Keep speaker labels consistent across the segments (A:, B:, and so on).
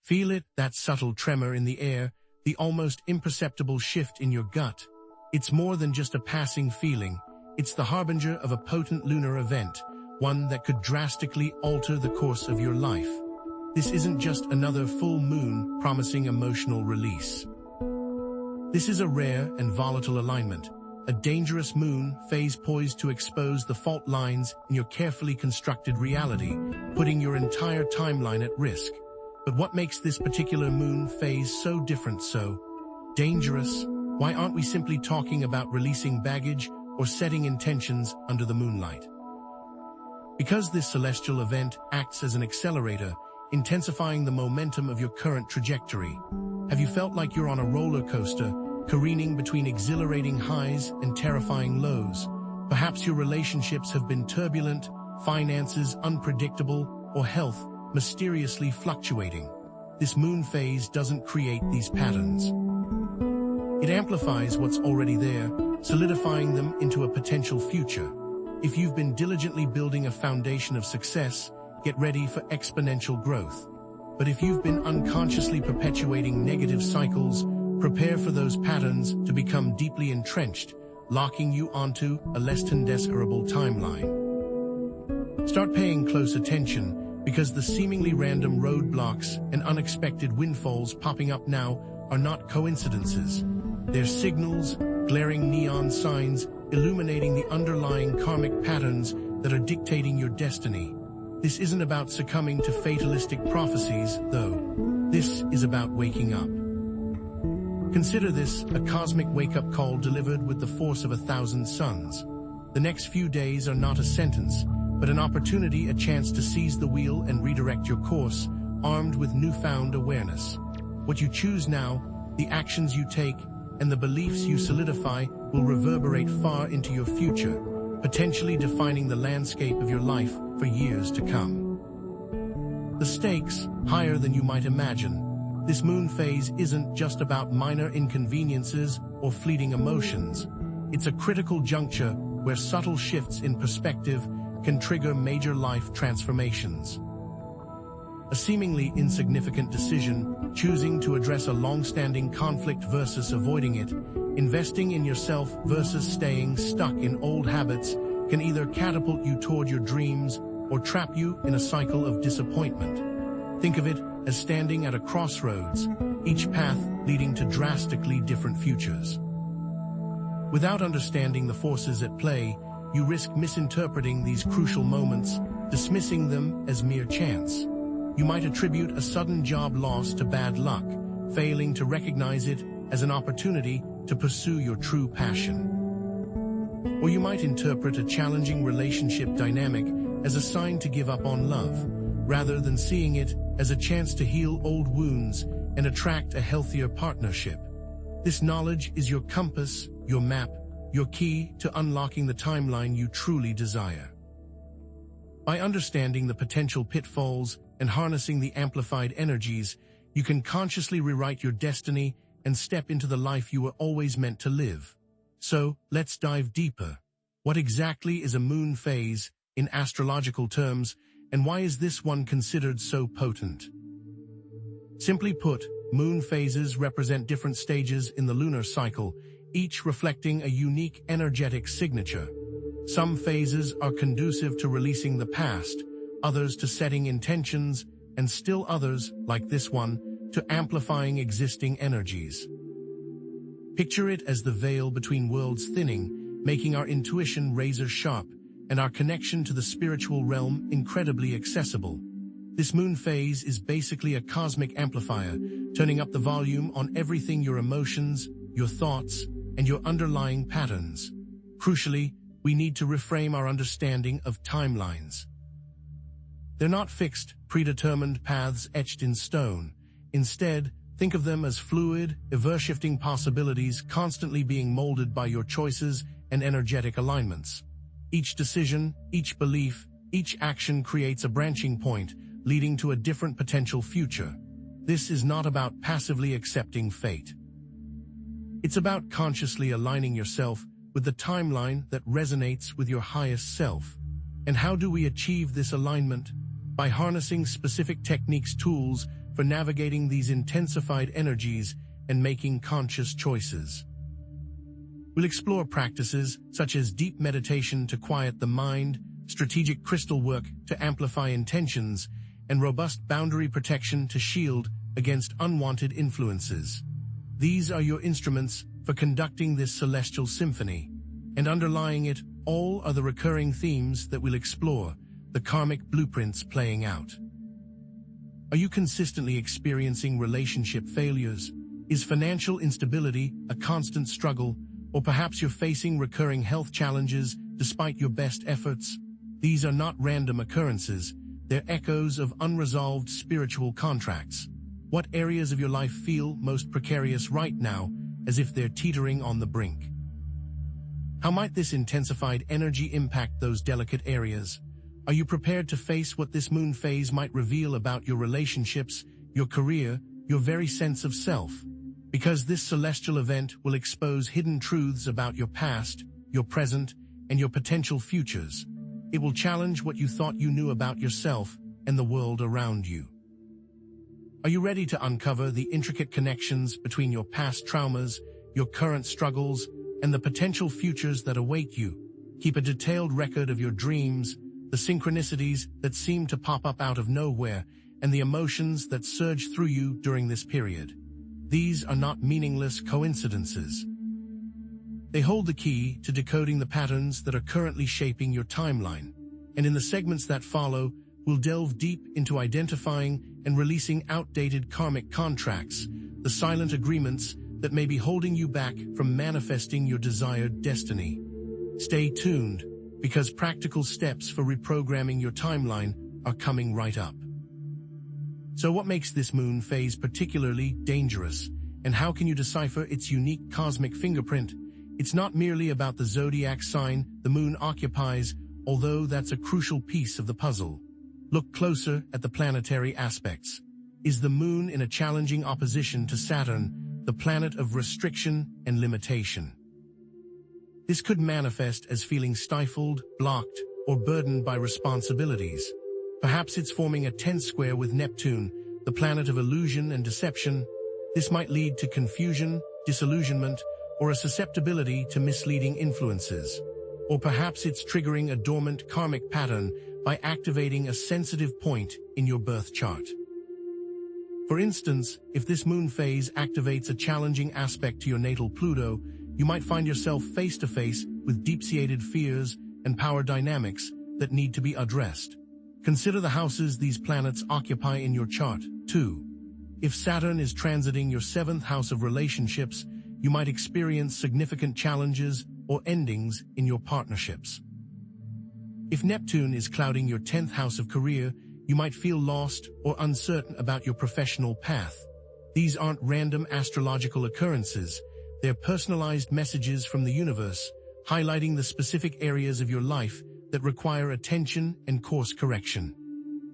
A: Feel it, that subtle tremor in the air, the almost imperceptible shift in your gut. It's more than just a passing feeling. It's the harbinger of a potent lunar event, one that could drastically alter the course of your life. This isn't just another full moon promising emotional release. This is a rare and volatile alignment, a dangerous moon phase poised to expose the fault lines in your carefully constructed reality, putting your entire timeline at risk. But what makes this particular moon phase so different, so dangerous? Why aren't we simply talking about releasing baggage or setting intentions under the moonlight? Because this celestial event acts as an accelerator, intensifying the momentum of your current trajectory. Have you felt like you're on a roller coaster, careening between exhilarating highs and terrifying lows? Perhaps your relationships have been turbulent, finances unpredictable, or health mysteriously fluctuating. This moon phase doesn't create these patterns. It amplifies what's already there, solidifying them into a potential future. If you've been diligently building a foundation of success, get ready for exponential growth. But if you've been unconsciously perpetuating negative cycles, prepare for those patterns to become deeply entrenched, locking you onto a less than desirable timeline. Start paying close attention, because the seemingly random roadblocks and unexpected windfalls popping up now are not coincidences. They're signals, glaring neon signs, illuminating the underlying karmic patterns that are dictating your destiny. This isn't about succumbing to fatalistic prophecies, though. This is about waking up. Consider this a cosmic wake-up call delivered with the force of 1,000 suns. The next few days are not a sentence, but an opportunity, a chance to seize the wheel and redirect your course, armed with newfound awareness. What you choose now, the actions you take, and the beliefs you solidify will reverberate far into your future, potentially defining the landscape of your life for years to come. The stakes, higher than you might imagine. This moon phase isn't just about minor inconveniences or fleeting emotions. It's a critical juncture where subtle shifts in perspective can trigger major life transformations. A seemingly insignificant decision, choosing to address a long-standing conflict versus avoiding it, investing in yourself versus staying stuck in old habits, can either catapult you toward your dreams or trap you in a cycle of disappointment. Think of it as standing at a crossroads, each path leading to drastically different futures. Without understanding the forces at play, you risk misinterpreting these crucial moments, dismissing them as mere chance. You might attribute a sudden job loss to bad luck, failing to recognize it as an opportunity to pursue your true passion. Or you might interpret a challenging relationship dynamic as a sign to give up on love, rather than seeing it as a chance to heal old wounds and attract a healthier partnership. This knowledge is your compass, your map, your key to unlocking the timeline you truly desire. By understanding the potential pitfalls and harnessing the amplified energies, you can consciously rewrite your destiny and step into the life you were always meant to live. So, let's dive deeper. What exactly is a moon phase in astrological terms, and why is this one considered so potent? Simply put, moon phases represent different stages in the lunar cycle, each reflecting a unique energetic signature. Some phases are conducive to releasing the past, others to setting intentions, and still others, like this one, to amplifying existing energies. Picture it as the veil between worlds thinning, making our intuition razor-sharp, and our connection to the spiritual realm incredibly accessible. This moon phase is basically a cosmic amplifier, turning up the volume on everything: your emotions, your thoughts, and your underlying patterns. Crucially, we need to reframe our understanding of timelines. They're not fixed, predetermined paths etched in stone. Instead, think of them as fluid, ever-shifting possibilities constantly being molded by your choices and energetic alignments. Each decision, each belief, each action creates a branching point, leading to a different potential future. This is not about passively accepting fate. It's about consciously aligning yourself with the timeline that resonates with your highest self. And how do we achieve this alignment? by harnessing specific techniques, tools for navigating these intensified energies and making conscious choices. We'll explore practices such as deep meditation to quiet the mind, strategic crystal work to amplify intentions, and robust boundary protection to shield against unwanted influences. These are your instruments for conducting this celestial symphony, and underlying it all are the recurring themes that we'll explore, the karmic blueprints playing out. Are you consistently experiencing relationship failures? Is financial instability a constant struggle? Or perhaps you're facing recurring health challenges despite your best efforts? These are not random occurrences, they're echoes of unresolved spiritual contracts. What areas of your life feel most precarious right now, as if they're teetering on the brink? How might this intensified energy impact those delicate areas? Are you prepared to face what this moon phase might reveal about your relationships, your career, your very sense of self? Because this celestial event will expose hidden truths about your past, your present, and your potential futures. It will challenge what you thought you knew about yourself and the world around you. Are you ready to uncover the intricate connections between your past traumas, your current struggles, and the potential futures that await you? Keep a detailed record of your dreams, the synchronicities that seem to pop up out of nowhere, and the emotions that surge through you during this period. These are not meaningless coincidences. They hold the key to decoding the patterns that are currently shaping your timeline. And in the segments that follow, we'll delve deep into identifying and releasing outdated karmic contracts, the silent agreements that may be holding you back from manifesting your desired destiny. Stay tuned, because practical steps for reprogramming your timeline are coming right up. So what makes this moon phase particularly dangerous, and how can you decipher its unique cosmic fingerprint? It's not merely about the zodiac sign the moon occupies, although that's a crucial piece of the puzzle. Look closer at the planetary aspects. Is the moon in a challenging opposition to Saturn, the planet of restriction and limitation? This could manifest as feeling stifled, blocked, or burdened by responsibilities. Perhaps it's forming a tense square with Neptune, the planet of illusion and deception. This might lead to confusion, disillusionment, or a susceptibility to misleading influences. Or perhaps it's triggering a dormant karmic pattern by activating a sensitive point in your birth chart. For instance, if this moon phase activates a challenging aspect to your natal Pluto, you might find yourself face-to-face with deep-seated fears and power dynamics that need to be addressed. Consider the houses these planets occupy in your chart, too. If Saturn is transiting your 7th house of relationships, you might experience significant challenges or endings in your partnerships. If Neptune is clouding your 10th house of career, you might feel lost or uncertain about your professional path. These aren't random astrological occurrences. They're personalized messages from the universe, highlighting the specific areas of your life that require attention and course correction.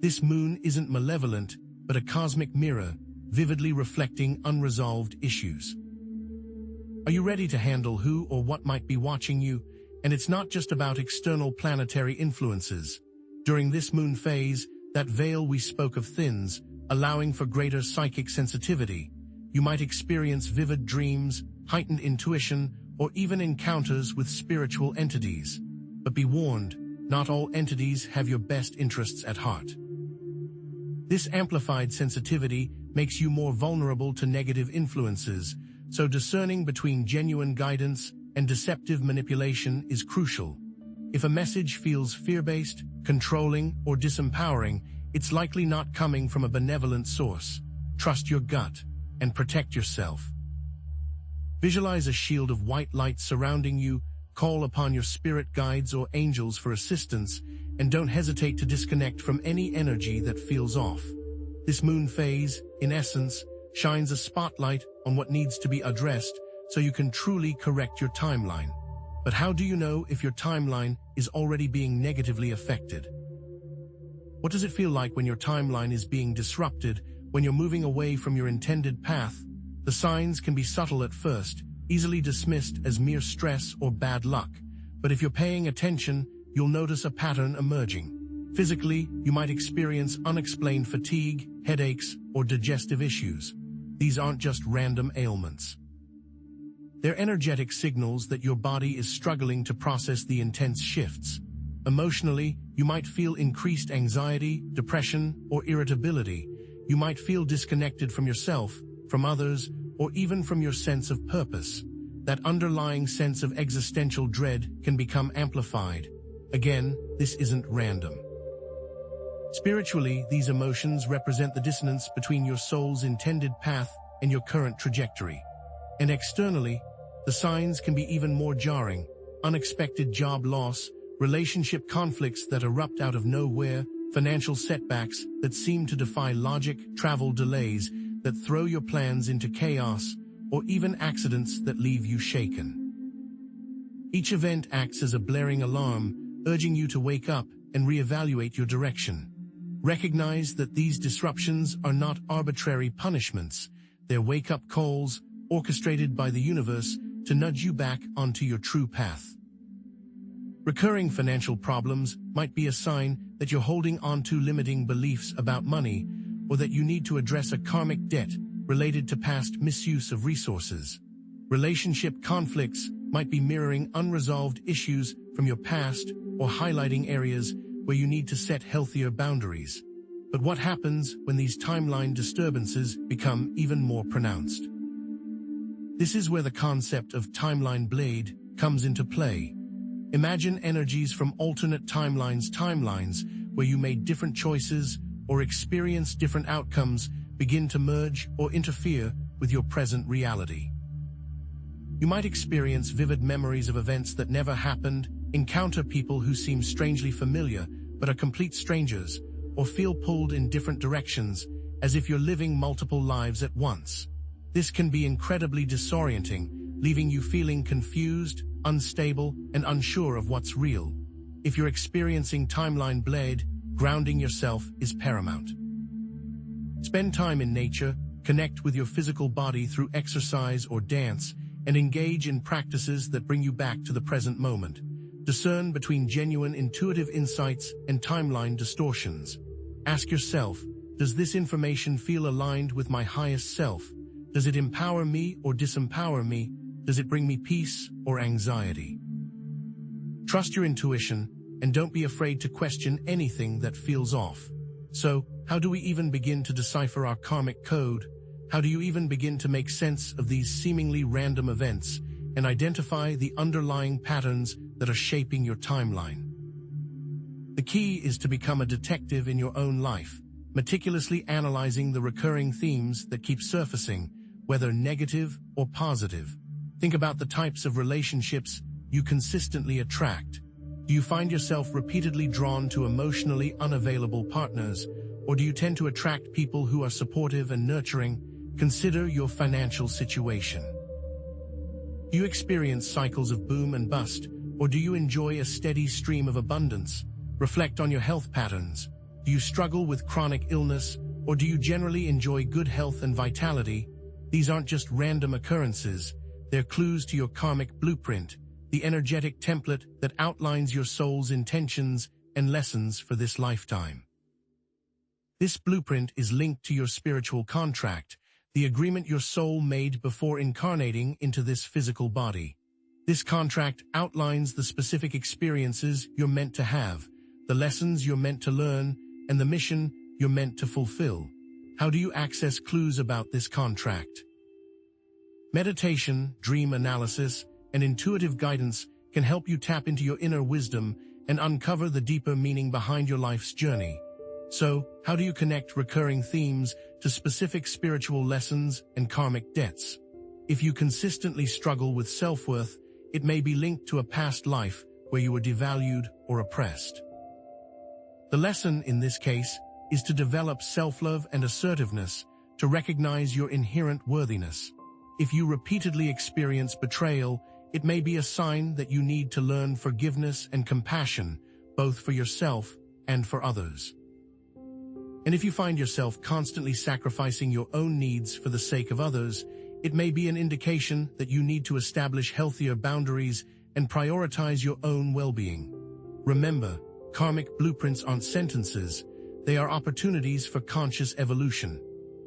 A: This moon isn't malevolent, but a cosmic mirror, vividly reflecting unresolved issues. Are you ready to handle who or what might be watching you? And it's not just about external planetary influences. During this moon phase, that veil we spoke of thins, allowing for greater psychic sensitivity. You might experience vivid dreams, heightened intuition, or even encounters with spiritual entities. But be warned, not all entities have your best interests at heart. This amplified sensitivity makes you more vulnerable to negative influences, so discerning between genuine guidance and deceptive manipulation is crucial. If a message feels fear-based, controlling, or disempowering, it's likely not coming from a benevolent source. Trust your gut and protect yourself. Visualize a shield of white light surrounding you, call upon your spirit guides or angels for assistance, and don't hesitate to disconnect from any energy that feels off. This moon phase, in essence, shines a spotlight on what needs to be addressed so you can truly correct your timeline. But how do you know if your timeline is already being negatively affected? What does it feel like when your timeline is being disrupted, when you're moving away from your intended path? The signs can be subtle at first, easily dismissed as mere stress or bad luck. But if you're paying attention, you'll notice a pattern emerging. Physically, you might experience unexplained fatigue, headaches, or digestive issues. These aren't just random ailments. They're energetic signals that your body is struggling to process the intense shifts. Emotionally, you might feel increased anxiety, depression, or irritability. You might feel disconnected from yourself, from others, or even from your sense of purpose. That underlying sense of existential dread can become amplified. Again, this isn't random. Spiritually, these emotions represent the dissonance between your soul's intended path and your current trajectory. And externally, the signs can be even more jarring. Unexpected job loss, relationship conflicts that erupt out of nowhere, financial setbacks that seem to defy logic, travel delays that throw your plans into chaos, or even accidents that leave you shaken. Each event acts as a blaring alarm, urging you to wake up and reevaluate your direction. Recognize that these disruptions are not arbitrary punishments. They're wake-up calls orchestrated by the universe to nudge you back onto your true path. Recurring financial problems might be a sign that you're holding on to limiting beliefs about money, or that you need to address a karmic debt related to past misuse of resources. Relationship conflicts might be mirroring unresolved issues from your past or highlighting areas where you need to set healthier boundaries. But what happens when these timeline disturbances become even more pronounced? This is where the concept of timeline blade comes into play. Imagine energies from alternate timelines where you made different choices or experienced different outcomes begin to merge or interfere with your present reality. You might experience vivid memories of events that never happened, encounter people who seem strangely familiar but are complete strangers, or feel pulled in different directions as if you're living multiple lives at once. This can be incredibly disorienting, leaving you feeling confused, unstable, and unsure of what's real. If you're experiencing timeline blade, grounding yourself is paramount. Spend time in nature, connect with your physical body through exercise or dance, and engage in practices that bring you back to the present moment. Discern between genuine intuitive insights and timeline distortions. Ask yourself, does this information feel aligned with my highest self? Does it empower me or disempower me? Does it bring me peace or anxiety? Trust your intuition and don't be afraid to question anything that feels off. So, how do we even begin to decipher our karmic code? How do you even begin to make sense of these seemingly random events and identify the underlying patterns that are shaping your timeline? The key is to become a detective in your own life, meticulously analyzing the recurring themes that keep surfacing, whether negative or positive. Think about the types of relationships you consistently attract. Do you find yourself repeatedly drawn to emotionally unavailable partners, or do you tend to attract people who are supportive and nurturing? Consider your financial situation. Do you experience cycles of boom and bust, or do you enjoy a steady stream of abundance? Reflect on your health patterns. Do you struggle with chronic illness, or do you generally enjoy good health and vitality? These aren't just random occurrences, they're clues to your karmic blueprint, the energetic template that outlines your soul's intentions and lessons for this lifetime. This blueprint is linked to your spiritual contract, the agreement your soul made before incarnating into this physical body. This contract outlines the specific experiences you're meant to have, the lessons you're meant to learn, and the mission you're meant to fulfill. How do you access clues about this contract? Meditation, dream analysis, and intuitive guidance can help you tap into your inner wisdom and uncover the deeper meaning behind your life's journey. So, how do you connect recurring themes to specific spiritual lessons and karmic debts? If you consistently struggle with self-worth, it may be linked to a past life where you were devalued or oppressed. The lesson in this case is to develop self-love and assertiveness, to recognize your inherent worthiness. If you repeatedly experience betrayal, it may be a sign that you need to learn forgiveness and compassion, both for yourself and for others. And if you find yourself constantly sacrificing your own needs for the sake of others, it may be an indication that you need to establish healthier boundaries and prioritize your own well-being. Remember, karmic blueprints aren't sentences, they are opportunities for conscious evolution.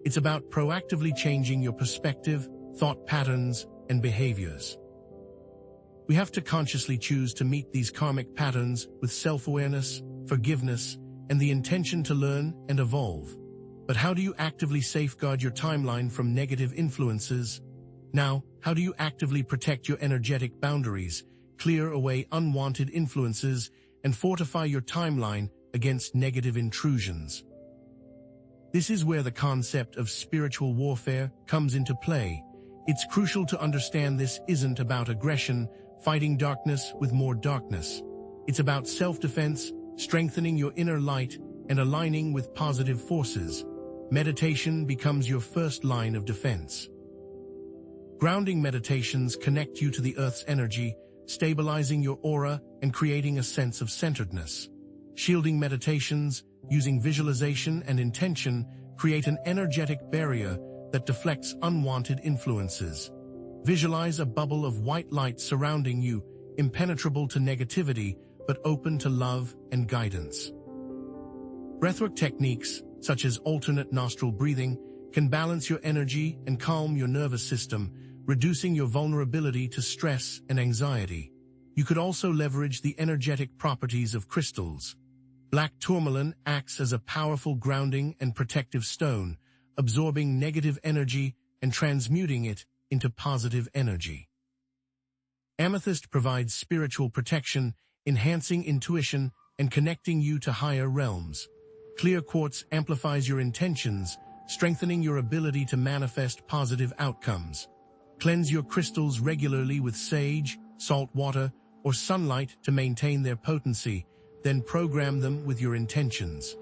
A: It's about proactively changing your perspective, thought patterns, and behaviors. We have to consciously choose to meet these karmic patterns with self-awareness, forgiveness, and the intention to learn and evolve. But how do you actively safeguard your timeline from negative influences? Now, how do you actively protect your energetic boundaries, clear away unwanted influences, and fortify your timeline against negative intrusions? This is where the concept of spiritual warfare comes into play. It's crucial to understand this isn't about aggression, fighting darkness with more darkness. It's about self-defense, strengthening your inner light, and aligning with positive forces. Meditation becomes your first line of defense. Grounding meditations connect you to the Earth's energy, stabilizing your aura and creating a sense of centeredness. Shielding meditations, using visualization and intention, create an energetic barrier that deflects unwanted influences. Visualize a bubble of white light surrounding you, impenetrable to negativity, but open to love and guidance. Breathwork techniques, such as alternate nostril breathing, can balance your energy and calm your nervous system, reducing your vulnerability to stress and anxiety. You could also leverage the energetic properties of crystals. Black tourmaline acts as a powerful grounding and protective stone, absorbing negative energy and transmuting it into positive energy. Amethyst provides spiritual protection, enhancing intuition and connecting you to higher realms. Clear quartz amplifies your intentions, strengthening your ability to manifest positive outcomes. Cleanse your crystals regularly with sage, salt water, or sunlight to maintain their potency, then program them with your intentions.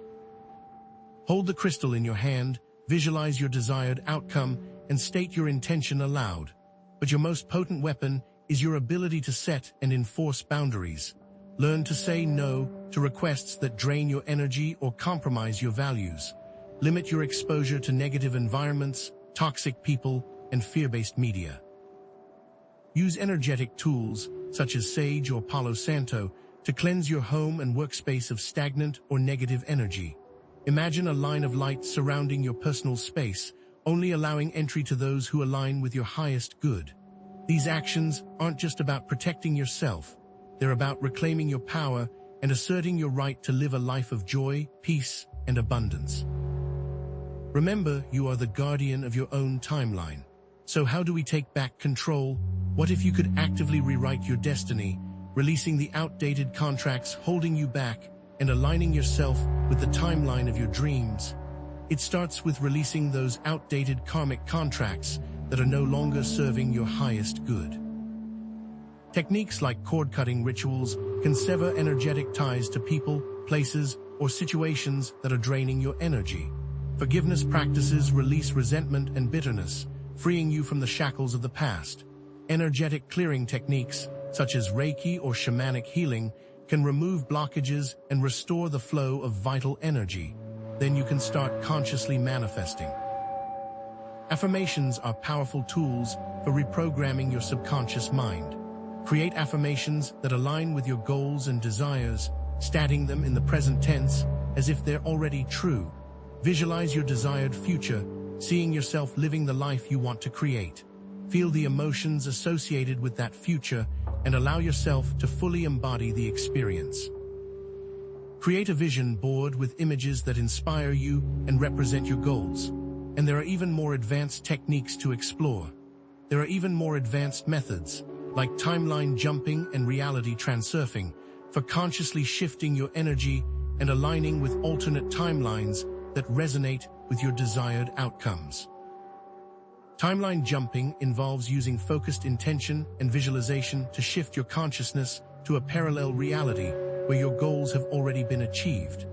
A: Hold the crystal in your hand, visualize your desired outcome, and state your intention aloud. But your most potent weapon is your ability to set and enforce boundaries. Learn to say no to requests that drain your energy or compromise your values. Limit your exposure to negative environments, toxic people, and fear-based media. Use energetic tools, such as sage or Palo Santo, to cleanse your home and workspace of stagnant or negative energy. Imagine a line of light surrounding your personal space, only allowing entry to those who align with your highest good. These actions aren't just about protecting yourself. They're about reclaiming your power and asserting your right to live a life of joy, peace, and abundance. Remember, you are the guardian of your own timeline. So how do we take back control? What if you could actively rewrite your destiny, releasing the outdated contracts holding you back and aligning yourself with the timeline of your dreams? It starts with releasing those outdated karmic contracts that are no longer serving your highest good. Techniques like cord-cutting rituals can sever energetic ties to people, places, or situations that are draining your energy. Forgiveness practices release resentment and bitterness, freeing you from the shackles of the past. Energetic clearing techniques, such as Reiki or shamanic healing, can remove blockages and restore the flow of vital energy. Then you can start consciously manifesting. Affirmations are powerful tools for reprogramming your subconscious mind. Create affirmations that align with your goals and desires, stating them in the present tense as if they're already true. Visualize your desired future, seeing yourself living the life you want to create. Feel the emotions associated with that future and allow yourself to fully embody the experience. Create a vision board with images that inspire you and represent your goals. And there are even more advanced techniques to explore. There are even more advanced methods, like timeline jumping and reality transurfing, for consciously shifting your energy and aligning with alternate timelines that resonate with your desired outcomes. Timeline jumping involves using focused intention and visualization to shift your consciousness to a parallel reality where your goals have already been achieved.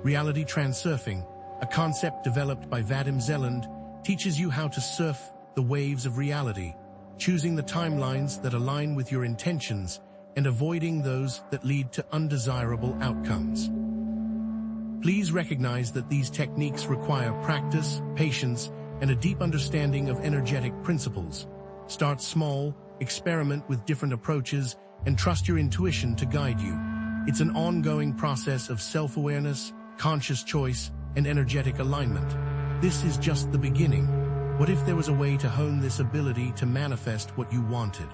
A: Reality transurfing, a concept developed by Vadim Zeland, teaches you how to surf the waves of reality, choosing the timelines that align with your intentions and avoiding those that lead to undesirable outcomes. Please recognize that these techniques require practice, patience, and a deep understanding of energetic principles. Start small, experiment with different approaches, and trust your intuition to guide you. It's an ongoing process of self-awareness, conscious choice, and energetic alignment. This is just the beginning. What if there was a way to hone this ability to manifest what you wanted?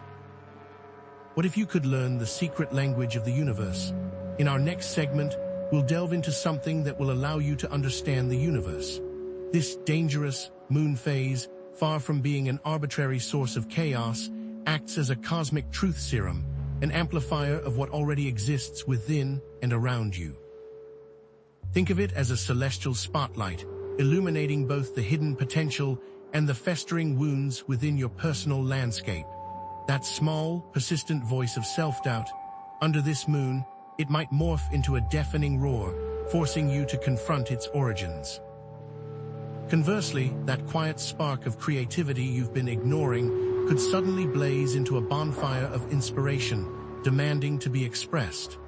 A: What if you could learn the secret language of the universe? In our next segment, we'll delve into something that will allow you to understand the universe. This dangerous moon phase, far from being an arbitrary source of chaos, acts as a cosmic truth serum, an amplifier of what already exists within and around you. Think of it as a celestial spotlight, illuminating both the hidden potential and the festering wounds within your personal landscape. That small, persistent voice of self-doubt, under this moon, it might morph into a deafening roar, forcing you to confront its origins. Conversely, that quiet spark of creativity you've been ignoring could suddenly blaze into a bonfire of inspiration, demanding to be expressed.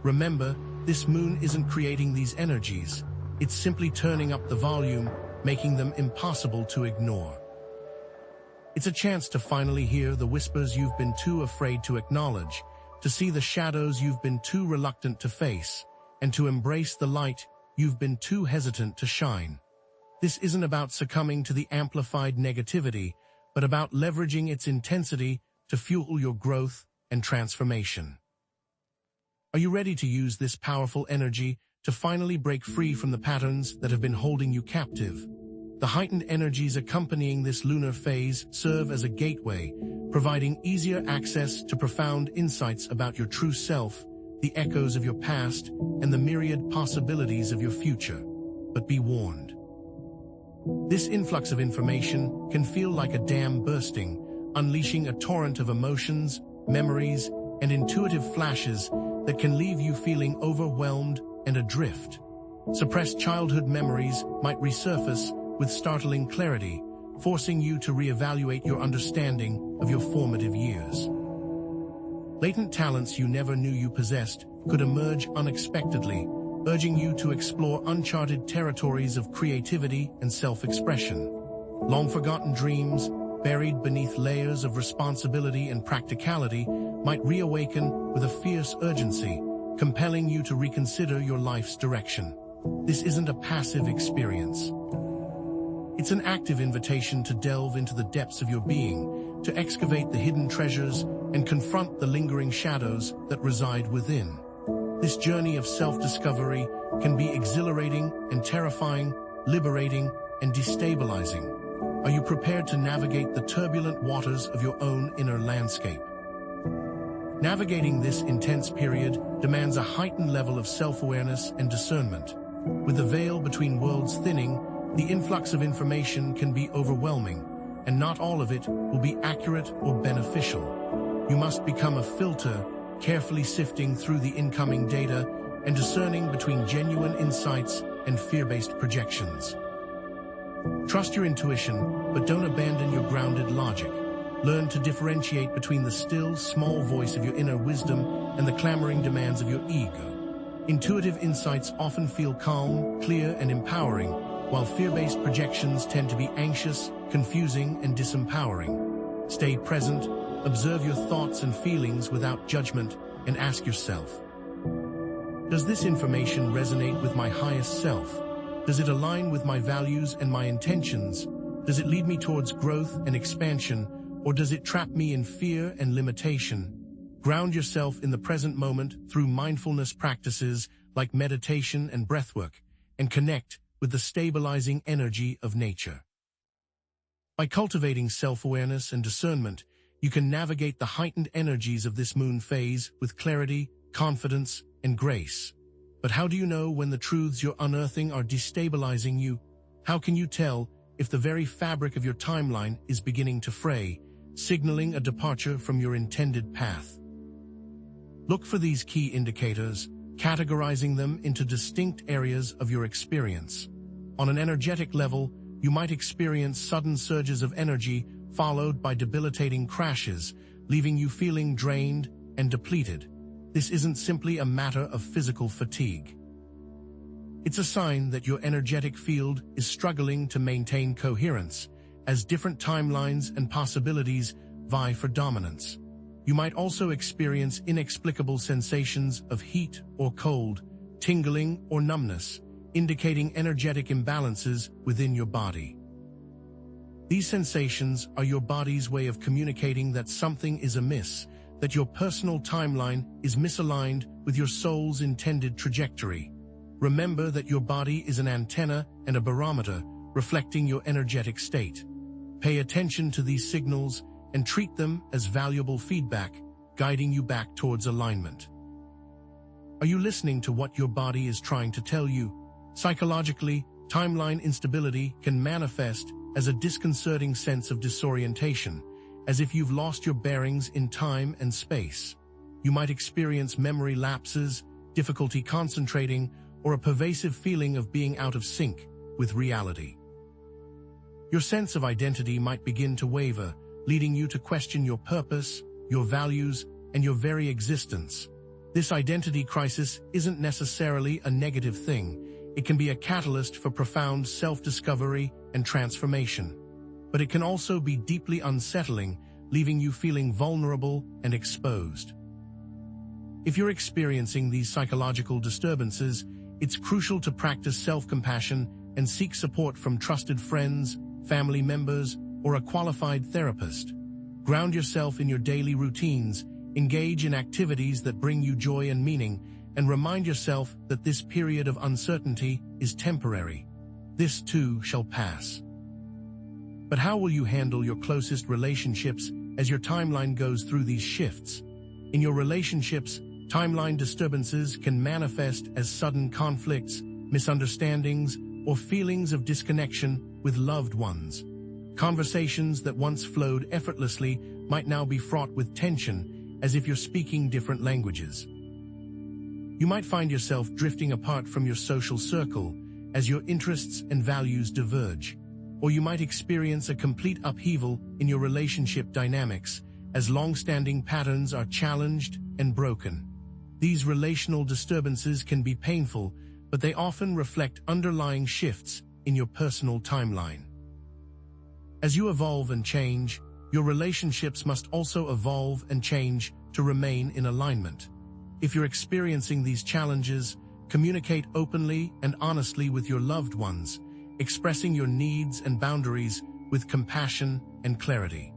A: Remember, this moon isn't creating these energies. It's simply turning up the volume, making them impossible to ignore. It's a chance to finally hear the whispers you've been too afraid to acknowledge, to see the shadows you've been too reluctant to face, and to embrace the light you've been too hesitant to shine. This isn't about succumbing to the amplified negativity, but about leveraging its intensity to fuel your growth and transformation. Are you ready to use this powerful energy to finally break free from the patterns that have been holding you captive? The heightened energies accompanying this lunar phase serve as a gateway, providing easier access to profound insights about your true self, the echoes of your past, and the myriad possibilities of your future. But be warned. This influx of information can feel like a dam bursting, unleashing a torrent of emotions, memories, and intuitive flashes that can leave you feeling overwhelmed and adrift. Suppressed childhood memories might resurface with startling clarity, forcing you to reevaluate your understanding of your formative years. Latent talents you never knew you possessed could emerge unexpectedly, urging you to explore uncharted territories of creativity and self-expression. Long-forgotten dreams, buried beneath layers of responsibility and practicality, might reawaken with a fierce urgency, compelling you to reconsider your life's direction. This isn't a passive experience. It's an active invitation to delve into the depths of your being, to excavate the hidden treasures and confront the lingering shadows that reside within. This journey of self-discovery can be exhilarating and terrifying, liberating and destabilizing. Are you prepared to navigate the turbulent waters of your own inner landscape? Navigating this intense period demands a heightened level of self-awareness and discernment. With the veil between worlds thinning, the influx of information can be overwhelming, and not all of it will be accurate or beneficial. You must become a filter, carefully sifting through the incoming data and discerning between genuine insights and fear-based projections. Trust your intuition, but don't abandon your grounded logic. Learn to differentiate between the still, small voice of your inner wisdom and the clamoring demands of your ego. Intuitive insights often feel calm, clear, and empowering, while fear-based projections tend to be anxious, confusing, and disempowering. Stay present, observe your thoughts and feelings without judgment, and ask yourself, does this information resonate with my highest self? Does it align with my values and my intentions? Does it lead me towards growth and expansion, or does it trap me in fear and limitation? Ground yourself in the present moment through mindfulness practices like meditation and breathwork, and connect with the stabilizing energy of nature. By cultivating self-awareness and discernment, you can navigate the heightened energies of this moon phase with clarity, confidence, and grace. But how do you know when the truths you're unearthing are destabilizing you? How can you tell if the very fabric of your timeline is beginning to fray, signaling a departure from your intended path? Look for these key indicators, categorizing them into distinct areas of your experience. On an energetic level, you might experience sudden surges of energy followed by debilitating crashes, leaving you feeling drained and depleted. This isn't simply a matter of physical fatigue. It's a sign that your energetic field is struggling to maintain coherence, as different timelines and possibilities vie for dominance. You might also experience inexplicable sensations of heat or cold, tingling or numbness, indicating energetic imbalances within your body. These sensations are your body's way of communicating that something is amiss, that your personal timeline is misaligned with your soul's intended trajectory. Remember that your body is an antenna and a barometer, reflecting your energetic state. Pay attention to these signals and treat them as valuable feedback, guiding you back towards alignment. Are you listening to what your body is trying to tell you? Psychologically, timeline instability can manifest as a disconcerting sense of disorientation, as if you've lost your bearings in time and space. You might experience memory lapses, difficulty concentrating, or a pervasive feeling of being out of sync with reality. Your sense of identity might begin to waver, leading you to question your purpose, your values, and your very existence. This identity crisis isn't necessarily a negative thing. It can be a catalyst for profound self-discovery and transformation. But it can also be deeply unsettling, leaving you feeling vulnerable and exposed. If you're experiencing these psychological disturbances, it's crucial to practice self-compassion and seek support from trusted friends, family members, or a qualified therapist. Ground yourself in your daily routines, engage in activities that bring you joy and meaning, and remind yourself that this period of uncertainty is temporary. This too shall pass. But how will you handle your closest relationships as your timeline goes through these shifts? In your relationships, timeline disturbances can manifest as sudden conflicts, misunderstandings, or feelings of disconnection with loved ones. Conversations that once flowed effortlessly might now be fraught with tension, as if you're speaking different languages. You might find yourself drifting apart from your social circle as your interests and values diverge. Or you might experience a complete upheaval in your relationship dynamics as long-standing patterns are challenged and broken. These relational disturbances can be painful, but they often reflect underlying shifts in your personal timeline. As you evolve and change, your relationships must also evolve and change to remain in alignment. If you're experiencing these challenges, communicate openly and honestly with your loved ones, expressing your needs and boundaries with compassion and clarity.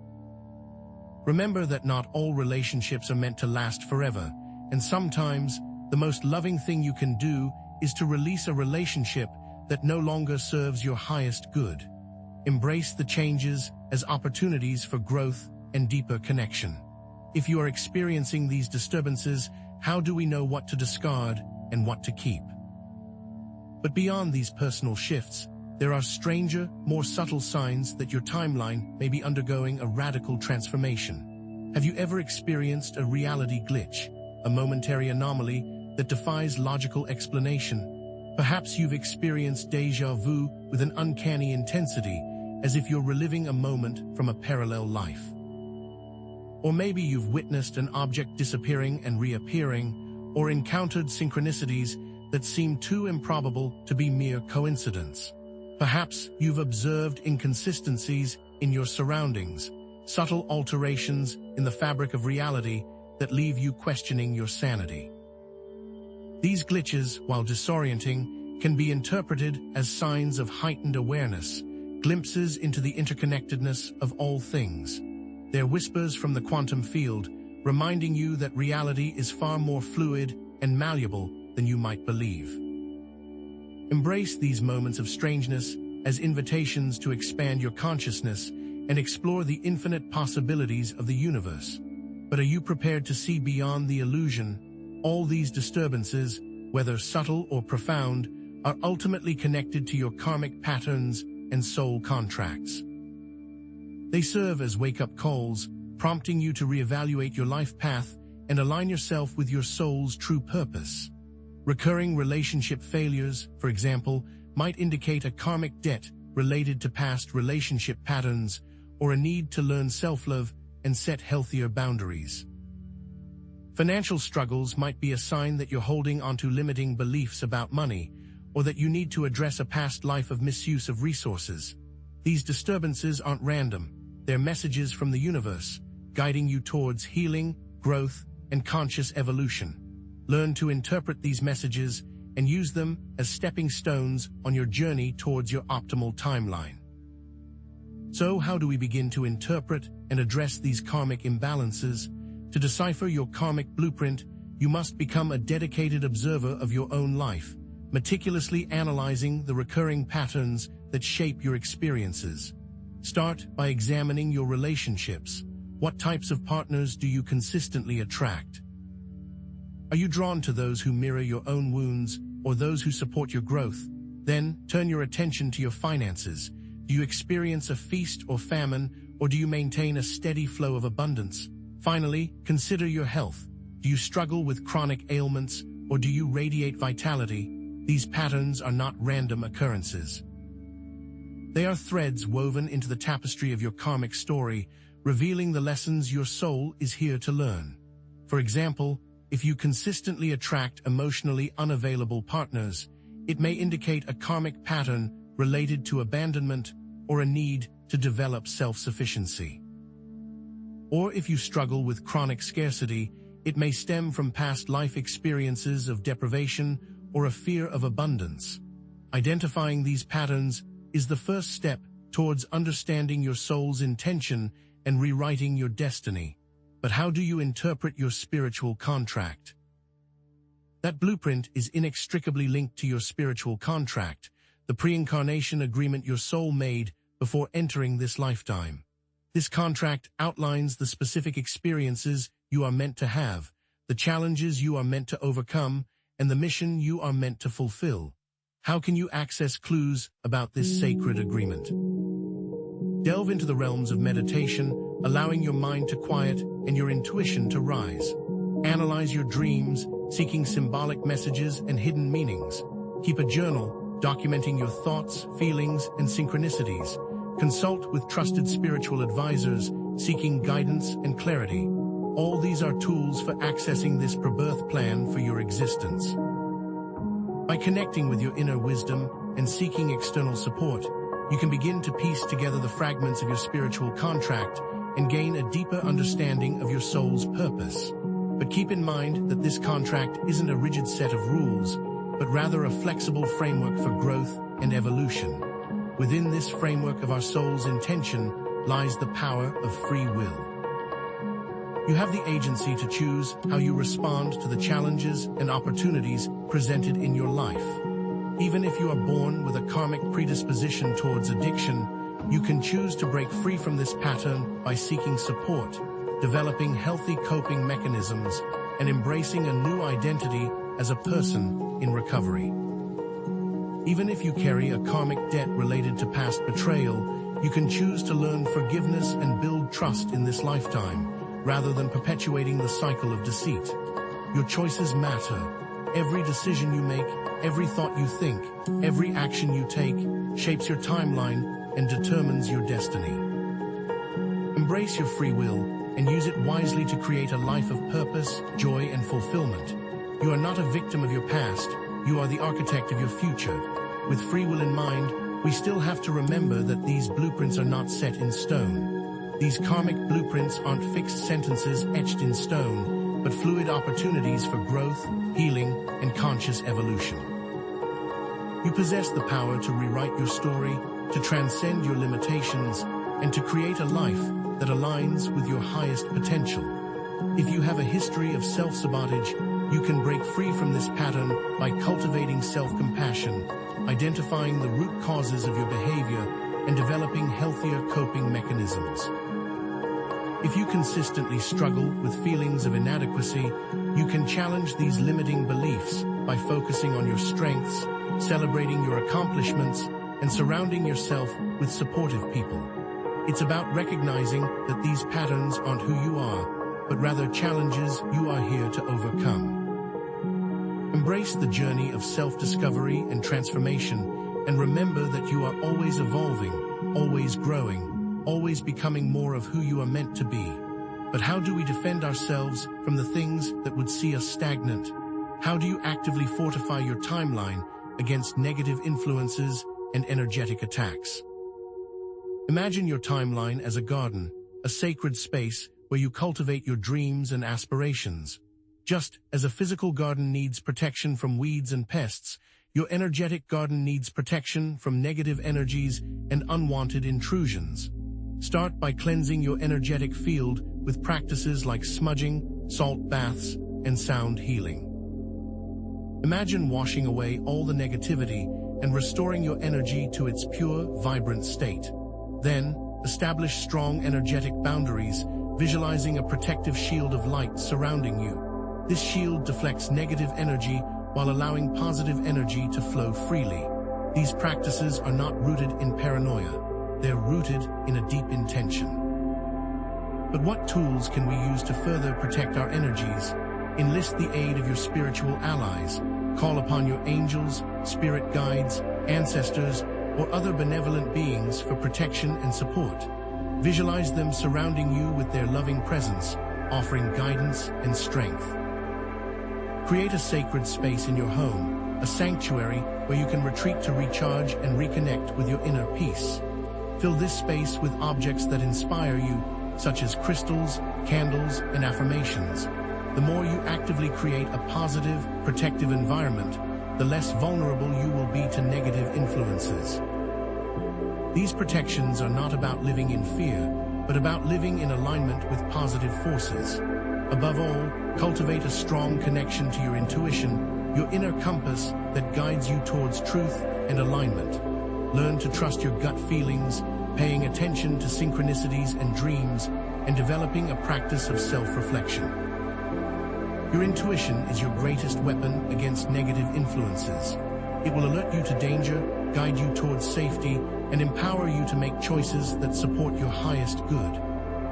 A: Remember that not all relationships are meant to last forever, and sometimes the most loving thing you can do is to release a relationship that no longer serves your highest good. Embrace the changes as opportunities for growth and deeper connection. If you are experiencing these disturbances, how do we know what to discard and what to keep? But beyond these personal shifts, there are stranger, more subtle signs that your timeline may be undergoing a radical transformation. Have you ever experienced a reality glitch, a momentary anomaly that defies logical explanation? Perhaps you've experienced déjà vu with an uncanny intensity, as if you're reliving a moment from a parallel life. Or maybe you've witnessed an object disappearing and reappearing, or encountered synchronicities that seem too improbable to be mere coincidence. Perhaps you've observed inconsistencies in your surroundings, subtle alterations in the fabric of reality that leave you questioning your sanity. These glitches, while disorienting, can be interpreted as signs of heightened awareness, glimpses into the interconnectedness of all things. They're whispers from the quantum field, reminding you that reality is far more fluid and malleable than you might believe. Embrace these moments of strangeness as invitations to expand your consciousness and explore the infinite possibilities of the universe. But are you prepared to see beyond the illusion? All these disturbances, whether subtle or profound, are ultimately connected to your karmic patterns and soul contracts. They serve as wake-up calls, prompting you to reevaluate your life path and align yourself with your soul's true purpose. Recurring relationship failures, for example, might indicate a karmic debt related to past relationship patterns or a need to learn self-love and set healthier boundaries. Financial struggles might be a sign that you're holding onto limiting beliefs about money, or that you need to address a past life of misuse of resources. These disturbances aren't random. They're messages from the universe, guiding you towards healing, growth, and conscious evolution. Learn to interpret these messages and use them as stepping stones on your journey towards your optimal timeline. So, how do we begin to interpret and address these karmic imbalances? To decipher your karmic blueprint, you must become a dedicated observer of your own life, meticulously analyzing the recurring patterns that shape your experiences. Start by examining your relationships. What types of partners do you consistently attract? Are you drawn to those who mirror your own wounds or those who support your growth? Then, turn your attention to your finances. Do you experience a feast or famine, or do you maintain a steady flow of abundance? Finally, consider your health. Do you struggle with chronic ailments, or do you radiate vitality? These patterns are not random occurrences. They are threads woven into the tapestry of your karmic story, revealing the lessons your soul is here to learn. For example, if you consistently attract emotionally unavailable partners, it may indicate a karmic pattern related to abandonment or a need to develop self-sufficiency. Or if you struggle with chronic scarcity, it may stem from past life experiences of deprivation or a fear of abundance. Identifying these patterns is the first step towards understanding your soul's intention and rewriting your destiny. But how do you interpret your spiritual contract? That blueprint is inextricably linked to your spiritual contract, the pre-incarnation agreement your soul made before entering this lifetime. This contract outlines the specific experiences you are meant to have, the challenges you are meant to overcome, and the mission you are meant to fulfill. How can you access clues about this sacred agreement? Delve into the realms of meditation, allowing your mind to quiet and your intuition to rise. Analyze your dreams, seeking symbolic messages and hidden meanings. Keep a journal, documenting your thoughts, feelings, and synchronicities. Consult with trusted spiritual advisors, seeking guidance and clarity. All these are tools for accessing this pre-birth plan for your existence. By connecting with your inner wisdom and seeking external support, you can begin to piece together the fragments of your spiritual contract and gain a deeper understanding of your soul's purpose. But keep in mind that this contract isn't a rigid set of rules, but rather a flexible framework for growth and evolution. Within this framework of our soul's intention lies the power of free will. You have the agency to choose how you respond to the challenges and opportunities presented in your life. Even if you are born with a karmic predisposition towards addiction, you can choose to break free from this pattern by seeking support, developing healthy coping mechanisms, and embracing a new identity as a person in recovery. Even if you carry a karmic debt related to past betrayal, you can choose to learn forgiveness and build trust in this lifetime, rather than perpetuating the cycle of deceit. Your choices matter. Every decision you make, every thought you think, every action you take shapes your timeline and determines your destiny. Embrace your free will and use it wisely to create a life of purpose, joy, and fulfillment. You are not a victim of your past, you are the architect of your future. With free will in mind, we still have to remember that these blueprints are not set in stone. These karmic blueprints aren't fixed sentences etched in stone, but fluid opportunities for growth, healing, and conscious evolution. You possess the power to rewrite your story, to transcend your limitations, and to create a life that aligns with your highest potential. If you have a history of self-sabotage, you can break free from this pattern by cultivating self-compassion, identifying the root causes of your behavior, and developing healthier coping mechanisms. If you consistently struggle with feelings of inadequacy, you can challenge these limiting beliefs by focusing on your strengths, celebrating your accomplishments, and surrounding yourself with supportive people. It's about recognizing that these patterns aren't who you are, but rather challenges you are here to overcome. Embrace the journey of self-discovery and transformation, and remember that you are always evolving, always growing, always becoming more of who you are meant to be. But how do we defend ourselves from the things that would see us stagnant? How do you actively fortify your timeline against negative influences and energetic attacks? Imagine your timeline as a garden, a sacred space where you cultivate your dreams and aspirations. Just as a physical garden needs protection from weeds and pests, your energetic garden needs protection from negative energies and unwanted intrusions. Start by cleansing your energetic field with practices like smudging, salt baths, and sound healing. Imagine washing away all the negativity and restoring your energy to its pure, vibrant state. Then, establish strong energetic boundaries, visualizing a protective shield of light surrounding you. This shield deflects negative energy while allowing positive energy to flow freely. These practices are not rooted in paranoia. They're rooted in a deep intention. But what tools can we use to further protect our energies? Enlist the aid of your spiritual allies. Call upon your angels, spirit guides, ancestors, or other benevolent beings for protection and support. Visualize them surrounding you with their loving presence, offering guidance and strength. Create a sacred space in your home, a sanctuary where you can retreat to recharge and reconnect with your inner peace. Fill this space with objects that inspire you, such as crystals, candles, and affirmations. The more you actively create a positive, protective environment, the less vulnerable you will be to negative influences. These protections are not about living in fear, but about living in alignment with positive forces. Above all, cultivate a strong connection to your intuition, your inner compass that guides you towards truth and alignment. Learn to trust your gut feelings, paying attention to synchronicities and dreams, and developing a practice of self-reflection. Your intuition is your greatest weapon against negative influences. It will alert you to danger, guide you towards safety, and empower you to make choices that support your highest good.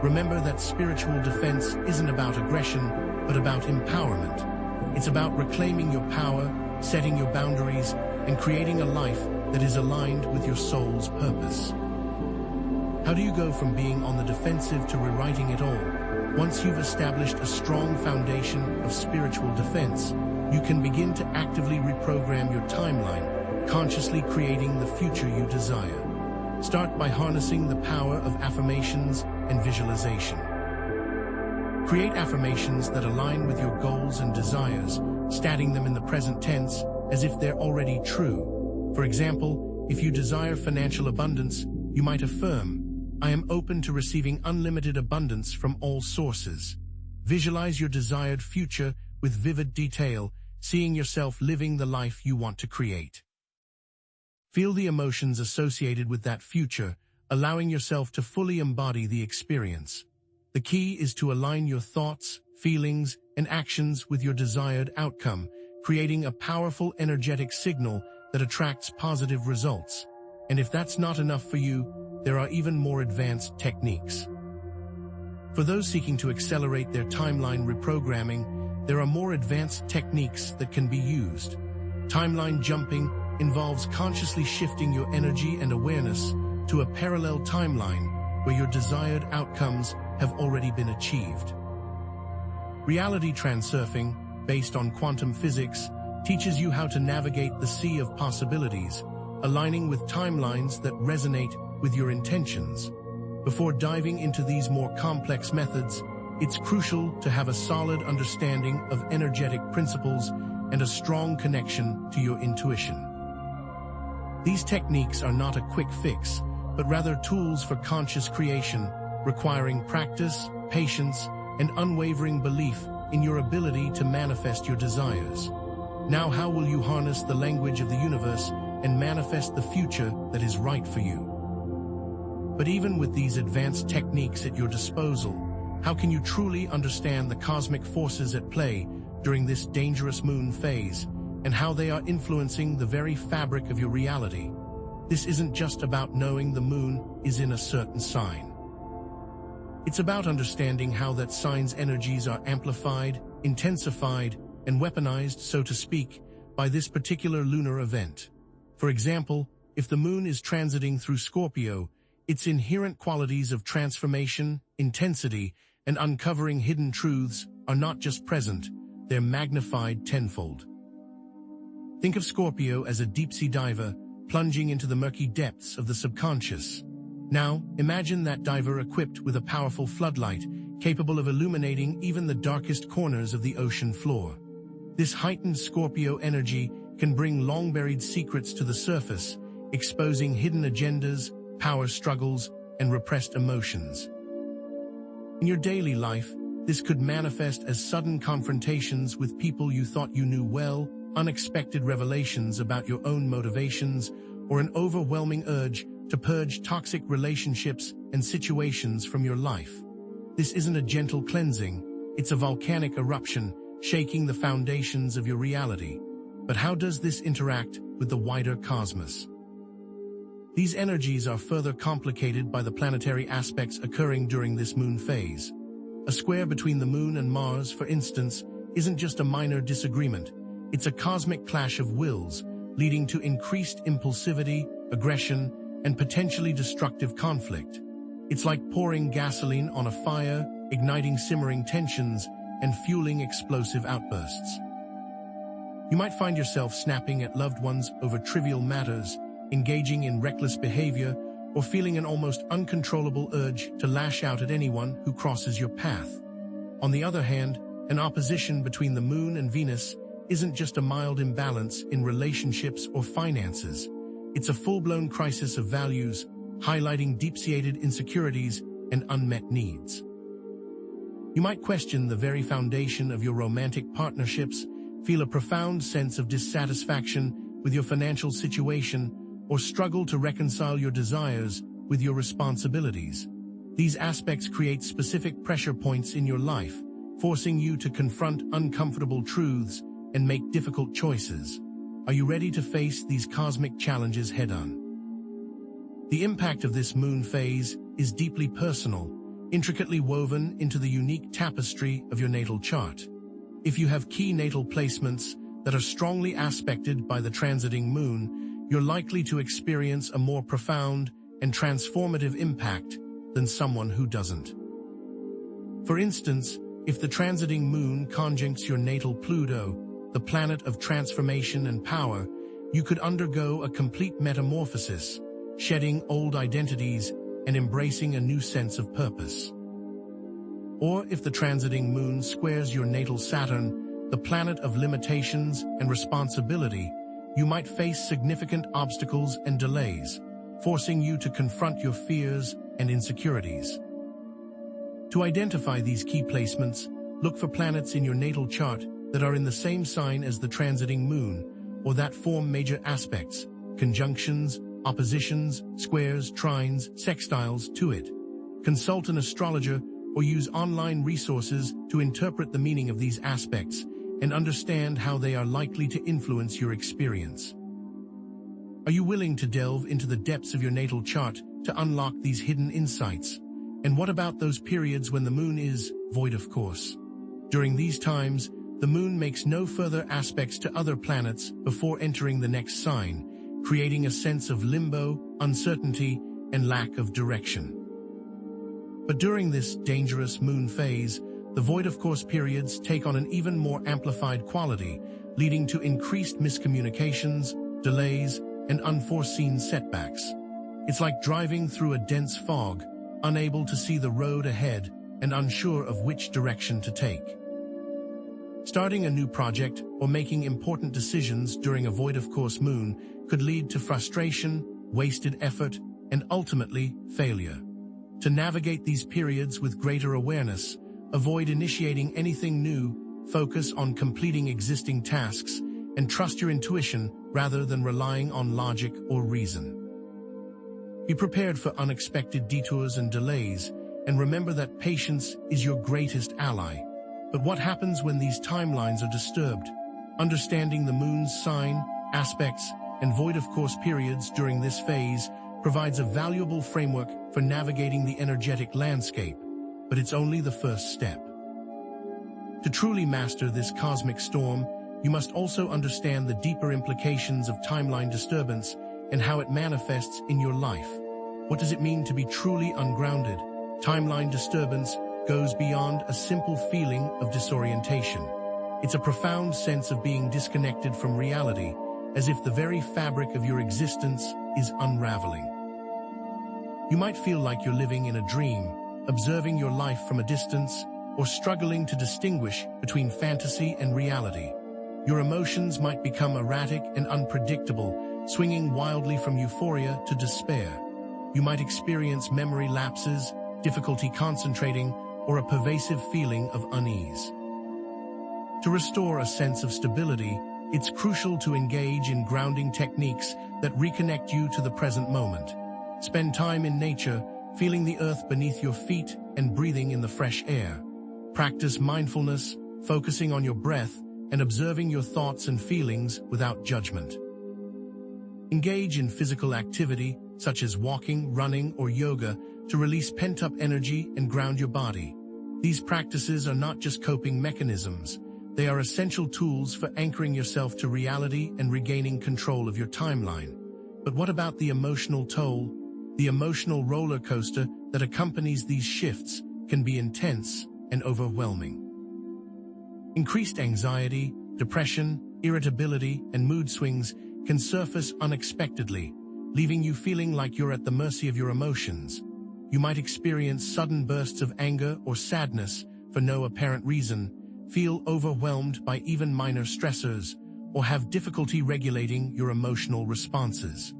A: Remember that spiritual defense isn't about aggression, but about empowerment. It's about reclaiming your power, setting your boundaries, and creating a life that is aligned with your soul's purpose. How do you go from being on the defensive to rewriting it all? Once you've established a strong foundation of spiritual defense, you can begin to actively reprogram your timeline, consciously creating the future you desire. Start by harnessing the power of affirmations and visualization. Create affirmations that align with your goals and desires, stating them in the present tense as if they're already true. For example, if you desire financial abundance, you might affirm, "I am open to receiving unlimited abundance from all sources." Visualize your desired future with vivid detail, seeing yourself living the life you want to create. Feel the emotions associated with that future, allowing yourself to fully embody the experience. The key is to align your thoughts, feelings, and actions with your desired outcome, creating a powerful energetic signal that attracts positive results. And if that's not enough for you, there are even more advanced techniques. For those seeking to accelerate their timeline reprogramming, there are more advanced techniques that can be used. Timeline jumping involves consciously shifting your energy and awareness to a parallel timeline where your desired outcomes have already been achieved. Reality transurfing, based on quantum physics, teaches you how to navigate the sea of possibilities, aligning with timelines that resonate with your intentions. Before diving into these more complex methods, it's crucial to have a solid understanding of energetic principles and a strong connection to your intuition. These techniques are not a quick fix, but rather tools for conscious creation, requiring practice, patience, and unwavering belief in your ability to manifest your desires. Now, how will you harness the language of the universe and manifest the future that is right for you? But even with these advanced techniques at your disposal, how can you truly understand the cosmic forces at play during this dangerous moon phase, and how they are influencing the very fabric of your reality? This isn't just about knowing the moon is in a certain sign. It's about understanding how that sign's energies are amplified, intensified, and weaponized, so to speak, by this particular lunar event. For example, if the moon is transiting through Scorpio, its inherent qualities of transformation, intensity, and uncovering hidden truths are not just present, they're magnified tenfold. Think of Scorpio as a deep-sea diver, plunging into the murky depths of the subconscious. Now, imagine that diver equipped with a powerful floodlight, capable of illuminating even the darkest corners of the ocean floor. This heightened Scorpio energy can bring long-buried secrets to the surface, exposing hidden agendas, power struggles, and repressed emotions. In your daily life, this could manifest as sudden confrontations with people you thought you knew well, unexpected revelations about your own motivations, or an overwhelming urge to purge toxic relationships and situations from your life. This isn't a gentle cleansing, it's a volcanic eruption, shaking the foundations of your reality. But how does this interact with the wider cosmos? These energies are further complicated by the planetary aspects occurring during this moon phase. A square between the moon and Mars, for instance, isn't just a minor disagreement. It's a cosmic clash of wills, leading to increased impulsivity, aggression, and potentially destructive conflict. It's like pouring gasoline on a fire, igniting simmering tensions, and fueling explosive outbursts. You might find yourself snapping at loved ones over trivial matters, engaging in reckless behavior, or feeling an almost uncontrollable urge to lash out at anyone who crosses your path. On the other hand, an opposition between the Moon and Venus isn't just a mild imbalance in relationships or finances. It's a full-blown crisis of values, highlighting deep-seated insecurities and unmet needs. You might question the very foundation of your romantic partnerships, feel a profound sense of dissatisfaction with your financial situation, or struggle to reconcile your desires with your responsibilities. These aspects create specific pressure points in your life, forcing you to confront uncomfortable truths and make difficult choices. Are you ready to face these cosmic challenges head-on? The impact of this moon phase is deeply personal, intricately woven into the unique tapestry of your natal chart. If you have key natal placements that are strongly aspected by the transiting moon, you're likely to experience a more profound and transformative impact than someone who doesn't. For instance, if the transiting moon conjuncts your natal Pluto, the planet of transformation and power, you could undergo a complete metamorphosis, shedding old identities and embracing a new sense of purpose. Or if the transiting moon squares your natal Saturn, the planet of limitations and responsibility, you might face significant obstacles and delays, forcing you to confront your fears and insecurities. To identify these key placements, look for planets in your natal chart that are in the same sign as the transiting moon, or that form major aspects, conjunctions, oppositions, squares, trines, sextiles to it. Consult an astrologer or use online resources to interpret the meaning of these aspects and understand how they are likely to influence your experience. Are you willing to delve into the depths of your natal chart to unlock these hidden insights? And what about those periods when the moon is void of course? During these times, the moon makes no further aspects to other planets before entering the next sign, creating a sense of limbo, uncertainty, and lack of direction. But during this dangerous moon phase, the void of course periods take on an even more amplified quality, leading to increased miscommunications, delays, and unforeseen setbacks. It's like driving through a dense fog, unable to see the road ahead and unsure of which direction to take. Starting a new project or making important decisions during a void of course moon could lead to frustration, wasted effort, and ultimately failure. To navigate these periods with greater awareness, avoid initiating anything new, focus on completing existing tasks, and trust your intuition rather than relying on logic or reason. Be prepared for unexpected detours and delays, and remember that patience is your greatest ally. But what happens when these timelines are disturbed? Understanding the moon's sign, aspects, and void of course periods during this phase provides a valuable framework for navigating the energetic landscape, but it's only the first step. To truly master this cosmic storm, you must also understand the deeper implications of timeline disturbance and how it manifests in your life. What does it mean to be truly ungrounded? Timeline disturbance goes beyond a simple feeling of disorientation. It's a profound sense of being disconnected from reality, as if the very fabric of your existence is unraveling. You might feel like you're living in a dream, observing your life from a distance, or struggling to distinguish between fantasy and reality. Your emotions might become erratic and unpredictable, swinging wildly from euphoria to despair. You might experience memory lapses, difficulty concentrating, or a pervasive feeling of unease. To restore a sense of stability, it's crucial to engage in grounding techniques that reconnect you to the present moment. Spend time in nature, feeling the earth beneath your feet and breathing in the fresh air. Practice mindfulness, focusing on your breath and observing your thoughts and feelings without judgment. Engage in physical activity, such as walking, running, or yoga, to release pent-up energy and ground your body. These practices are not just coping mechanisms. They are essential tools for anchoring yourself to reality and regaining control of your timeline. But what about the emotional toll? The emotional roller coaster that accompanies these shifts can be intense and overwhelming. Increased anxiety, depression, irritability, and mood swings can surface unexpectedly, leaving you feeling like you're at the mercy of your emotions. You might experience sudden bursts of anger or sadness for no apparent reason, feel overwhelmed by even minor stressors, or have difficulty regulating your emotional responses.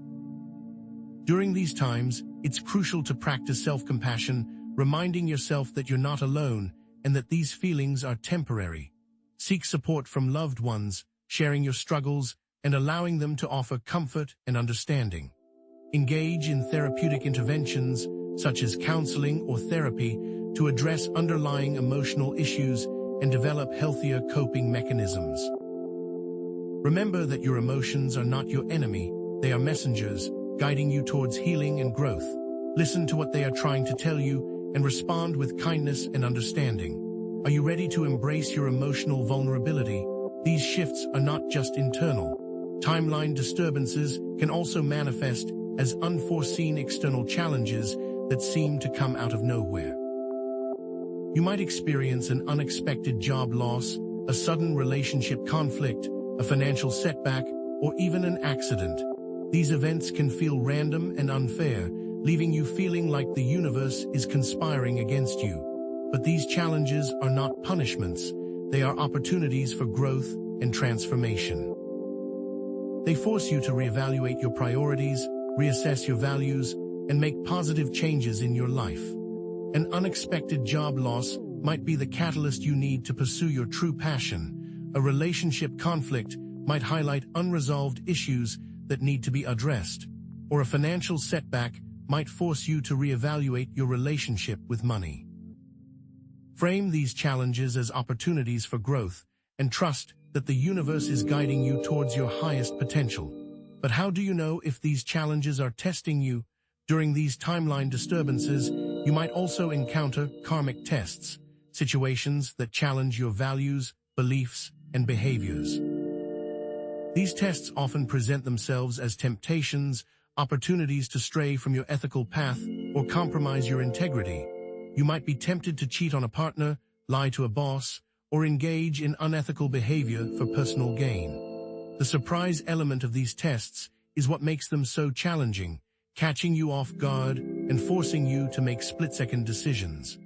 A: During these times, it's crucial to practice self-compassion, reminding yourself that you're not alone and that these feelings are temporary. Seek support from loved ones, sharing your struggles and allowing them to offer comfort and understanding. Engage in therapeutic interventions, such as counseling or therapy, to address underlying emotional issues and develop healthier coping mechanisms. Remember that your emotions are not your enemy, they are messengers, guiding you towards healing and growth. Listen to what they are trying to tell you and respond with kindness and understanding. Are you ready to embrace your emotional vulnerability? These shifts are not just internal. Timeline disturbances can also manifest as unforeseen external challenges that seem to come out of nowhere. You might experience an unexpected job loss, a sudden relationship conflict, a financial setback, or even an accident. These events can feel random and unfair, leaving you feeling like the universe is conspiring against you. But these challenges are not punishments. They are opportunities for growth and transformation. They force you to reevaluate your priorities, reassess your values, and make positive changes in your life. An unexpected job loss might be the catalyst you need to pursue your true passion. A relationship conflict might highlight unresolved issues that need to be addressed, or a financial setback might force you to reevaluate your relationship with money. Frame these challenges as opportunities for growth and trust that the universe is guiding you towards your highest potential. But how do you know if these challenges are testing you? During these timeline disturbances, you might also encounter karmic tests, situations that challenge your values, beliefs, and behaviors. These tests often present themselves as temptations, opportunities to stray from your ethical path, or compromise your integrity. You might be tempted to cheat on a partner, lie to a boss, or engage in unethical behavior for personal gain. The surprise element of these tests is what makes them so challenging, catching you off guard and forcing you to make split-second decisions.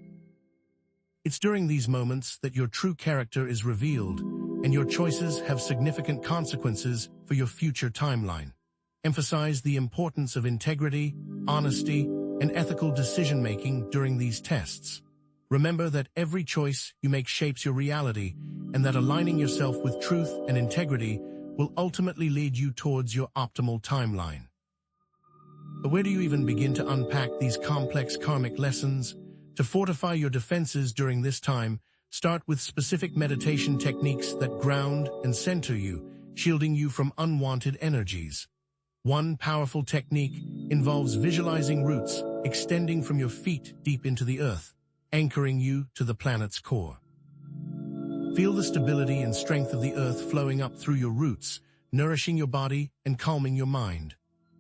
A: It's during these moments that your true character is revealed, and your choices have significant consequences for your future timeline. Emphasize the importance of integrity, honesty, and ethical decision-making during these tests. Remember that every choice you make shapes your reality, and that aligning yourself with truth and integrity will ultimately lead you towards your optimal timeline. But where do you even begin to unpack these complex karmic lessons? To fortify your defenses during this time, start with specific meditation techniques that ground and center you, shielding you from unwanted energies. One powerful technique involves visualizing roots extending from your feet deep into the earth, anchoring you to the planet's core. Feel the stability and strength of the earth flowing up through your roots, nourishing your body and calming your mind.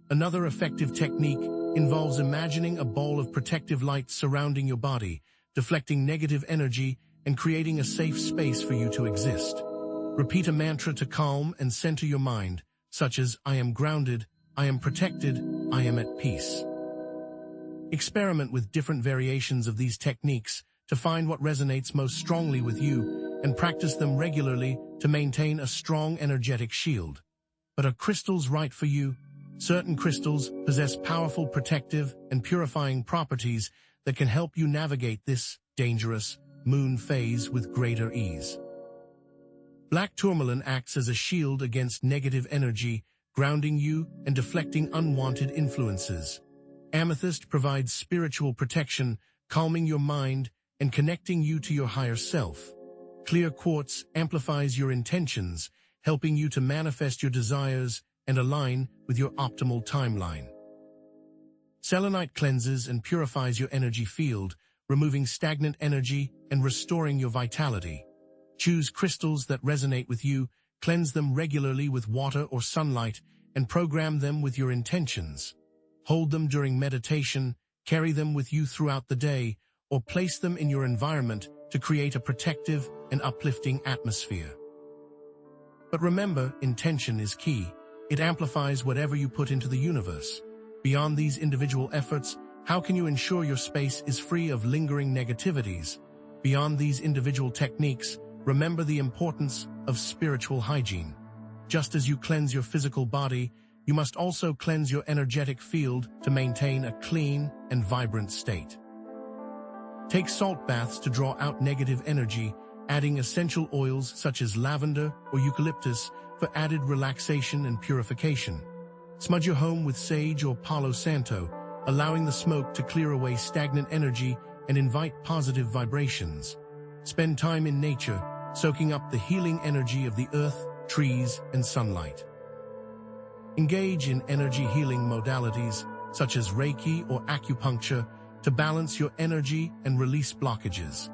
A: Another effective technique involves imagining a ball of protective light surrounding your body, deflecting negative energy and creating a safe space for you to exist. Repeat a mantra to calm and center your mind, such as, "I am grounded, I am protected, I am at peace." Experiment with different variations of these techniques to find what resonates most strongly with you and practice them regularly to maintain a strong energetic shield. But are crystals right for you? Certain crystals possess powerful protective and purifying properties that can help you navigate this dangerous moon phase with greater ease. Black tourmaline acts as a shield against negative energy, grounding you and deflecting unwanted influences. Amethyst provides spiritual protection, calming your mind and connecting you to your higher self. Clear quartz amplifies your intentions, helping you to manifest your desires and align with your optimal timeline. Selenite cleanses and purifies your energy field, removing stagnant energy and restoring your vitality. Choose crystals that resonate with you, cleanse them regularly with water or sunlight, and program them with your intentions. Hold them during meditation, carry them with you throughout the day, or place them in your environment to create a protective and uplifting atmosphere. But remember, intention is key. It amplifies whatever you put into the universe. Beyond these individual efforts, how can you ensure your space is free of lingering negativities? Beyond these individual techniques, remember the importance of spiritual hygiene. Just as you cleanse your physical body, you must also cleanse your energetic field to maintain a clean and vibrant state. Take salt baths to draw out negative energy, adding essential oils such as lavender or eucalyptus for added relaxation and purification. Smudge your home with sage or Palo Santo, allowing the smoke to clear away stagnant energy and invite positive vibrations. Spend time in nature, soaking up the healing energy of the earth, trees, and sunlight. Engage in energy healing modalities such as Reiki or acupuncture to balance your energy and release blockages.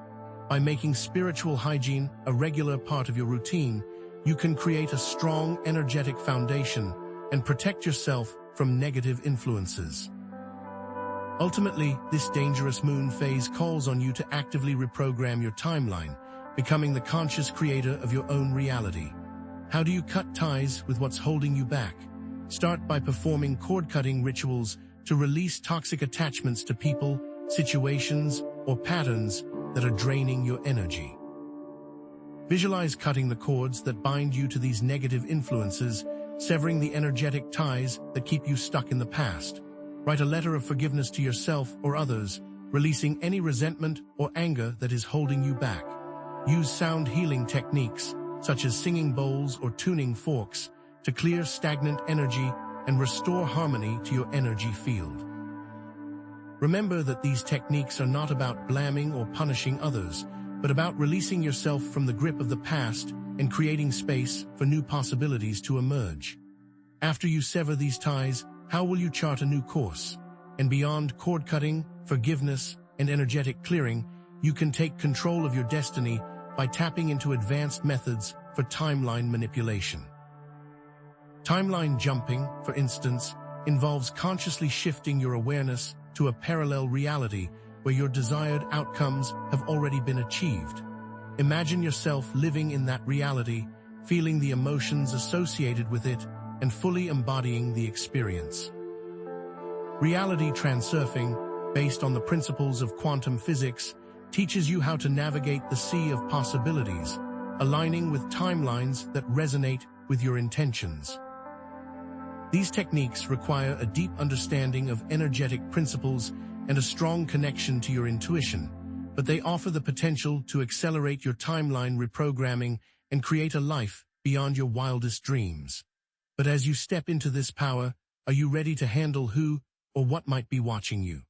A: By making spiritual hygiene a regular part of your routine, you can create a strong energetic foundation and protect yourself from negative influences. Ultimately, this dangerous moon phase calls on you to actively reprogram your timeline, becoming the conscious creator of your own reality. How do you cut ties with what's holding you back? Start by performing cord-cutting rituals to release toxic attachments to people, situations, or patterns that are draining your energy. Visualize cutting the cords that bind you to these negative influences, severing the energetic ties that keep you stuck in the past. Write a letter of forgiveness to yourself or others, releasing any resentment or anger that is holding you back. Use sound healing techniques, such as singing bowls or tuning forks, to clear stagnant energy and restore harmony to your energy field. Remember that these techniques are not about blaming or punishing others, but about releasing yourself from the grip of the past and creating space for new possibilities to emerge. After you sever these ties, how will you chart a new course? And beyond cord cutting, forgiveness, and energetic clearing, you can take control of your destiny by tapping into advanced methods for timeline manipulation. Timeline jumping, for instance, involves consciously shifting your awareness to a parallel reality where your desired outcomes have already been achieved. Imagine yourself living in that reality, feeling the emotions associated with it, and fully embodying the experience. Reality transurfing, based on the principles of quantum physics, teaches you how to navigate the sea of possibilities, aligning with timelines that resonate with your intentions. These techniques require a deep understanding of energetic principles and a strong connection to your intuition, but they offer the potential to accelerate your timeline reprogramming and create a life beyond your wildest dreams. But as you step into this power, are you ready to handle who or what might be watching you?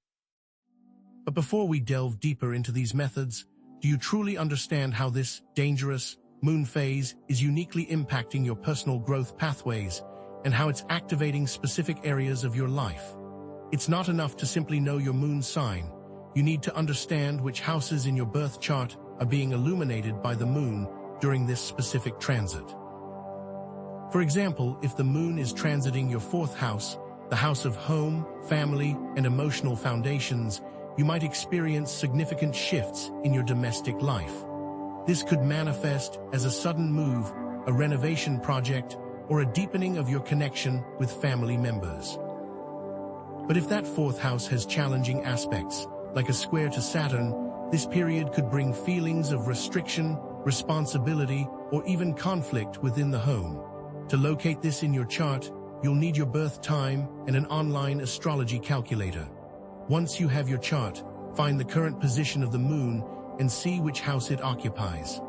A: But before we delve deeper into these methods, do you truly understand how this dangerous moon phase is uniquely impacting your personal growth pathways and how it's activating specific areas of your life? It's not enough to simply know your moon sign. You need to understand which houses in your birth chart are being illuminated by the moon during this specific transit. For example, if the moon is transiting your fourth house, the house of home, family, and emotional foundations, you might experience significant shifts in your domestic life. This could manifest as a sudden move, a renovation project, or a deepening of your connection with family members. But if that fourth house has challenging aspects, like a square to Saturn, this period could bring feelings of restriction, responsibility, or even conflict within the home. To locate this in your chart, you'll need your birth time and an online astrology calculator. Once you have your chart, find the current position of the moon and see which house it occupies.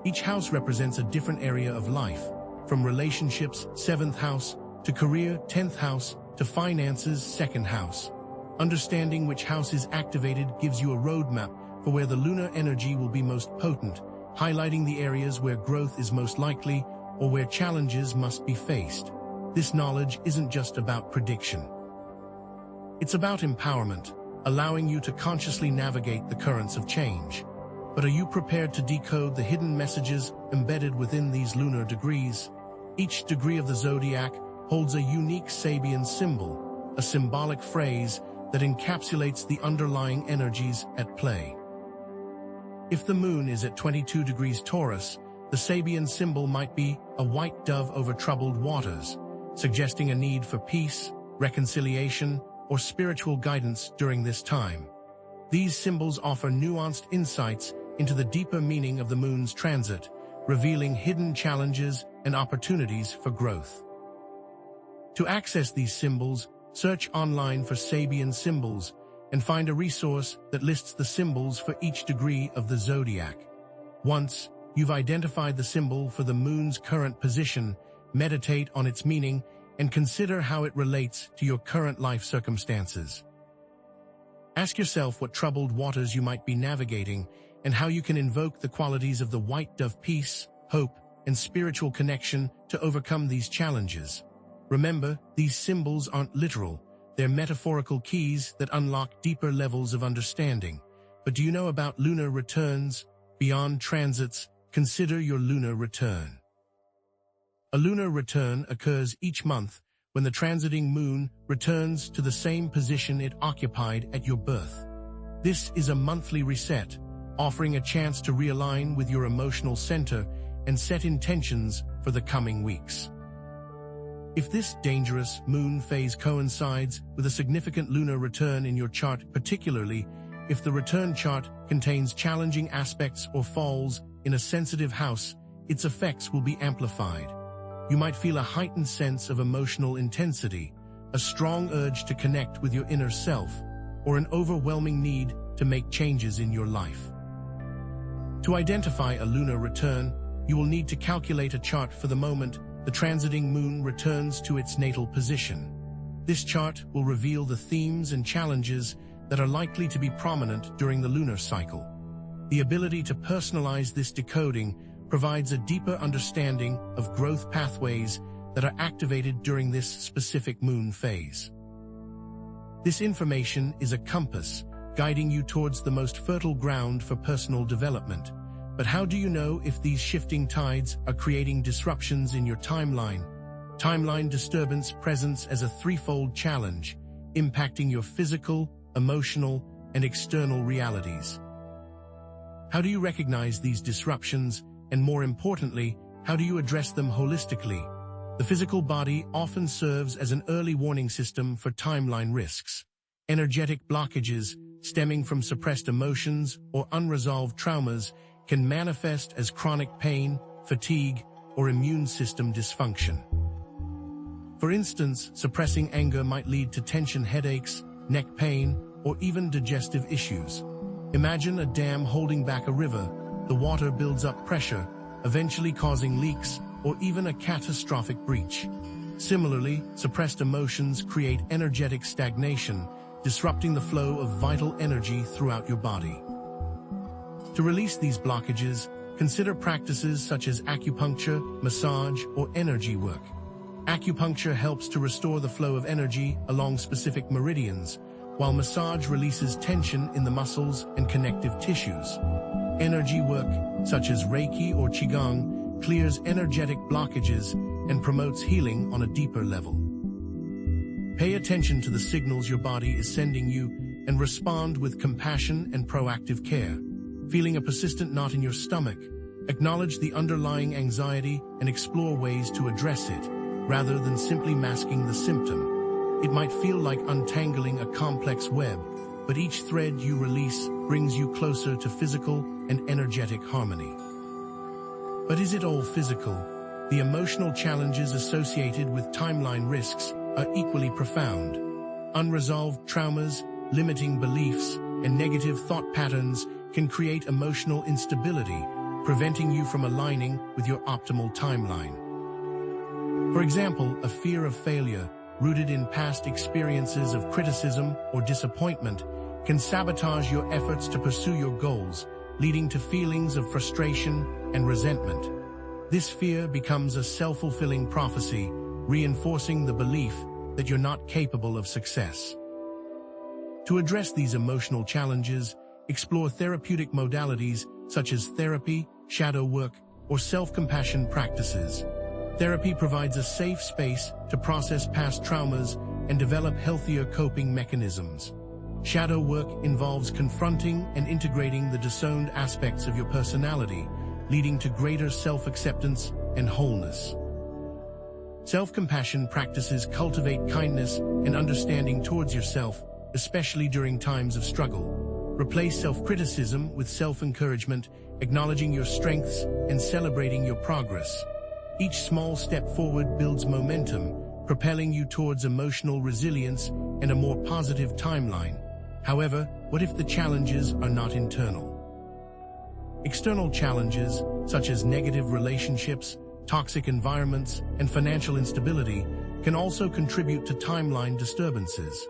A: Each house represents a different area of life, from relationships, 7th house, to career, 10th house, to finances, 2nd house. Understanding which house is activated gives you a roadmap for where the lunar energy will be most potent, highlighting the areas where growth is most likely or where challenges must be faced. This knowledge isn't just about prediction. It's about empowerment, allowing you to consciously navigate the currents of change. But are you prepared to decode the hidden messages embedded within these lunar degrees? Each degree of the zodiac holds a unique Sabian symbol, a symbolic phrase that encapsulates the underlying energies at play. If the moon is at 22 degrees Taurus, the Sabian symbol might be a white dove over troubled waters, suggesting a need for peace, reconciliation, or spiritual guidance during this time. These symbols offer nuanced insights into the deeper meaning of the moon's transit, revealing hidden challenges and opportunities for growth. To access these symbols, search online for Sabian symbols and find a resource that lists the symbols for each degree of the zodiac. Once you've identified the symbol for the moon's current position, meditate on its meaning and consider how it relates to your current life circumstances. Ask yourself what troubled waters you might be navigating and how you can invoke the qualities of the white dove: peace, hope, and spiritual connection to overcome these challenges. Remember, these symbols aren't literal. They're metaphorical keys that unlock deeper levels of understanding. But do you know about lunar returns? Beyond transits, consider your lunar return. A lunar return occurs each month when the transiting moon returns to the same position it occupied at your birth. This is a monthly reset, offering a chance to realign with your emotional center and set intentions for the coming weeks. If this dangerous moon phase coincides with a significant lunar return in your chart, particularly if the return chart contains challenging aspects or falls in a sensitive house, its effects will be amplified. You might feel a heightened sense of emotional intensity, a strong urge to connect with your inner self, or an overwhelming need to make changes in your life. To identify a lunar return, you will need to calculate a chart for the moment the transiting moon returns to its natal position. This chart will reveal the themes and challenges that are likely to be prominent during the lunar cycle. The ability to personalize this decoding provides a deeper understanding of growth pathways that are activated during this specific moon phase. This information is a compass, guiding you towards the most fertile ground for personal development. But how do you know if these shifting tides are creating disruptions in your timeline? Timeline disturbance presents as a threefold challenge, impacting your physical, emotional, and external realities. How do you recognize these disruptions, and more importantly, how do you address them holistically? The physical body often serves as an early warning system for timeline risks. Energetic blockages stemming from suppressed emotions or unresolved traumas can manifest as chronic pain, fatigue, or immune system dysfunction. For instance, suppressing anger might lead to tension headaches, neck pain, or even digestive issues. Imagine a dam holding back a river. The water builds up pressure, eventually causing leaks or even a catastrophic breach. Similarly, suppressed emotions create energetic stagnation, disrupting the flow of vital energy throughout your body. To release these blockages, consider practices such as acupuncture, massage, or energy work. Acupuncture helps to restore the flow of energy along specific meridians, while massage releases tension in the muscles and connective tissues. Energy work, such as Reiki or Qigong, clears energetic blockages and promotes healing on a deeper level. Pay attention to the signals your body is sending you and respond with compassion and proactive care. Feeling a persistent knot in your stomach, acknowledge the underlying anxiety and explore ways to address it, rather than simply masking the symptom. It might feel like untangling a complex web, but each thread you release brings you closer to physical and energetic harmony. But is it all physical? The emotional challenges associated with timeline risks are equally profound. Unresolved traumas, limiting beliefs, and negative thought patterns can create emotional instability, preventing you from aligning with your optimal timeline. For example, a fear of failure, rooted in past experiences of criticism or disappointment, can sabotage your efforts to pursue your goals, leading to feelings of frustration and resentment. This fear becomes a self-fulfilling prophecy, reinforcing the belief that you're not capable of success. To address these emotional challenges, explore therapeutic modalities such as therapy, shadow work, or self-compassion practices. Therapy provides a safe space to process past traumas and develop healthier coping mechanisms. Shadow work involves confronting and integrating the disowned aspects of your personality, leading to greater self-acceptance and wholeness. Self-compassion practices cultivate kindness and understanding towards yourself, especially during times of struggle. Replace self-criticism with self-encouragement, acknowledging your strengths and celebrating your progress. Each small step forward builds momentum, propelling you towards emotional resilience and a more positive timeline. However, what if the challenges are not internal? External challenges, such as negative relationships, toxic environments, and financial instability, can also contribute to timeline disturbances.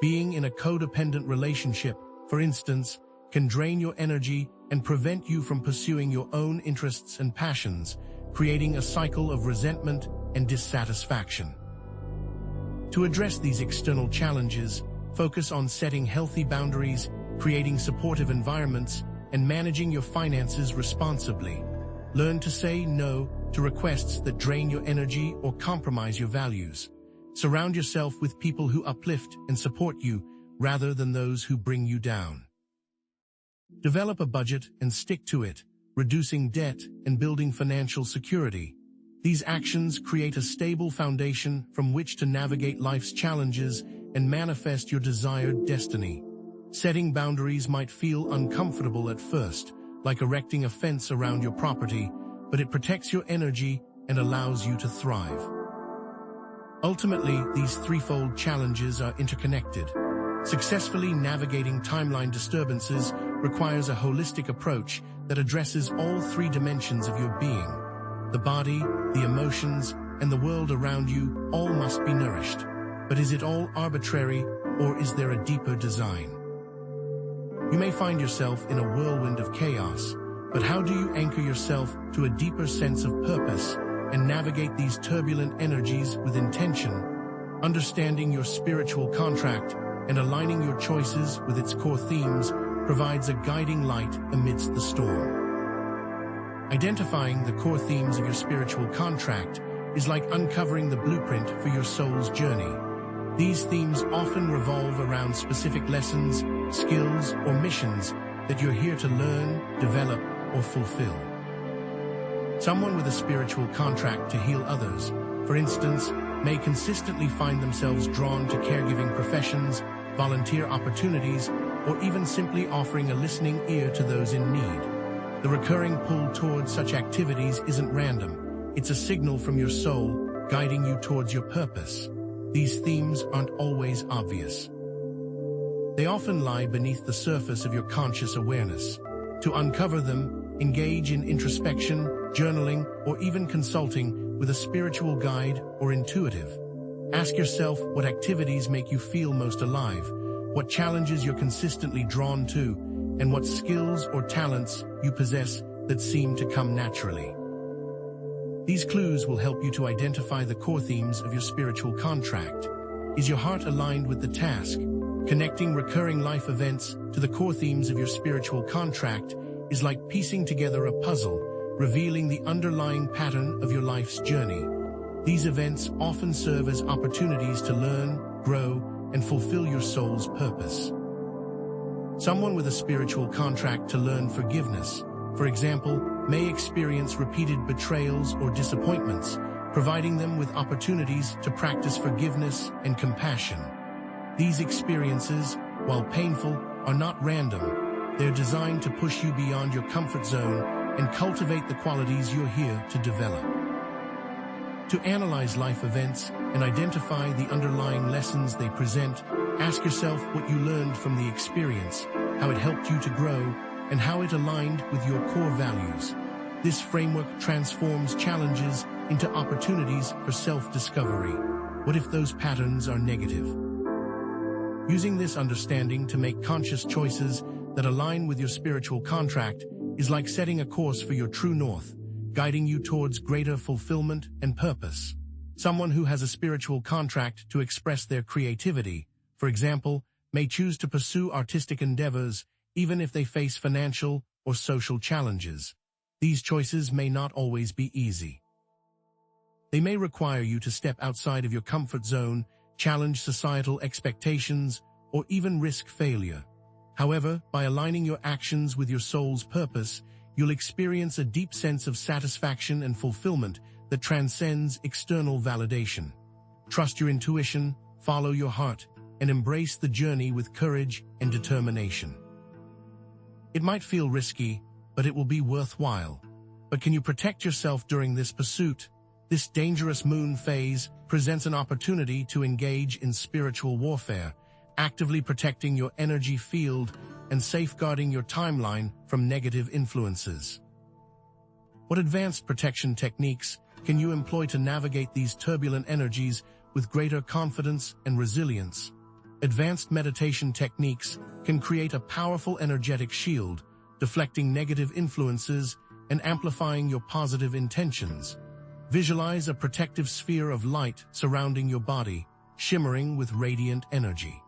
A: Being in a codependent relationship, for instance, can drain your energy and prevent you from pursuing your own interests and passions, creating a cycle of resentment and dissatisfaction. To address these external challenges, focus on setting healthy boundaries, creating supportive environments, and managing your finances responsibly. Learn to say no to requests that drain your energy or compromise your values. Surround yourself with people who uplift and support you, rather than those who bring you down. Develop a budget and stick to it, reducing debt and building financial security. These actions create a stable foundation from which to navigate life's challenges and manifest your desired destiny. Setting boundaries might feel uncomfortable at first, like erecting a fence around your property, but it protects your energy and allows you to thrive. Ultimately, these threefold challenges are interconnected. Successfully navigating timeline disturbances requires a holistic approach that addresses all three dimensions of your being. The body, the emotions, and the world around you all must be nourished. But is it all arbitrary, or is there a deeper design? You may find yourself in a whirlwind of chaos, but how do you anchor yourself to a deeper sense of purpose and navigate these turbulent energies with intention? Understanding your spiritual contract and aligning your choices with its core themes provides a guiding light amidst the storm. Identifying the core themes of your spiritual contract is like uncovering the blueprint for your soul's journey. These themes often revolve around specific lessons, skills, or missions that you're here to learn, develop, or fulfill. Someone with a spiritual contract to heal others, for instance, may consistently find themselves drawn to caregiving professions, volunteer opportunities, or even simply offering a listening ear to those in need. The recurring pull towards such activities isn't random. It's a signal from your soul, guiding you towards your purpose. These themes aren't always obvious. They often lie beneath the surface of your conscious awareness. To uncover them, engage in introspection, journaling, or even consulting with a spiritual guide or intuitive. Ask yourself what activities make you feel most alive, what challenges you're consistently drawn to, and what skills or talents you possess that seem to come naturally. These clues will help you to identify the core themes of your spiritual contract. Is your heart aligned with the task? Connecting recurring life events to the core themes of your spiritual contract is like piecing together a puzzle, revealing the underlying pattern of your life's journey. These events often serve as opportunities to learn, grow, and fulfill your soul's purpose. Someone with a spiritual contract to learn forgiveness, for example, may experience repeated betrayals or disappointments, providing them with opportunities to practice forgiveness and compassion. These experiences, while painful, are not random. They're designed to push you beyond your comfort zone and cultivate the qualities you're here to develop. To analyze life events and identify the underlying lessons they present, ask yourself what you learned from the experience, how it helped you to grow, and how it aligned with your core values. This framework transforms challenges into opportunities for self-discovery. What if those patterns are negative? Using this understanding to make conscious choices that align with your spiritual contract is like setting a course for your true north, guiding you towards greater fulfillment and purpose. Someone who has a spiritual contract to express their creativity, for example, may choose to pursue artistic endeavors even if they face financial or social challenges. These choices may not always be easy. They may require you to step outside of your comfort zone, challenge societal expectations, or even risk failure. However, by aligning your actions with your soul's purpose, you'll experience a deep sense of satisfaction and fulfillment that transcends external validation. Trust your intuition, follow your heart, and embrace the journey with courage and determination. It might feel risky, but it will be worthwhile. But can you protect yourself during this pursuit? This dangerous moon phase presents an opportunity to engage in spiritual warfare, actively protecting your energy field and safeguarding your timeline from negative influences. What advanced protection techniques can you employ to navigate these turbulent energies with greater confidence and resilience? Advanced meditation techniques can create a powerful energetic shield, deflecting negative influences and amplifying your positive intentions. Visualize a protective sphere of light surrounding your body, shimmering with radiant energy.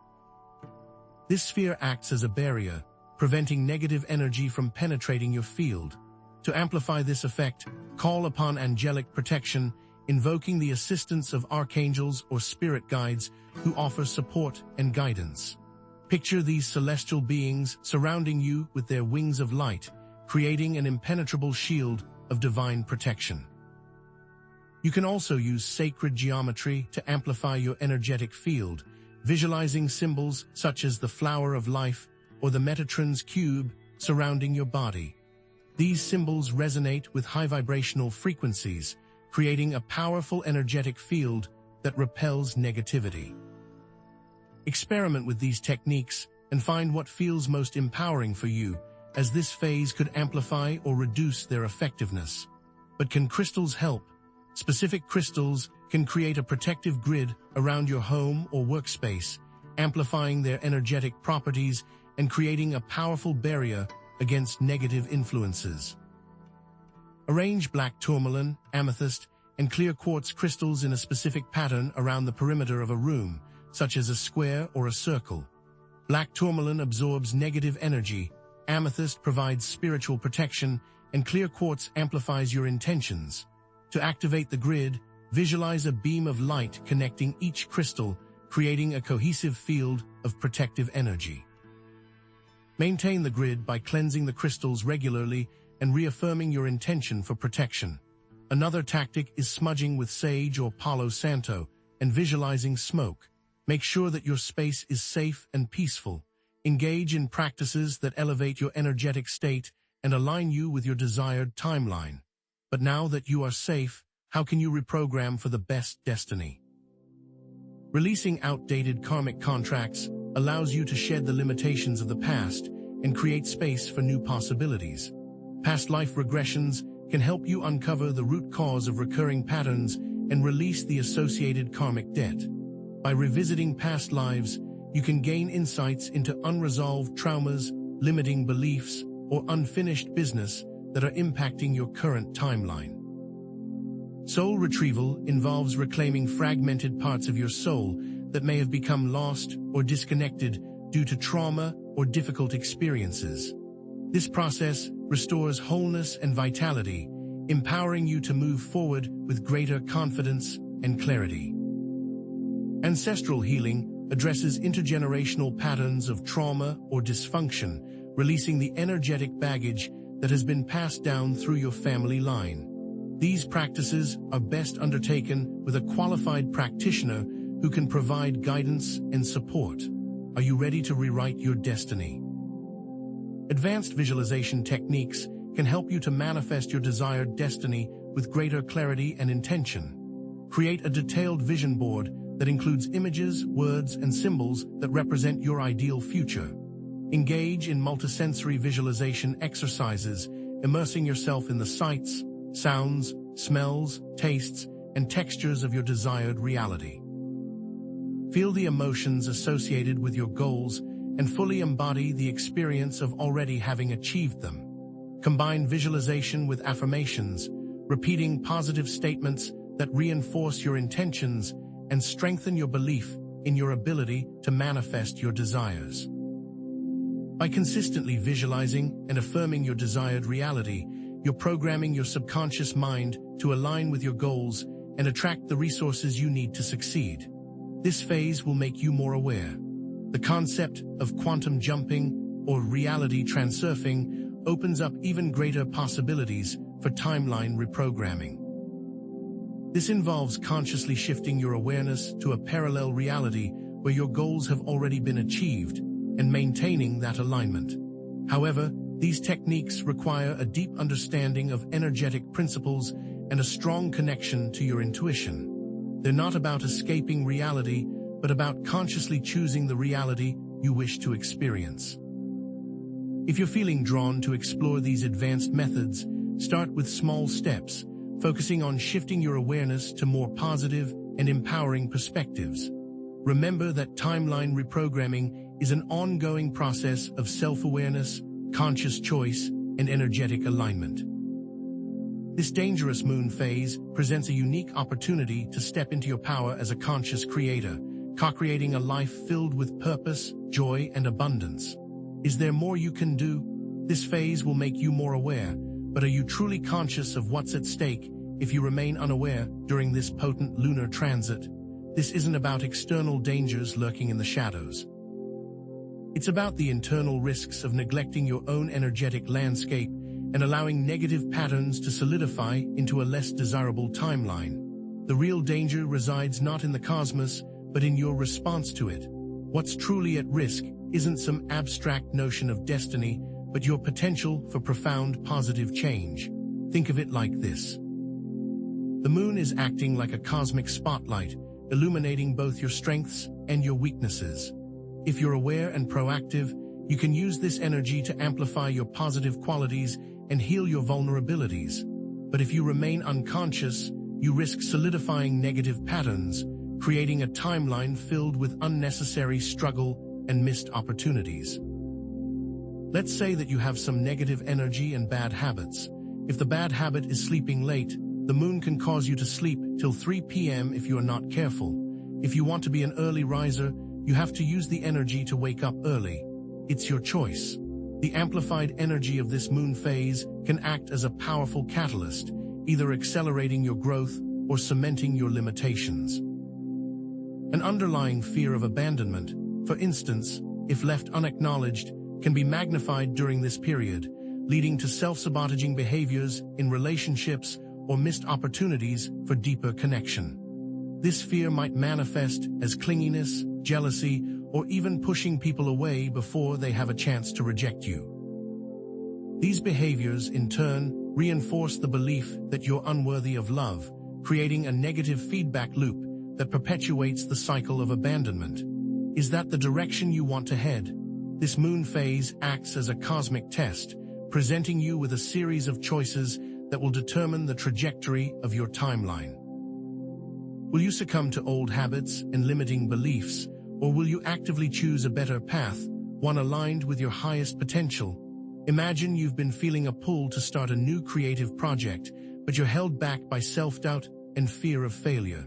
A: This sphere acts as a barrier, preventing negative energy from penetrating your field. To amplify this effect, call upon angelic protection, invoking the assistance of archangels or spirit guides who offer support and guidance. Picture these celestial beings surrounding you with their wings of light, creating an impenetrable shield of divine protection. You can also use sacred geometry to amplify your energetic field, visualizing symbols such as the flower of life or the Metatron's cube surrounding your body. These symbols resonate with high vibrational frequencies, creating a powerful energetic field that repels negativity. Experiment with these techniques and find what feels most empowering for you, as this phase could amplify or reduce their effectiveness. But can crystals help? Specific crystals can create a protective grid around your home or workspace, amplifying their energetic properties and creating a powerful barrier against negative influences. Arrange black tourmaline, amethyst, and clear quartz crystals in a specific pattern around the perimeter of a room, such as a square or a circle. Black tourmaline absorbs negative energy, amethyst provides spiritual protection, and clear quartz amplifies your intentions. To activate the grid, visualize a beam of light connecting each crystal, creating a cohesive field of protective energy. Maintain the grid by cleansing the crystals regularly and reaffirming your intention for protection. Another tactic is smudging with sage or Palo Santo and visualizing smoke. Make sure that your space is safe and peaceful. Engage in practices that elevate your energetic state and align you with your desired timeline. But now that you are safe, how can you reprogram for the best destiny? Releasing outdated karmic contracts allows you to shed the limitations of the past and create space for new possibilities. Past life regressions can help you uncover the root cause of recurring patterns and release the associated karmic debt. By revisiting past lives, you can gain insights into unresolved traumas, limiting beliefs, or unfinished business that are impacting your current timeline. Soul retrieval involves reclaiming fragmented parts of your soul that may have become lost or disconnected due to trauma or difficult experiences. This process restores wholeness and vitality, empowering you to move forward with greater confidence and clarity. Ancestral healing addresses intergenerational patterns of trauma or dysfunction, releasing the energetic baggage that has been passed down through your family line. These practices are best undertaken with a qualified practitioner who can provide guidance and support. Are you ready to rewrite your destiny? Advanced visualization techniques can help you to manifest your desired destiny with greater clarity and intention. Create a detailed vision board that includes images, words, and symbols that represent your ideal future. Engage in multisensory visualization exercises, immersing yourself in the sights, sounds, smells, tastes, and textures of your desired reality. Feel the emotions associated with your goals and fully embody the experience of already having achieved them. Combine visualization with affirmations, repeating positive statements that reinforce your intentions and strengthen your belief in your ability to manifest your desires. By consistently visualizing and affirming your desired reality, you're programming your subconscious mind to align with your goals and attract the resources you need to succeed. This phase will make you more aware. The concept of quantum jumping or reality transurfing opens up even greater possibilities for timeline reprogramming. This involves consciously shifting your awareness to a parallel reality where your goals have already been achieved and maintaining that alignment. However, these techniques require a deep understanding of energetic principles and a strong connection to your intuition. They're not about escaping reality, but about consciously choosing the reality you wish to experience. If you're feeling drawn to explore these advanced methods, start with small steps, focusing on shifting your awareness to more positive and empowering perspectives. Remember that timeline reprogramming is an ongoing process of self-awareness, conscious choice, and energetic alignment. This dangerous moon phase presents a unique opportunity to step into your power as a conscious creator, co-creating a life filled with purpose, joy, and abundance. Is there more you can do? This phase will make you more aware, but are you truly conscious of what's at stake if you remain unaware during this potent lunar transit? This isn't about external dangers lurking in the shadows. It's about the internal risks of neglecting your own energetic landscape and allowing negative patterns to solidify into a less desirable timeline. The real danger resides not in the cosmos, but in your response to it. What's truly at risk isn't some abstract notion of destiny, but your potential for profound positive change. Think of it like this. The moon is acting like a cosmic spotlight, illuminating both your strengths and your weaknesses. If you're aware and proactive, you can use this energy to amplify your positive qualities and heal your vulnerabilities. But if you remain unconscious, you risk solidifying negative patterns, creating a timeline filled with unnecessary struggle and missed opportunities. Let's say that you have some negative energy and bad habits. If the bad habit is sleeping late, the moon can cause you to sleep till 3 p.m. if you are not careful. If you want to be an early riser, you have to use the energy to wake up early. It's your choice. The amplified energy of this moon phase can act as a powerful catalyst, either accelerating your growth or cementing your limitations. An underlying fear of abandonment, for instance, if left unacknowledged, can be magnified during this period, leading to self-sabotaging behaviors in relationships or missed opportunities for deeper connection. This fear might manifest as clinginess, jealousy, or even pushing people away before they have a chance to reject you. These behaviors, in turn, reinforce the belief that you're unworthy of love, creating a negative feedback loop that perpetuates the cycle of abandonment. Is that the direction you want to head? This moon phase acts as a cosmic test, presenting you with a series of choices that will determine the trajectory of your timeline. Will you succumb to old habits and limiting beliefs, or will you actively choose a better path, one aligned with your highest potential? Imagine you've been feeling a pull to start a new creative project, but you're held back by self-doubt and fear of failure.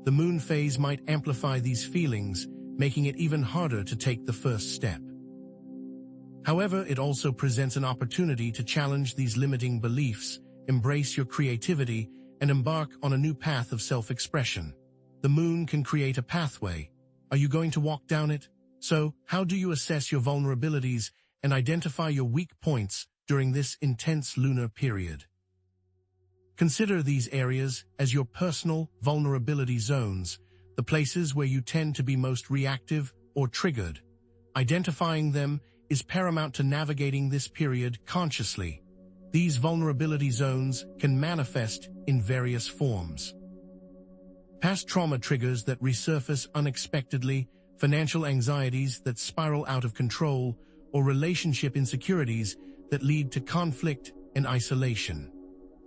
A: The moon phase might amplify these feelings, making it even harder to take the first step. However, it also presents an opportunity to challenge these limiting beliefs, embrace your creativity, and embark on a new path of self-expression. The moon can create a pathway. Are you going to walk down it? So, how do you assess your vulnerabilities and identify your weak points during this intense lunar period? Consider these areas as your personal vulnerability zones, the places where you tend to be most reactive or triggered. Identifying them is paramount to navigating this period consciously. These vulnerability zones can manifest in various forms. Past trauma triggers that resurface unexpectedly, financial anxieties that spiral out of control, or relationship insecurities that lead to conflict and isolation.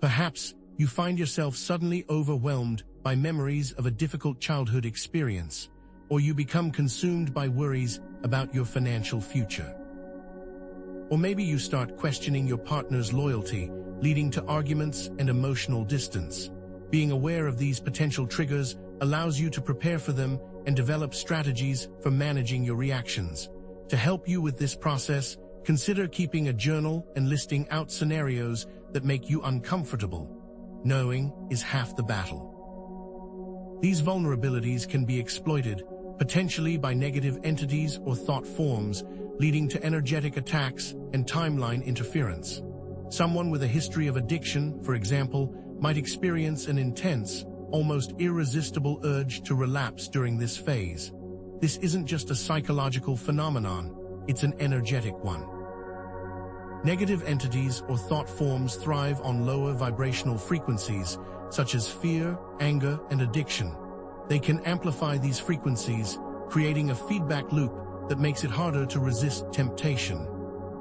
A: Perhaps you find yourself suddenly overwhelmed by memories of a difficult childhood experience, or you become consumed by worries about your financial future. Or maybe you start questioning your partner's loyalty, leading to arguments and emotional distance. Being aware of these potential triggers allows you to prepare for them and develop strategies for managing your reactions. To help you with this process, consider keeping a journal and listing out scenarios that make you uncomfortable. Knowing is half the battle. These vulnerabilities can be exploited, potentially by negative entities or thought forms, leading to energetic attacks and timeline interference. Someone with a history of addiction, for example, might experience an intense, almost irresistible urge to relapse during this phase. This isn't just a psychological phenomenon, it's an energetic one. Negative entities or thought forms thrive on lower vibrational frequencies, such as fear, anger, and addiction. They can amplify these frequencies, creating a feedback loop that makes it harder to resist temptation.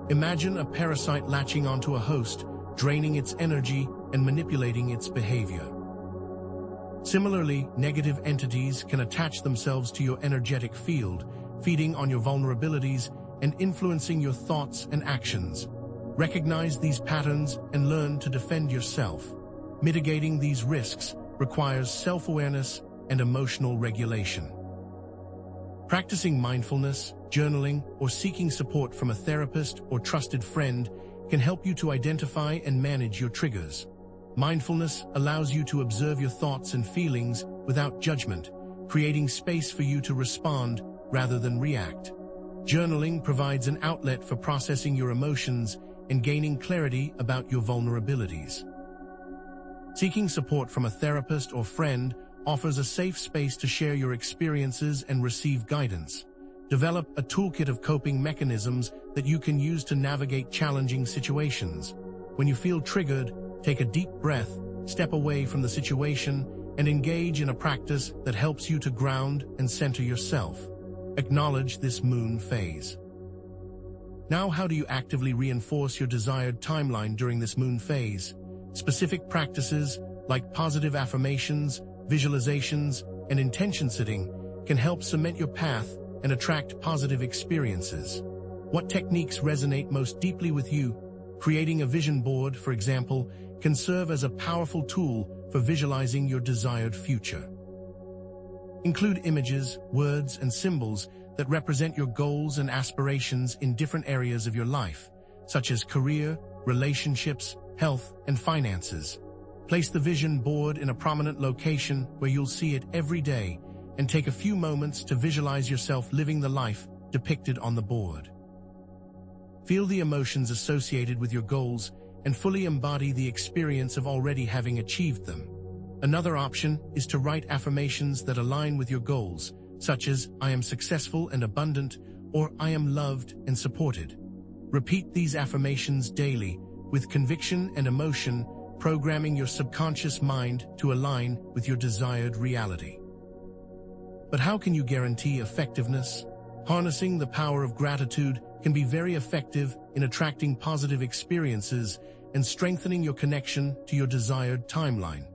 A: Imagine a parasite latching onto a host, draining its energy and manipulating its behavior. Similarly, negative entities can attach themselves to your energetic field, feeding on your vulnerabilities and influencing your thoughts and actions. Recognize these patterns and learn to defend yourself. Mitigating these risks requires self-awareness and emotional regulation. Practicing mindfulness, journaling, or seeking support from a therapist or trusted friend can help you to identify and manage your triggers. Mindfulness allows you to observe your thoughts and feelings without judgment, creating space for you to respond rather than react. Journaling provides an outlet for processing your emotions and gaining clarity about your vulnerabilities. Seeking support from a therapist or friend offers a safe space to share your experiences and receive guidance. Develop a toolkit of coping mechanisms that you can use to navigate challenging situations. When you feel triggered, take a deep breath, step away from the situation, and engage in a practice that helps you to ground and center yourself. Acknowledge this moon phase. Now, how do you actively reinforce your desired timeline during this moon phase? Specific practices like positive affirmations, visualizations, and intention setting can help cement your path and attract positive experiences. What techniques resonate most deeply with you? Creating a vision board, for example, can serve as a powerful tool for visualizing your desired future. Include images, words, and symbols that represent your goals and aspirations in different areas of your life, such as career, relationships, health, and finances. Place the vision board in a prominent location where you'll see it every day, and take a few moments to visualize yourself living the life depicted on the board. Feel the emotions associated with your goals and fully embody the experience of already having achieved them. Another option is to write affirmations that align with your goals, such as "I am successful and abundant" or "I am loved and supported." Repeat these affirmations daily with conviction and emotion, programming your subconscious mind to align with your desired reality. But how can you guarantee effectiveness? Harnessing the power of gratitude can be very effective in attracting positive experiences and strengthening your connection to your desired timeline.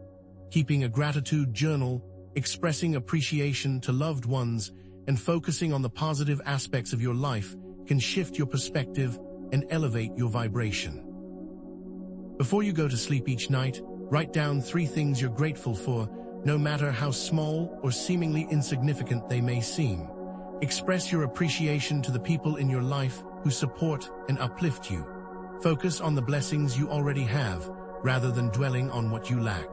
A: Keeping a gratitude journal, expressing appreciation to loved ones, and focusing on the positive aspects of your life can shift your perspective and elevate your vibration. Before you go to sleep each night, write down 3 things you're grateful for, no matter how small or seemingly insignificant they may seem. Express your appreciation to the people in your life who support and uplift you. Focus on the blessings you already have, rather than dwelling on what you lack.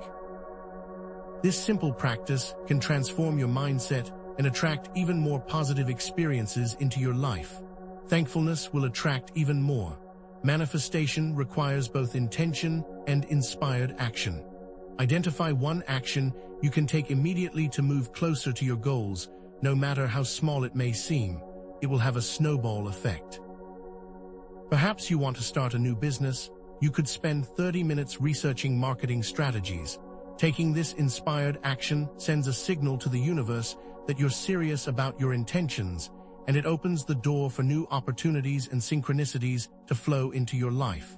A: This simple practice can transform your mindset and attract even more positive experiences into your life. Thankfulness will attract even more. Manifestation requires both intention and inspired action. Identify one action you can take immediately to move closer to your goals, no matter how small it may seem. It will have a snowball effect. Perhaps you want to start a new business. You could spend 30 minutes researching marketing strategies. Taking this inspired action sends a signal to the universe that you're serious about your intentions, and it opens the door for new opportunities and synchronicities to flow into your life.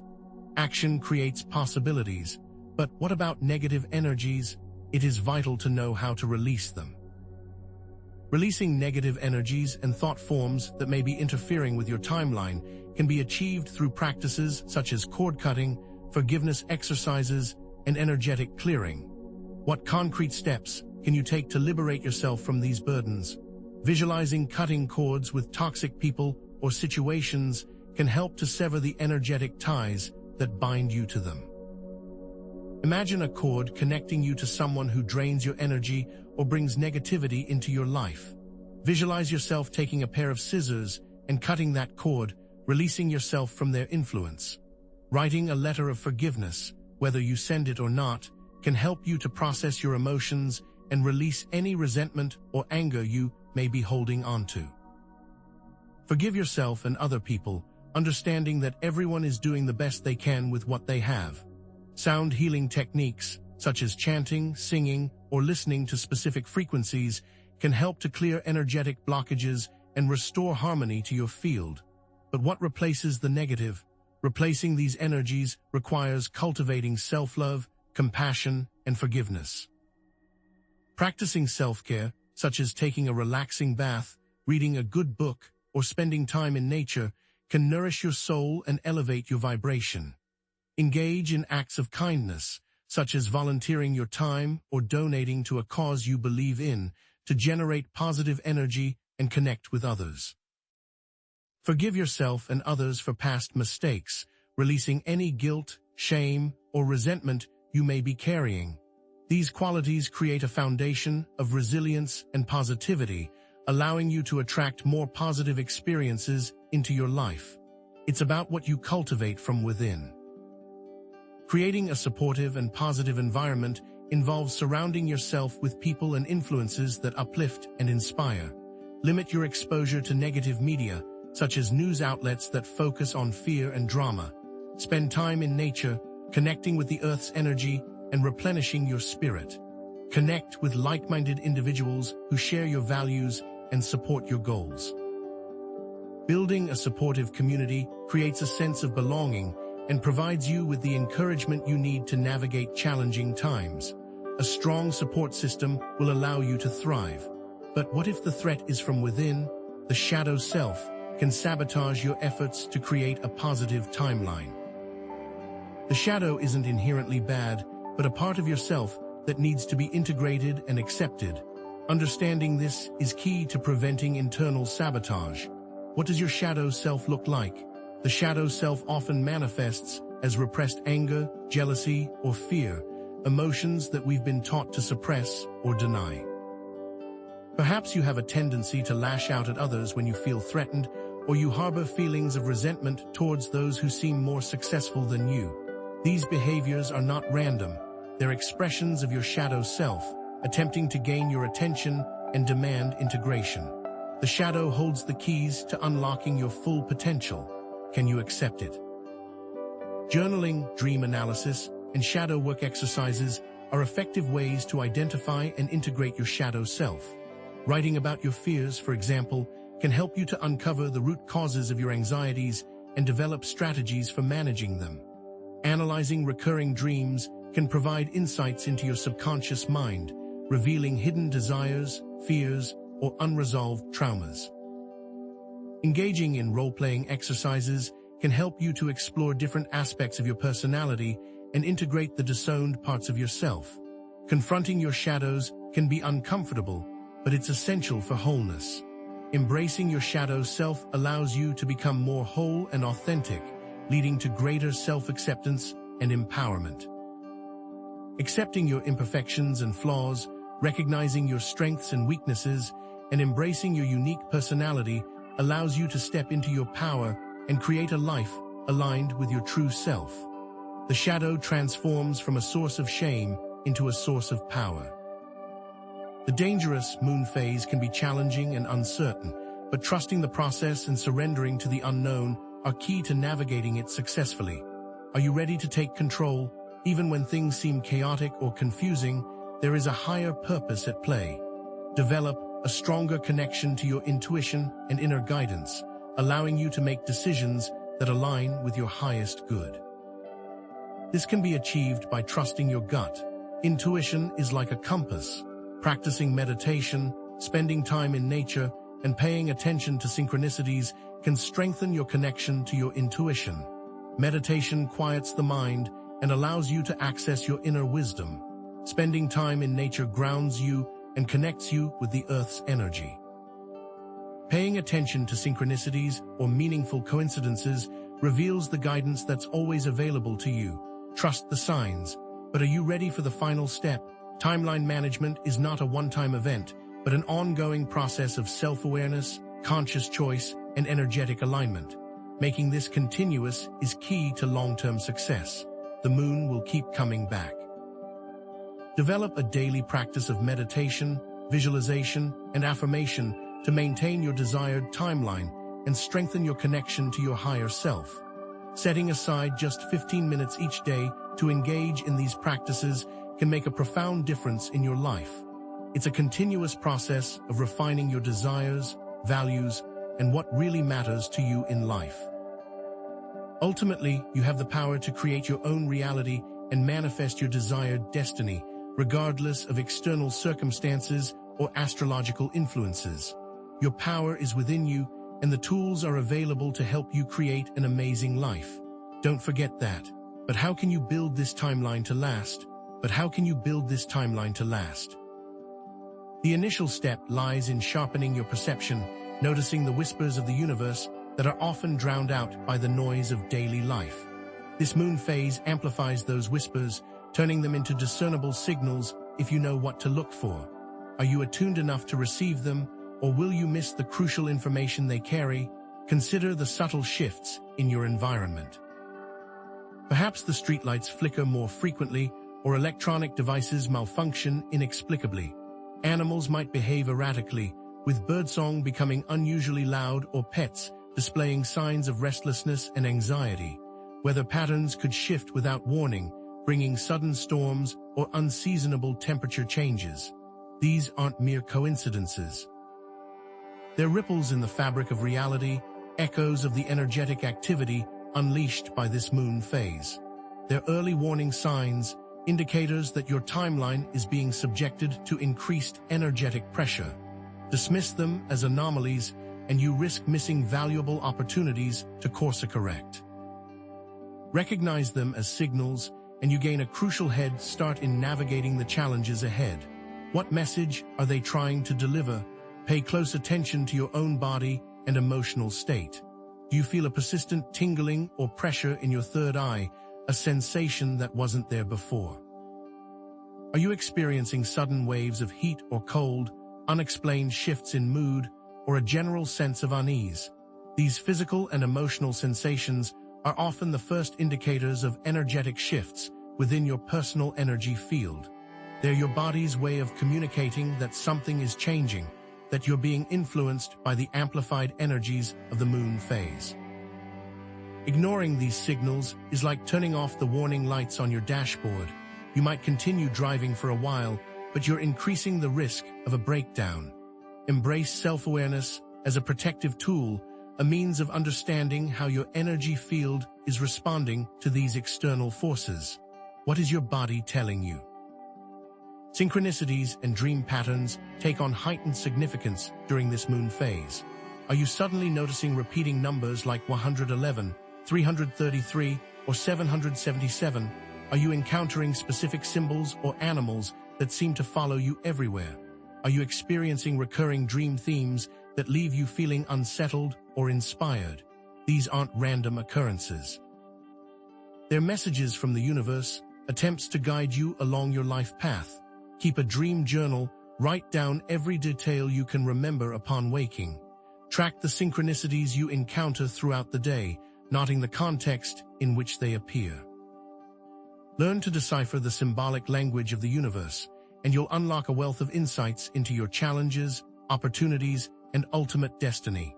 A: Action creates possibilities. But what about negative energies? It is vital to know how to release them. Releasing negative energies and thought forms that may be interfering with your timeline can be achieved through practices such as cord cutting, forgiveness exercises, and energetic clearing. What concrete steps can you take to liberate yourself from these burdens? Visualizing cutting cords with toxic people or situations can help to sever the energetic ties that bind you to them. Imagine a cord connecting you to someone who drains your energy or brings negativity into your life. Visualize yourself taking a pair of scissors and cutting that cord, releasing yourself from their influence. Writing a letter of forgiveness, whether you send it or not, can help you to process your emotions and release any resentment or anger you may be holding onto. Forgive yourself and other people, understanding that everyone is doing the best they can with what they have. Sound healing techniques, such as chanting, singing, or listening to specific frequencies, can help to clear energetic blockages and restore harmony to your field. But what replaces the negative? Replacing these energies requires cultivating self-love, compassion, and forgiveness. Practicing self-care, such as taking a relaxing bath, reading a good book, or spending time in nature, can nourish your soul and elevate your vibration. Engage in acts of kindness, such as volunteering your time or donating to a cause you believe in, to generate positive energy and connect with others. Forgive yourself and others for past mistakes, releasing any guilt, shame, or resentment you may be carrying. These qualities create a foundation of resilience and positivity, allowing you to attract more positive experiences into your life. It's about what you cultivate from within. Creating a supportive and positive environment involves surrounding yourself with people and influences that uplift and inspire. Limit your exposure to negative media, such as news outlets that focus on fear and drama. Spend time in nature, connecting with the Earth's energy and replenishing your spirit. Connect with like-minded individuals who share your values and support your goals. Building a supportive community creates a sense of belonging and provides you with the encouragement you need to navigate challenging times. A strong support system will allow you to thrive. But what if the threat is from within? The shadow self can sabotage your efforts to create a positive timeline. The shadow isn't inherently bad, but a part of yourself that needs to be integrated and accepted. Understanding this is key to preventing internal sabotage. What does your shadow self look like? The shadow self often manifests as repressed anger, jealousy, or fear, emotions that we've been taught to suppress or deny. Perhaps you have a tendency to lash out at others when you feel threatened, or you harbor feelings of resentment towards those who seem more successful than you. These behaviors are not random. They're expressions of your shadow self, attempting to gain your attention and demand integration. The shadow holds the keys to unlocking your full potential. Can you accept it? Journaling, dream analysis, and shadow work exercises are effective ways to identify and integrate your shadow self. Writing about your fears, for example, can help you to uncover the root causes of your anxieties and develop strategies for managing them. Analyzing recurring dreams can provide insights into your subconscious mind, revealing hidden desires, fears, or unresolved traumas. Engaging in role-playing exercises can help you to explore different aspects of your personality and integrate the disowned parts of yourself. Confronting your shadows can be uncomfortable, but it's essential for wholeness. Embracing your shadow self allows you to become more whole and authentic, leading to greater self-acceptance and empowerment. Accepting your imperfections and flaws, recognizing your strengths and weaknesses, and embracing your unique personality allows you to step into your power and create a life aligned with your true self. The shadow transforms from a source of shame into a source of power. The dangerous moon phase can be challenging and uncertain, but trusting the process and surrendering to the unknown are key to navigating it successfully. Are you ready to take control? Even when things seem chaotic or confusing, there is a higher purpose at play. Develop a stronger connection to your intuition and inner guidance, allowing you to make decisions that align with your highest good. This can be achieved by trusting your gut. Intuition is like a compass. Practicing meditation, spending time in nature, and paying attention to synchronicities can strengthen your connection to your intuition. Meditation quiets the mind and allows you to access your inner wisdom. Spending time in nature grounds you and connects you with the Earth's energy. Paying attention to synchronicities or meaningful coincidences reveals the guidance that's always available to you. Trust the signs. But are you ready for the final step? Timeline management is not a one-time event, but an ongoing process of self-awareness, conscious choice, and energetic alignment. Making this continuous is key to long-term success. The moon will keep coming back. Develop a daily practice of meditation, visualization, and affirmation to maintain your desired timeline and strengthen your connection to your higher self. Setting aside just 15 minutes each day to engage in these practices can make a profound difference in your life. It's a continuous process of refining your desires, values, and what really matters to you in life. Ultimately, you have the power to create your own reality and manifest your desired destiny, regardless of external circumstances or astrological influences. Your power is within you, and the tools are available to help you create an amazing life. Don't forget that. But how can you build this timeline to last? The initial step lies in sharpening your perception, noticing the whispers of the universe that are often drowned out by the noise of daily life. This moon phase amplifies those whispers, turning them into discernible signals if you know what to look for. Are you attuned enough to receive them, or will you miss the crucial information they carry? Consider the subtle shifts in your environment. Perhaps the streetlights flicker more frequently, or electronic devices malfunction inexplicably. Animals might behave erratically, with birdsong becoming unusually loud or pets displaying signs of restlessness and anxiety. Weather patterns could shift without warning, bringing sudden storms or unseasonable temperature changes. These aren't mere coincidences. They're ripples in the fabric of reality, echoes of the energetic activity unleashed by this moon phase. They're early warning signs, indicators that your timeline is being subjected to increased energetic pressure. Dismiss them as anomalies, and you risk missing valuable opportunities to course correct. Recognize them as signals, and you gain a crucial head start in navigating the challenges ahead. What message are they trying to deliver? Pay close attention to your own body and emotional state. Do you feel a persistent tingling or pressure in your third eye, a sensation that wasn't there before? Are you experiencing sudden waves of heat or cold, unexplained shifts in mood, or a general sense of unease? These physical and emotional sensations are often the first indicators of energetic shifts within your personal energy field. They're your body's way of communicating that something is changing, that you're being influenced by the amplified energies of the moon phase. Ignoring these signals is like turning off the warning lights on your dashboard. You might continue driving for a while, but you're increasing the risk of a breakdown. Embrace self-awareness as a protective tool, a means of understanding how your energy field is responding to these external forces. What is your body telling you? Synchronicities and dream patterns take on heightened significance during this moon phase. Are you suddenly noticing repeating numbers like 111, 333, or 777? Are you encountering specific symbols or animals that seem to follow you everywhere? Are you experiencing recurring dream themes that leave you feeling unsettled or inspired? These aren't random occurrences. They're messages from the universe, attempts to guide you along your life path. Keep a dream journal, write down every detail you can remember upon waking. Track the synchronicities you encounter throughout the day, noting the context in which they appear. Learn to decipher the symbolic language of the universe, and you'll unlock a wealth of insights into your challenges, opportunities, and ultimate destiny.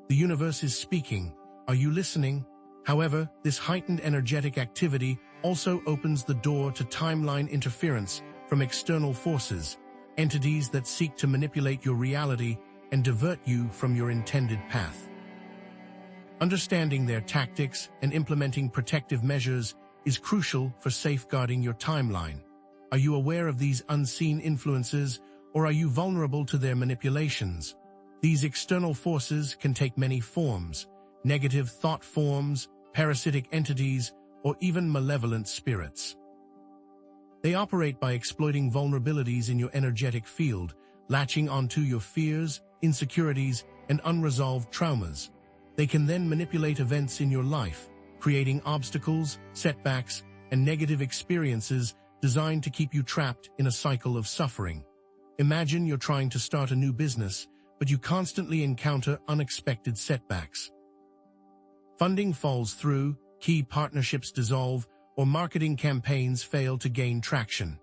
A: The universe is speaking. Are you listening? However, this heightened energetic activity also opens the door to timeline interference from external forces, entities that seek to manipulate your reality and divert you from your intended path. Understanding their tactics and implementing protective measures is crucial for safeguarding your timeline. Are you aware of these unseen influences, or are you vulnerable to their manipulations? These external forces can take many forms: negative thought forms, parasitic entities, or even malevolent spirits. They operate by exploiting vulnerabilities in your energetic field, latching onto your fears, insecurities, and unresolved traumas. They can then manipulate events in your life, creating obstacles, setbacks, and negative experiences designed to keep you trapped in a cycle of suffering. Imagine you're trying to start a new business, but you constantly encounter unexpected setbacks. Funding falls through, key partnerships dissolve, or marketing campaigns fail to gain traction.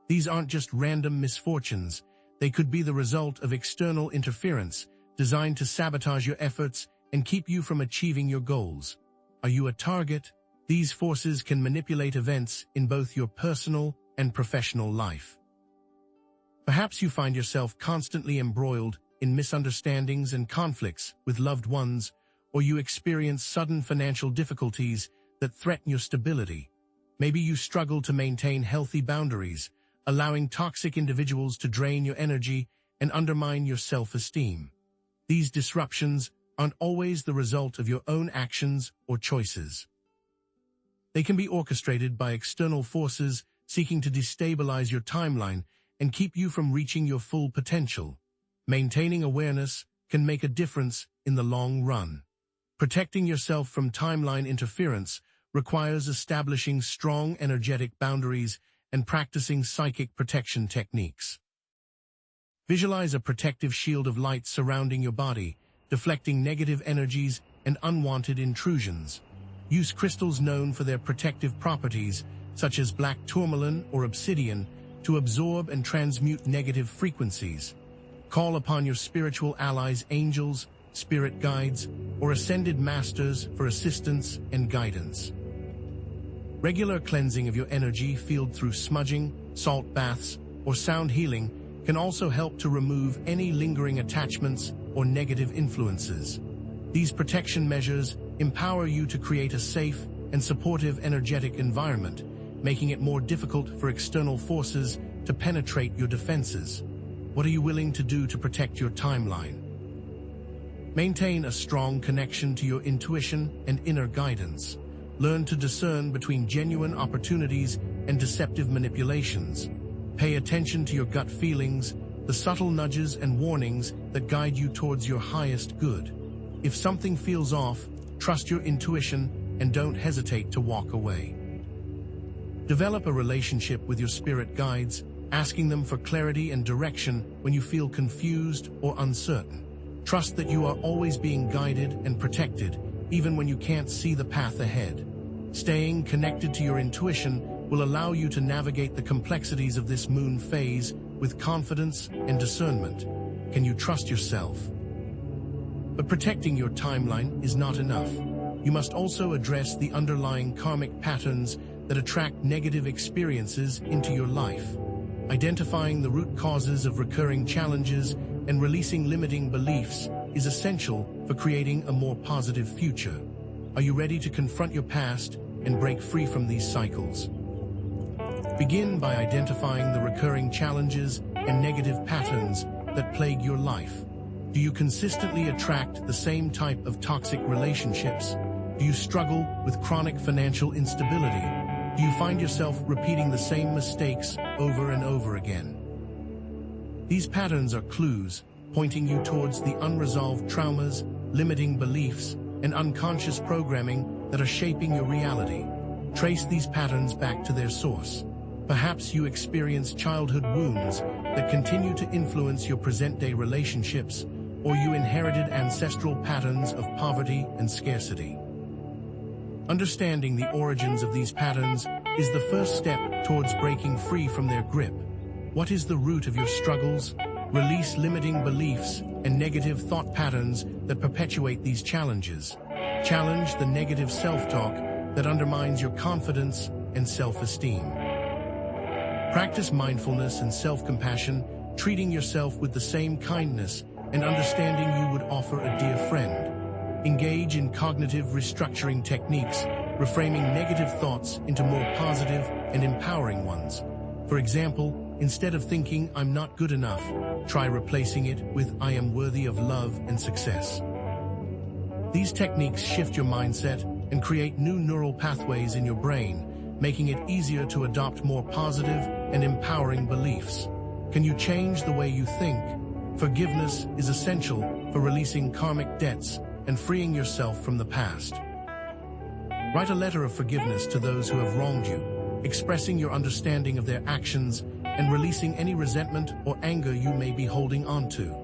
A: These aren't just random misfortunes. They could be the result of external interference designed to sabotage your efforts and keep you from achieving your goals. Are you a target? These forces can manipulate events in both your personal and professional life. Perhaps you find yourself constantly embroiled in misunderstandings and conflicts with loved ones, or you experience sudden financial difficulties that threaten your stability. Maybe you struggle to maintain healthy boundaries, allowing toxic individuals to drain your energy and undermine your self-esteem. These disruptions aren't always the result of your own actions or choices. They can be orchestrated by external forces seeking to destabilize your timeline and keep you from reaching your full potential. Maintaining awareness can make a difference in the long run. Protecting yourself from timeline interference requires establishing strong energetic boundaries and practicing psychic protection techniques. Visualize a protective shield of light surrounding your body, deflecting negative energies and unwanted intrusions. Use crystals known for their protective properties, such as black tourmaline or obsidian, to absorb and transmute negative frequencies. Call upon your spiritual allies, angels, spirit guides, or ascended masters for assistance and guidance. Regular cleansing of your energy field through smudging, salt baths, or sound healing can also help to remove any lingering attachments or negative influences. These protection measures empower you to create a safe and supportive energetic environment, making it more difficult for external forces to penetrate your defenses. What are you willing to do to protect your timeline? Maintain a strong connection to your intuition and inner guidance. Learn to discern between genuine opportunities and deceptive manipulations. Pay attention to your gut feelings, the subtle nudges and warnings that guide you towards your highest good. If something feels off, trust your intuition and don't hesitate to walk away. Develop a relationship with your spirit guides, asking them for clarity and direction when you feel confused or uncertain. Trust that you are always being guided and protected, even when you can't see the path ahead. Staying connected to your intuition will allow you to navigate the complexities of this moon phase with confidence and discernment. Can you trust yourself? But protecting your timeline is not enough. You must also address the underlying karmic patterns that attract negative experiences into your life. Identifying the root causes of recurring challenges and releasing limiting beliefs is essential for creating a more positive future. Are you ready to confront your past and break free from these cycles? Begin by identifying the recurring challenges and negative patterns that plague your life. Do you consistently attract the same type of toxic relationships? Do you struggle with chronic financial instability? Do you find yourself repeating the same mistakes over and over again? These patterns are clues pointing you towards the unresolved traumas, limiting beliefs, and unconscious programming that are shaping your reality. Trace these patterns back to their source. Perhaps you experience childhood wounds that continue to influence your present-day relationships, or you inherited ancestral patterns of poverty and scarcity. Understanding the origins of these patterns is the first step towards breaking free from their grip. What is the root of your struggles? Release limiting beliefs and negative thought patterns that perpetuate these challenges. Challenge the negative self-talk that undermines your confidence and self-esteem. Practice mindfulness and self-compassion, treating yourself with the same kindness and understanding you would offer a dear friend. Engage in cognitive restructuring techniques, reframing negative thoughts into more positive and empowering ones. For example, instead of thinking "I'm not good enough," try replacing it with "I am worthy of love and success." These techniques shift your mindset and create new neural pathways in your brain, making it easier to adopt more positive and empowering beliefs. Can you change the way you think? Forgiveness is essential for releasing karmic debts and freeing yourself from the past. Write a letter of forgiveness to those who have wronged you, expressing your understanding of their actions and releasing any resentment or anger you may be holding onto.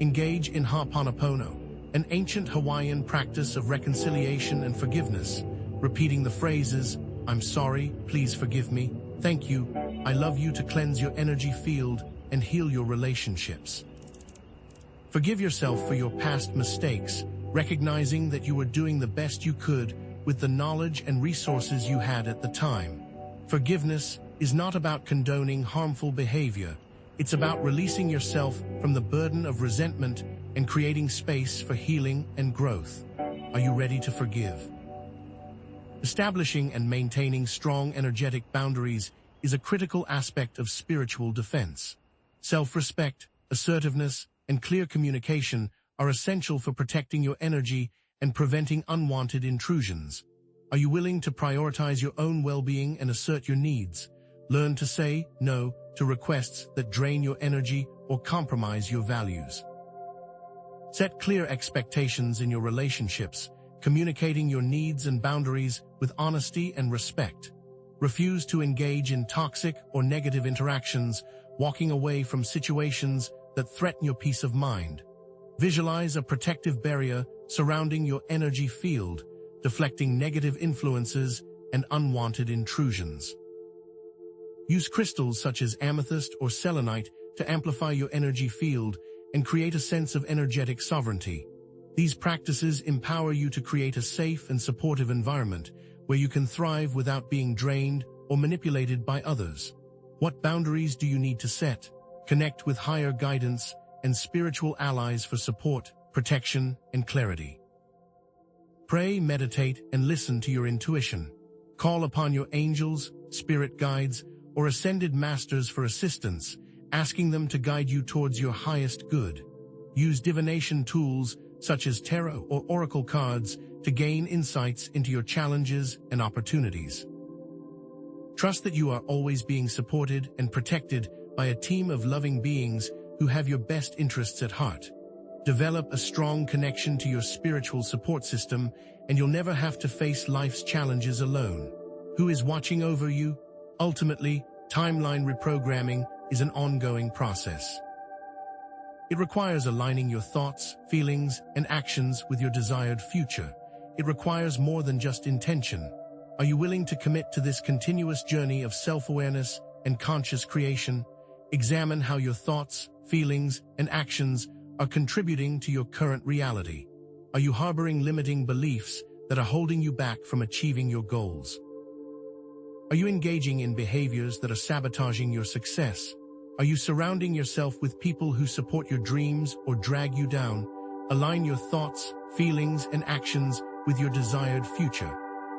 A: Engage in Ho'oponopono, an ancient Hawaiian practice of reconciliation and forgiveness, repeating the phrases, "I'm sorry, please forgive me, thank you, I love you," to cleanse your energy field and heal your relationships. Forgive yourself for your past mistakes, recognizing that you were doing the best you could with the knowledge and resources you had at the time. Forgiveness is not about condoning harmful behavior. It's about releasing yourself from the burden of resentment and creating space for healing and growth. Are you ready to forgive? Establishing and maintaining strong energetic boundaries is a critical aspect of spiritual defense. Self-respect, assertiveness, and clear communication are essential for protecting your energy and preventing unwanted intrusions. Are you willing to prioritize your own well-being and assert your needs? Learn to say no to requests that drain your energy or compromise your values. Set clear expectations in your relationships, communicating your needs and boundaries with honesty and respect. Refuse to engage in toxic or negative interactions, walking away from situations that threaten your peace of mind. Visualize a protective barrier surrounding your energy field, deflecting negative influences and unwanted intrusions. Use crystals such as amethyst or selenite to amplify your energy field and create a sense of energetic sovereignty. These practices empower you to create a safe and supportive environment where you can thrive without being drained or manipulated by others. What boundaries do you need to set? Connect with higher guidance and spiritual allies for support, protection, and clarity. Pray, meditate, and listen to your intuition. Call upon your angels, spirit guides, or ascended masters for assistance, asking them to guide you towards your highest good. Use divination tools such as tarot or oracle cards to gain insights into your challenges and opportunities. Trust that you are always being supported and protected by a team of loving beings who have your best interests at heart. Develop a strong connection to your spiritual support system, and you'll never have to face life's challenges alone. Who is watching over you? Ultimately, timeline reprogramming is an ongoing process. It requires aligning your thoughts, feelings, and actions with your desired future. It requires more than just intention. Are you willing to commit to this continuous journey of self-awareness and conscious creation? Examine how your thoughts, feelings, and actions are contributing to your current reality. Are you harboring limiting beliefs that are holding you back from achieving your goals? Are you engaging in behaviors that are sabotaging your success? Are you surrounding yourself with people who support your dreams or drag you down? Align your thoughts, feelings, and actions with your desired future.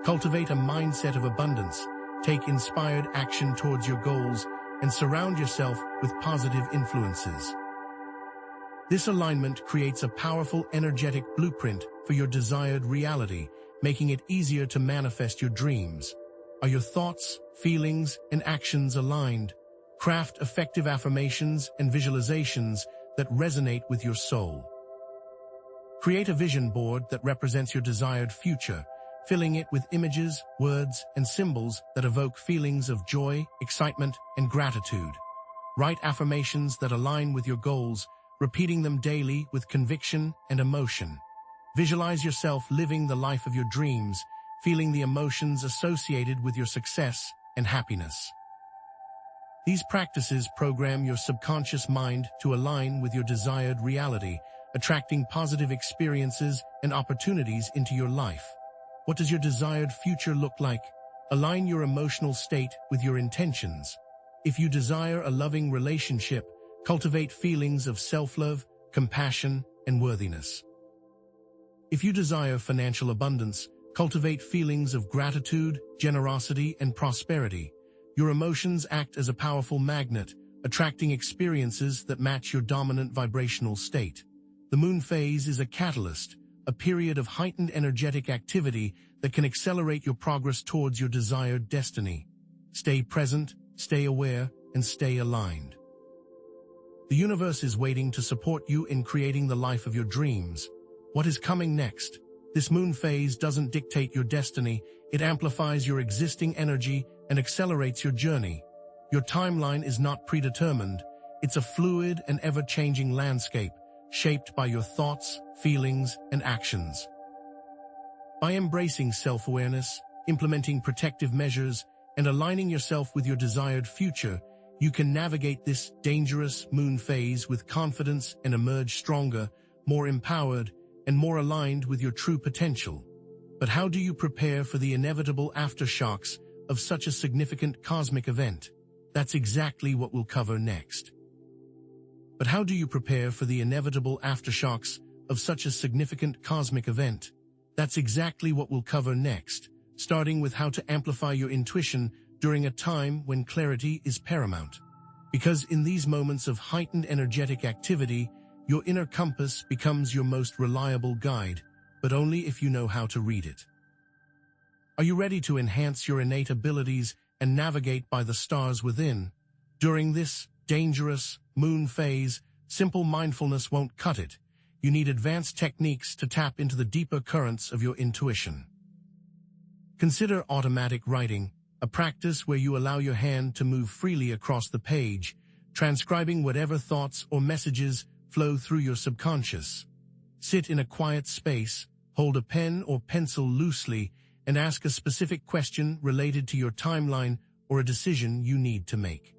A: Cultivate a mindset of abundance. Take inspired action towards your goals and surround yourself with positive influences. This alignment creates a powerful energetic blueprint for your desired reality, making it easier to manifest your dreams. Are your thoughts, feelings, and actions aligned? Craft effective affirmations and visualizations that resonate with your soul. Create a vision board that represents your desired future, filling it with images, words, and symbols that evoke feelings of joy, excitement, and gratitude. Write affirmations that align with your goals, repeating them daily with conviction and emotion. Visualize yourself living the life of your dreams, feeling the emotions associated with your success and happiness. These practices program your subconscious mind to align with your desired reality, attracting positive experiences and opportunities into your life. What does your desired future look like? Align your emotional state with your intentions. If you desire a loving relationship, cultivate feelings of self-love, compassion, and worthiness. If you desire financial abundance, cultivate feelings of gratitude, generosity, and prosperity. Your emotions act as a powerful magnet, attracting experiences that match your dominant vibrational state. The moon phase is a catalyst, a period of heightened energetic activity that can accelerate your progress towards your desired destiny. Stay present, stay aware, and stay aligned. The universe is waiting to support you in creating the life of your dreams. What is coming next? This moon phase doesn't dictate your destiny, it amplifies your existing energy and accelerates your journey. Your timeline is not predetermined, it's a fluid and ever-changing landscape, shaped by your thoughts, feelings, and actions. By embracing self-awareness, implementing protective measures, and aligning yourself with your desired future, you can navigate this dangerous moon phase with confidence and emerge stronger, more empowered, and more aligned with your true potential. But how do you prepare for the inevitable aftershocks of such a significant cosmic event? That's exactly what we'll cover next. But how do you prepare for the inevitable aftershocks of such a significant cosmic event? That's exactly what we'll cover next, starting with how to amplify your intuition during a time when clarity is paramount. Because in these moments of heightened energetic activity, your inner compass becomes your most reliable guide, but only if you know how to read it. Are you ready to enhance your innate abilities and navigate by the stars within? During this dangerous moon phase, simple mindfulness won't cut it. You need advanced techniques to tap into the deeper currents of your intuition. Consider automatic writing, a practice where you allow your hand to move freely across the page, transcribing whatever thoughts or messages flow through your subconscious. Sit in a quiet space, hold a pen or pencil loosely, and ask a specific question related to your timeline or a decision you need to make.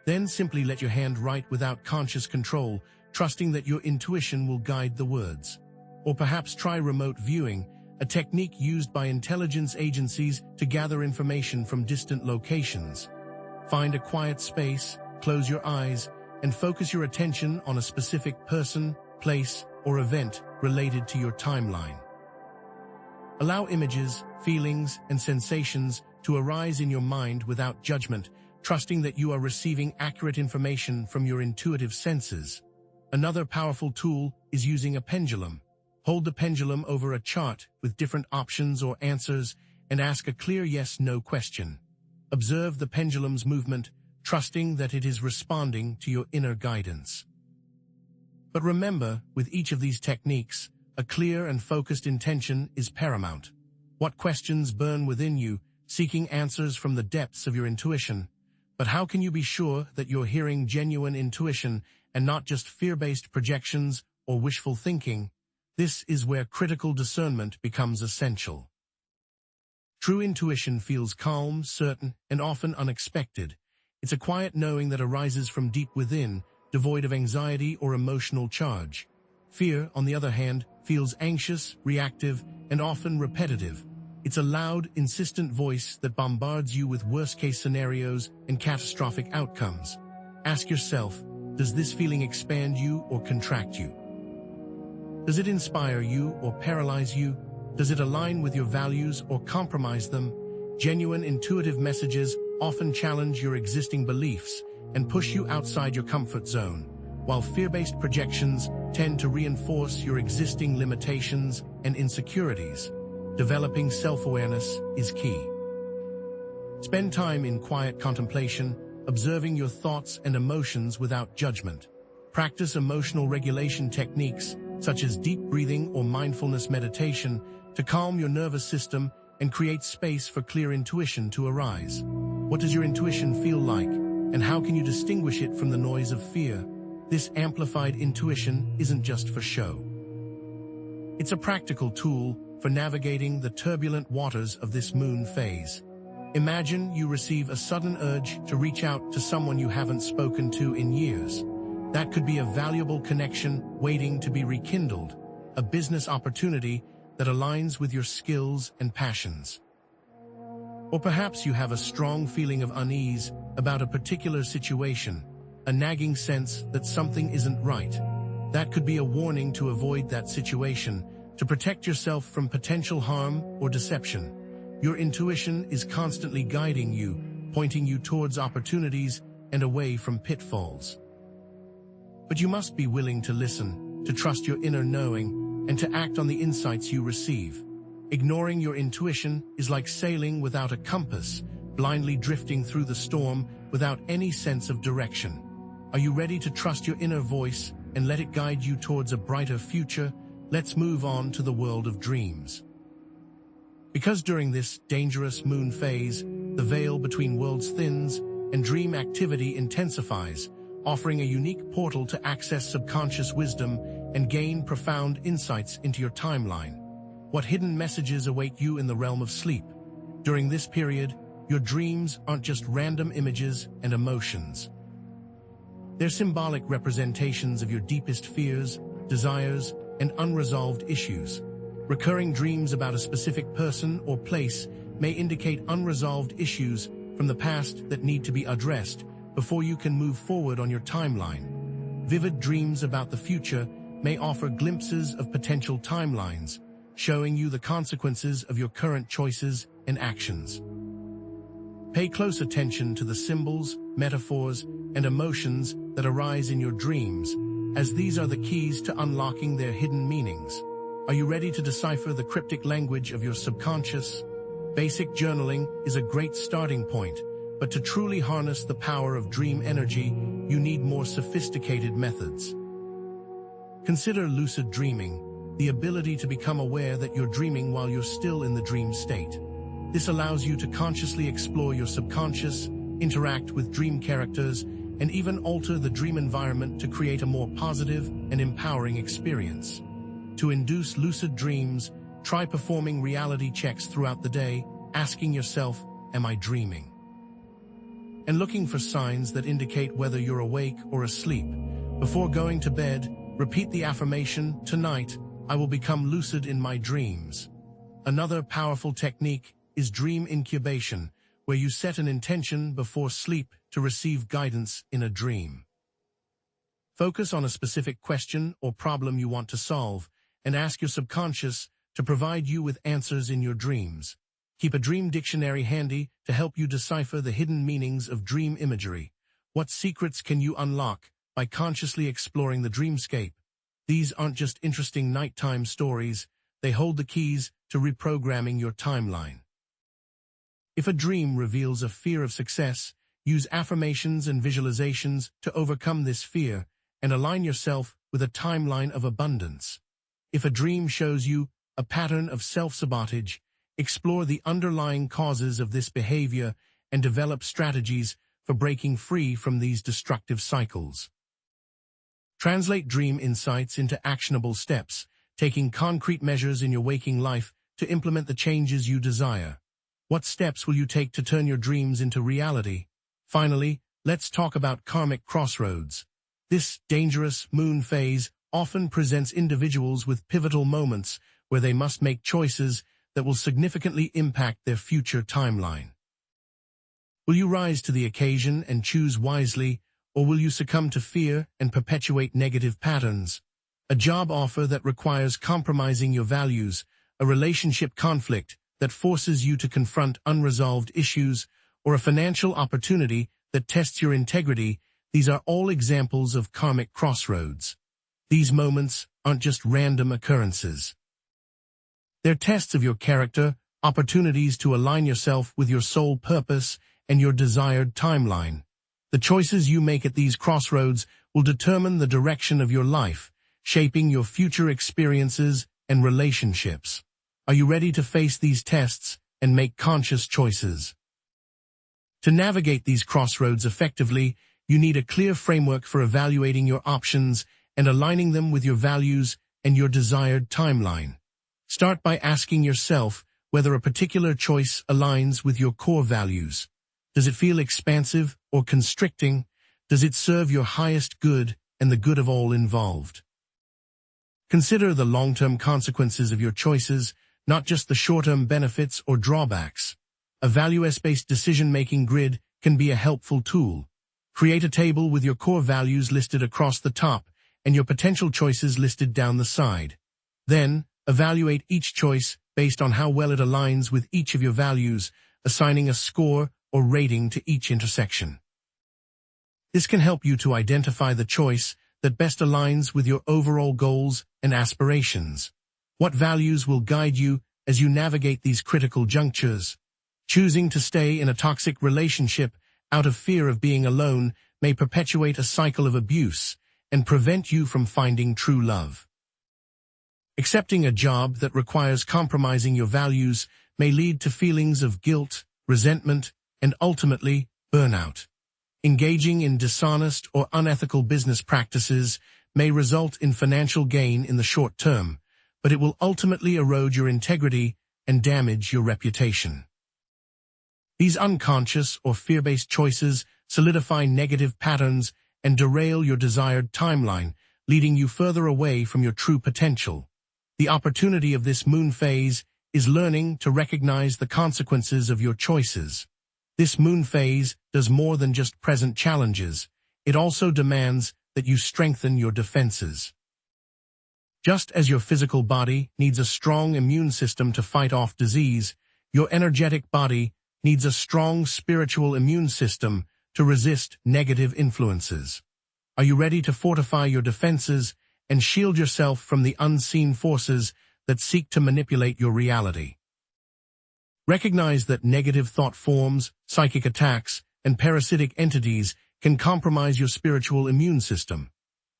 A: Then simply let your hand write without conscious control, trusting that your intuition will guide the words. Or perhaps try remote viewing, a technique used by intelligence agencies to gather information from distant locations. Find a quiet space, close your eyes, and focus your attention on a specific person, place, or event related to your timeline. Allow images, feelings, and sensations to arise in your mind without judgment, trusting that you are receiving accurate information from your intuitive senses. Another powerful tool is using a pendulum. Hold the pendulum over a chart with different options or answers and ask a clear yes/no question. Observe the pendulum's movement, trusting that it is responding to your inner guidance. But remember, with each of these techniques, a clear and focused intention is paramount. What questions burn within you, seeking answers from the depths of your intuition? But how can you be sure that you're hearing genuine intuition and not just fear-based projections or wishful thinking? This is where critical discernment becomes essential. True intuition feels calm, certain, and often unexpected. It's a quiet knowing that arises from deep within, devoid of anxiety or emotional charge. Fear, on the other hand, feels anxious, reactive, and often repetitive. It's a loud, insistent voice that bombards you with worst-case scenarios and catastrophic outcomes. Ask yourself, does this feeling expand you or contract you? Does it inspire you or paralyze you? Does it align with your values or compromise them? Genuine intuitive messages often challenge your existing beliefs and push you outside your comfort zone, while fear-based projections tend to reinforce your existing limitations and insecurities. Developing self-awareness is key. Spend time in quiet contemplation, observing your thoughts and emotions without judgment. Practice emotional regulation techniques such as deep breathing or mindfulness meditation to calm your nervous system and create space for clear intuition to arise. What does your intuition feel like, and how can you distinguish it from the noise of fear? This amplified intuition isn't just for show. It's a practical tool for navigating the turbulent waters of this moon phase. Imagine you receive a sudden urge to reach out to someone you haven't spoken to in years. That could be a valuable connection waiting to be rekindled, a business opportunity that aligns with your skills and passions. Or perhaps you have a strong feeling of unease about a particular situation, a nagging sense that something isn't right. That could be a warning to avoid that situation, to protect yourself from potential harm or deception. Your intuition is constantly guiding you, pointing you towards opportunities and away from pitfalls. But you must be willing to listen, to trust your inner knowing, and to act on the insights you receive. Ignoring your intuition is like sailing without a compass, blindly drifting through the storm without any sense of direction. Are you ready to trust your inner voice and let it guide you towards a brighter future? Let's move on to the world of dreams. Because during this dangerous moon phase, the veil between worlds thins and dream activity intensifies, offering a unique portal to access subconscious wisdom and gain profound insights into your timeline. What hidden messages await you in the realm of sleep? During this period, your dreams aren't just random images and emotions. They're symbolic representations of your deepest fears, desires, and unresolved issues. Recurring dreams about a specific person or place may indicate unresolved issues from the past that need to be addressed before you can move forward on your timeline. Vivid dreams about the future may offer glimpses of potential timelines, showing you the consequences of your current choices and actions. Pay close attention to the symbols, metaphors, and emotions that arise in your dreams, as these are the keys to unlocking their hidden meanings. Are you ready to decipher the cryptic language of your subconscious? Basic journaling is a great starting point, but to truly harness the power of dream energy, you need more sophisticated methods. Consider lucid dreaming, the ability to become aware that you're dreaming while you're still in the dream state. This allows you to consciously explore your subconscious, interact with dream characters, and even alter the dream environment to create a more positive and empowering experience. To induce lucid dreams, try performing reality checks throughout the day, asking yourself, "Am I dreaming?" and looking for signs that indicate whether you're awake or asleep. Before going to bed, repeat the affirmation, "Tonight, I will become lucid in my dreams." Another powerful technique is dream incubation, where you set an intention before sleep to receive guidance in a dream. Focus on a specific question or problem you want to solve, and ask your subconscious to provide you with answers in your dreams. Keep a dream dictionary handy to help you decipher the hidden meanings of dream imagery. What secrets can you unlock by consciously exploring the dreamscape? These aren't just interesting nighttime stories, they hold the keys to reprogramming your timeline. If a dream reveals a fear of success, use affirmations and visualizations to overcome this fear and align yourself with a timeline of abundance. If a dream shows you a pattern of self-sabotage, explore the underlying causes of this behavior and develop strategies for breaking free from these destructive cycles. Translate dream insights into actionable steps, taking concrete measures in your waking life to implement the changes you desire. What steps will you take to turn your dreams into reality? Finally, let's talk about karmic crossroads. This dangerous moon phase often presents individuals with pivotal moments where they must make choices that will significantly impact their future timeline. Will you rise to the occasion and choose wisely, or will you succumb to fear and perpetuate negative patterns? A job offer that requires compromising your values, a relationship conflict that forces you to confront unresolved issues, or a financial opportunity that tests your integrity, these are all examples of karmic crossroads. These moments aren't just random occurrences. They're tests of your character, opportunities to align yourself with your soul purpose and your desired timeline. The choices you make at these crossroads will determine the direction of your life, shaping your future experiences and relationships. Are you ready to face these tests and make conscious choices? To navigate these crossroads effectively, you need a clear framework for evaluating your options and aligning them with your values and your desired timeline. Start by asking yourself whether a particular choice aligns with your core values. Does it feel expansive or constricting? Does it serve your highest good and the good of all involved? Consider the long-term consequences of your choices, not just the short-term benefits or drawbacks. A values-based decision-making grid can be a helpful tool. Create a table with your core values listed across the top and your potential choices listed down the side. Then, evaluate each choice based on how well it aligns with each of your values, assigning a score or rating to each intersection. This can help you to identify the choice that best aligns with your overall goals and aspirations. What values will guide you as you navigate these critical junctures? Choosing to stay in a toxic relationship out of fear of being alone may perpetuate a cycle of abuse and prevent you from finding true love. Accepting a job that requires compromising your values may lead to feelings of guilt, resentment, and ultimately, burnout. Engaging in dishonest or unethical business practices may result in financial gain in the short term, but it will ultimately erode your integrity and damage your reputation. These unconscious or fear-based choices solidify negative patterns and derail your desired timeline, leading you further away from your true potential. The opportunity of this moon phase is learning to recognize the consequences of your choices. This moon phase does more than just present challenges. It also demands that you strengthen your defenses. Just as your physical body needs a strong immune system to fight off disease, your energetic body needs a strong spiritual immune system to resist negative influences. Are you ready to fortify your defenses and shield yourself from the unseen forces that seek to manipulate your reality? Recognize that negative thought forms, psychic attacks, and parasitic entities can compromise your spiritual immune system.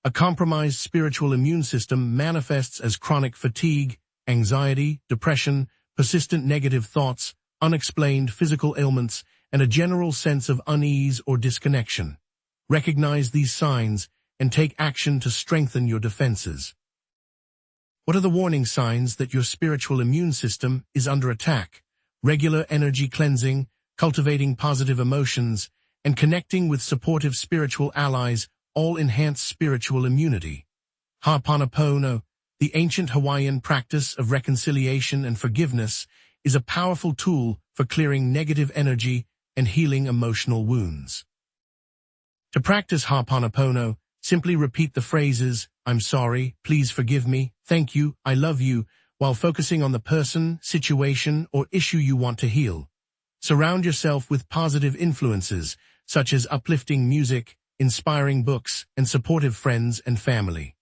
A: A compromised spiritual immune system manifests as chronic fatigue, anxiety, depression, persistent negative thoughts, unexplained physical ailments, and a general sense of unease or disconnection. Recognize these signs and take action to strengthen your defenses. What are the warning signs that your spiritual immune system is under attack? Regular energy cleansing, cultivating positive emotions, and connecting with supportive spiritual allies all enhance spiritual immunity. Ho'oponopono, the ancient Hawaiian practice of reconciliation and forgiveness, is a powerful tool for clearing negative energy and healing emotional wounds. To practice Ho'oponopono, simply repeat the phrases, "I'm sorry, please forgive me, thank you, I love you," while focusing on the person, situation, or issue you want to heal. Surround yourself with positive influences, such as uplifting music, inspiring books, and supportive friends and family.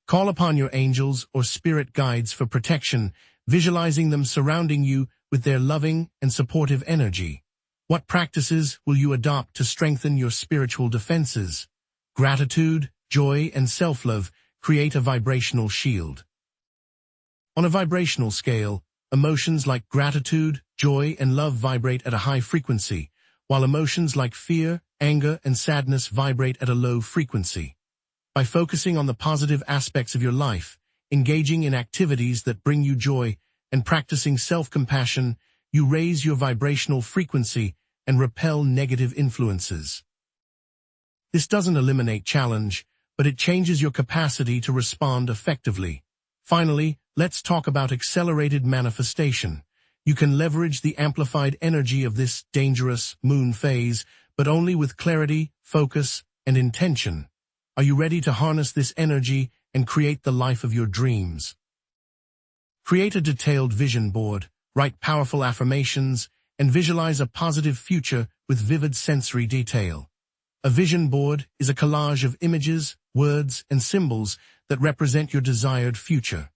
A: Call upon your angels or spirit guides for protection, visualizing them surrounding you with their loving and supportive energy. What practices will you adopt to strengthen your spiritual defenses? Gratitude, joy, and self-love create a vibrational shield. On a vibrational scale, emotions like gratitude, joy, and love vibrate at a high frequency, while emotions like fear, anger, and sadness vibrate at a low frequency. By focusing on the positive aspects of your life, engaging in activities that bring you joy, and practicing self-compassion, you raise your vibrational frequency and repel negative influences. This doesn't eliminate challenge, but it changes your capacity to respond effectively. Finally, let's talk about accelerated manifestation. You can leverage the amplified energy of this dangerous moon phase, but only with clarity, focus, and intention. Are you ready to harness this energy and create the life of your dreams? Create a detailed vision board, write powerful affirmations, and visualize a positive future with vivid sensory detail. A vision board is a collage of images, words, and symbols that represent your desired future.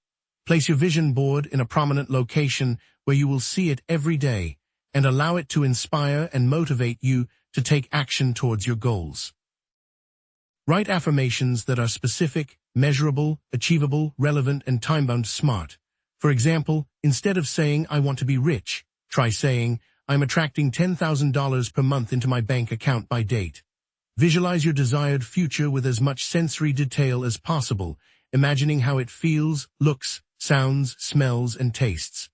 A: Place your vision board in a prominent location where you will see it every day, and allow it to inspire and motivate you to take action towards your goals. Write affirmations that are specific, measurable, achievable, relevant, and time-bound. Smart. For example, instead of saying, "I want to be rich," try saying, "I'm attracting $10,000 per month into my bank account by date." Visualize your desired future with as much sensory detail as possible, imagining how it feels, looks, sounds, smells, and tastes.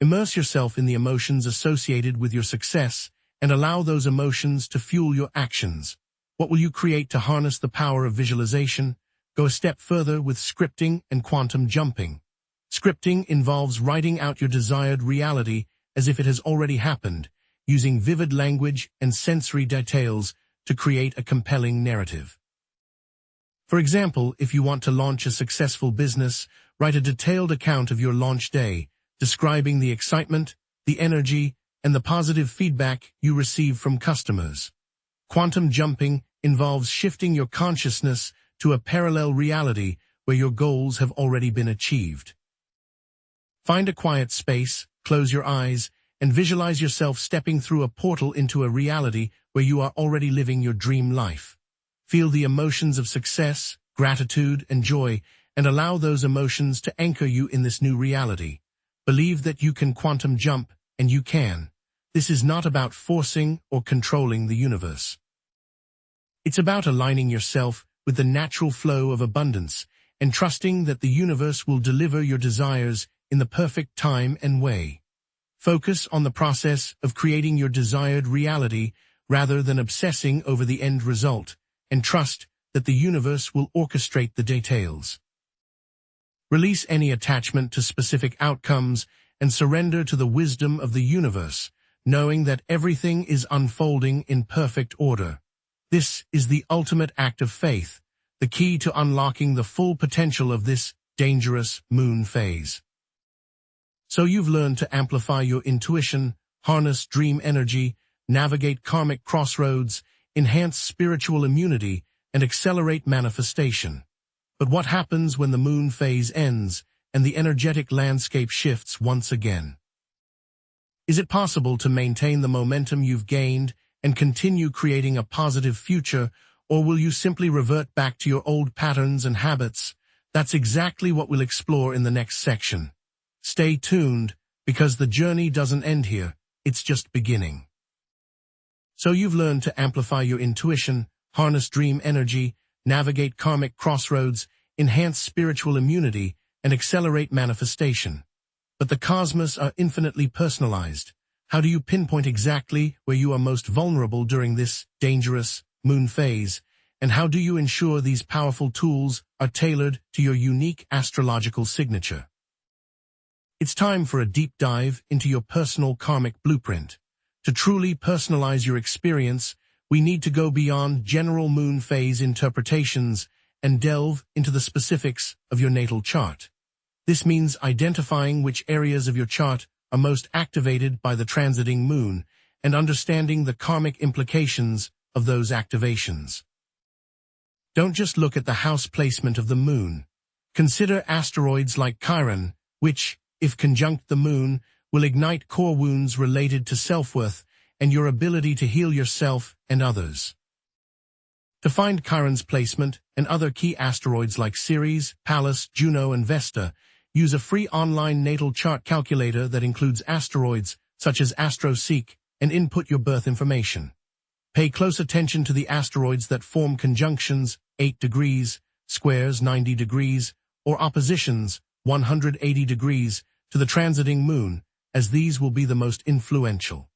A: Immerse yourself in the emotions associated with your success and allow those emotions to fuel your actions. What will you create to harness the power of visualization? Go a step further with scripting and quantum jumping. Scripting involves writing out your desired reality as if it has already happened, using vivid language and sensory details to create a compelling narrative. For example, if you want to launch a successful business, write a detailed account of your launch day, describing the excitement, the energy, and the positive feedback you receive from customers. Quantum jumping involves shifting your consciousness to a parallel reality where your goals have already been achieved. Find a quiet space, close your eyes, and visualize yourself stepping through a portal into a reality where you are already living your dream life. Feel the emotions of success, gratitude, and joy, and allow those emotions to anchor you in this new reality. Believe that you can quantum jump, and you can. This is not about forcing or controlling the universe. It's about aligning yourself with the natural flow of abundance and trusting that the universe will deliver your desires in the perfect time and way. Focus on the process of creating your desired reality rather than obsessing over the end result, and trust that the universe will orchestrate the details. Release any attachment to specific outcomes and surrender to the wisdom of the universe, knowing that everything is unfolding in perfect order. This is the ultimate act of faith, the key to unlocking the full potential of this dangerous moon phase. So you've learned to amplify your intuition, harness dream energy, navigate karmic crossroads, enhance spiritual immunity, and accelerate manifestation. But what happens when the moon phase ends and the energetic landscape shifts once again? Is it possible to maintain the momentum you've gained and continue creating a positive future, or will you simply revert back to your old patterns and habits? That's exactly what we'll explore in the next section. Stay tuned, because the journey doesn't end here, it's just beginning. So you've learned to amplify your intuition, harness dream energy, navigate karmic crossroads, enhance spiritual immunity, and accelerate manifestation. But the cosmos are infinitely personalized. How do you pinpoint exactly where you are most vulnerable during this dangerous moon phase, and how do you ensure these powerful tools are tailored to your unique astrological signature? It's time for a deep dive into your personal karmic blueprint. To truly personalize your experience, we need to go beyond general moon phase interpretations and delve into the specifics of your natal chart. This means identifying which areas of your chart are most activated by the transiting moon and understanding the karmic implications of those activations. Don't just look at the house placement of the moon. Consider asteroids like Chiron, which, if conjunct the moon, will ignite core wounds related to self-worth and your ability to heal yourself and others. To find Chiron's placement and other key asteroids like Ceres, Pallas, Juno, and Vesta, use a free online natal chart calculator that includes asteroids such as AstroSeek and input your birth information. Pay close attention to the asteroids that form conjunctions 8 degrees, squares 90 degrees, or oppositions 180 degrees to the transiting moon, as these will be the most influential.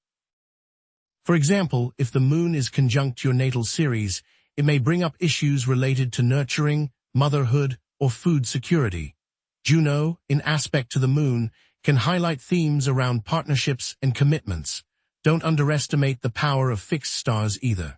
A: For example, if the moon is conjunct your natal Ceres, it may bring up issues related to nurturing, motherhood, or food security. Juno, in aspect to the moon, can highlight themes around partnerships and commitments. Don't underestimate the power of fixed stars either.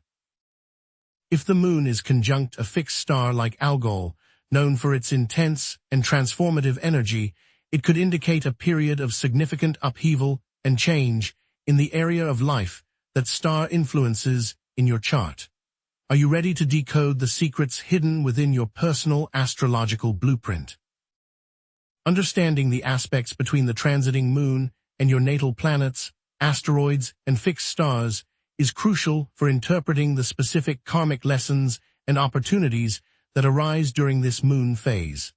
A: If the moon is conjunct a fixed star like Algol, known for its intense and transformative energy, it could indicate a period of significant upheaval and change in the area of life that star influences in your chart. Are you ready to decode the secrets hidden within your personal astrological blueprint? Understanding the aspects between the transiting moon and your natal planets, asteroids, and fixed stars is crucial for interpreting the specific karmic lessons and opportunities that arise during this moon phase.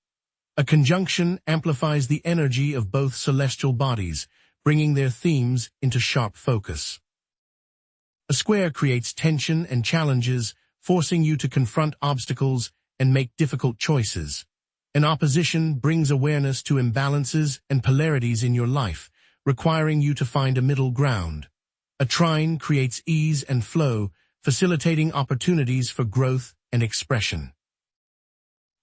A: A conjunction amplifies the energy of both celestial bodies, bringing their themes into sharp focus. A square creates tension and challenges, forcing you to confront obstacles and make difficult choices. An opposition brings awareness to imbalances and polarities in your life, requiring you to find a middle ground. A trine creates ease and flow, facilitating opportunities for growth and expression.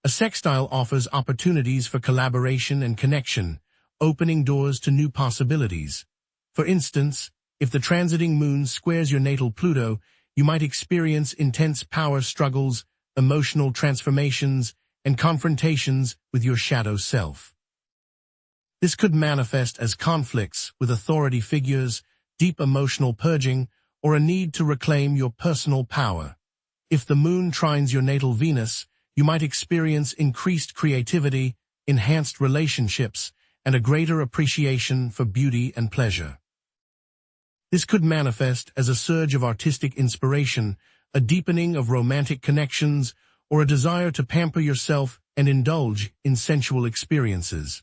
A: A sextile offers opportunities for collaboration and connection, opening doors to new possibilities. For instance, if the transiting moon squares your natal Pluto, you might experience intense power struggles, emotional transformations, and confrontations with your shadow self. This could manifest as conflicts with authority figures, deep emotional purging, or a need to reclaim your personal power. If the moon trines your natal Venus, you might experience increased creativity, enhanced relationships, and a greater appreciation for beauty and pleasure. This could manifest as a surge of artistic inspiration, a deepening of romantic connections, or a desire to pamper yourself and indulge in sensual experiences.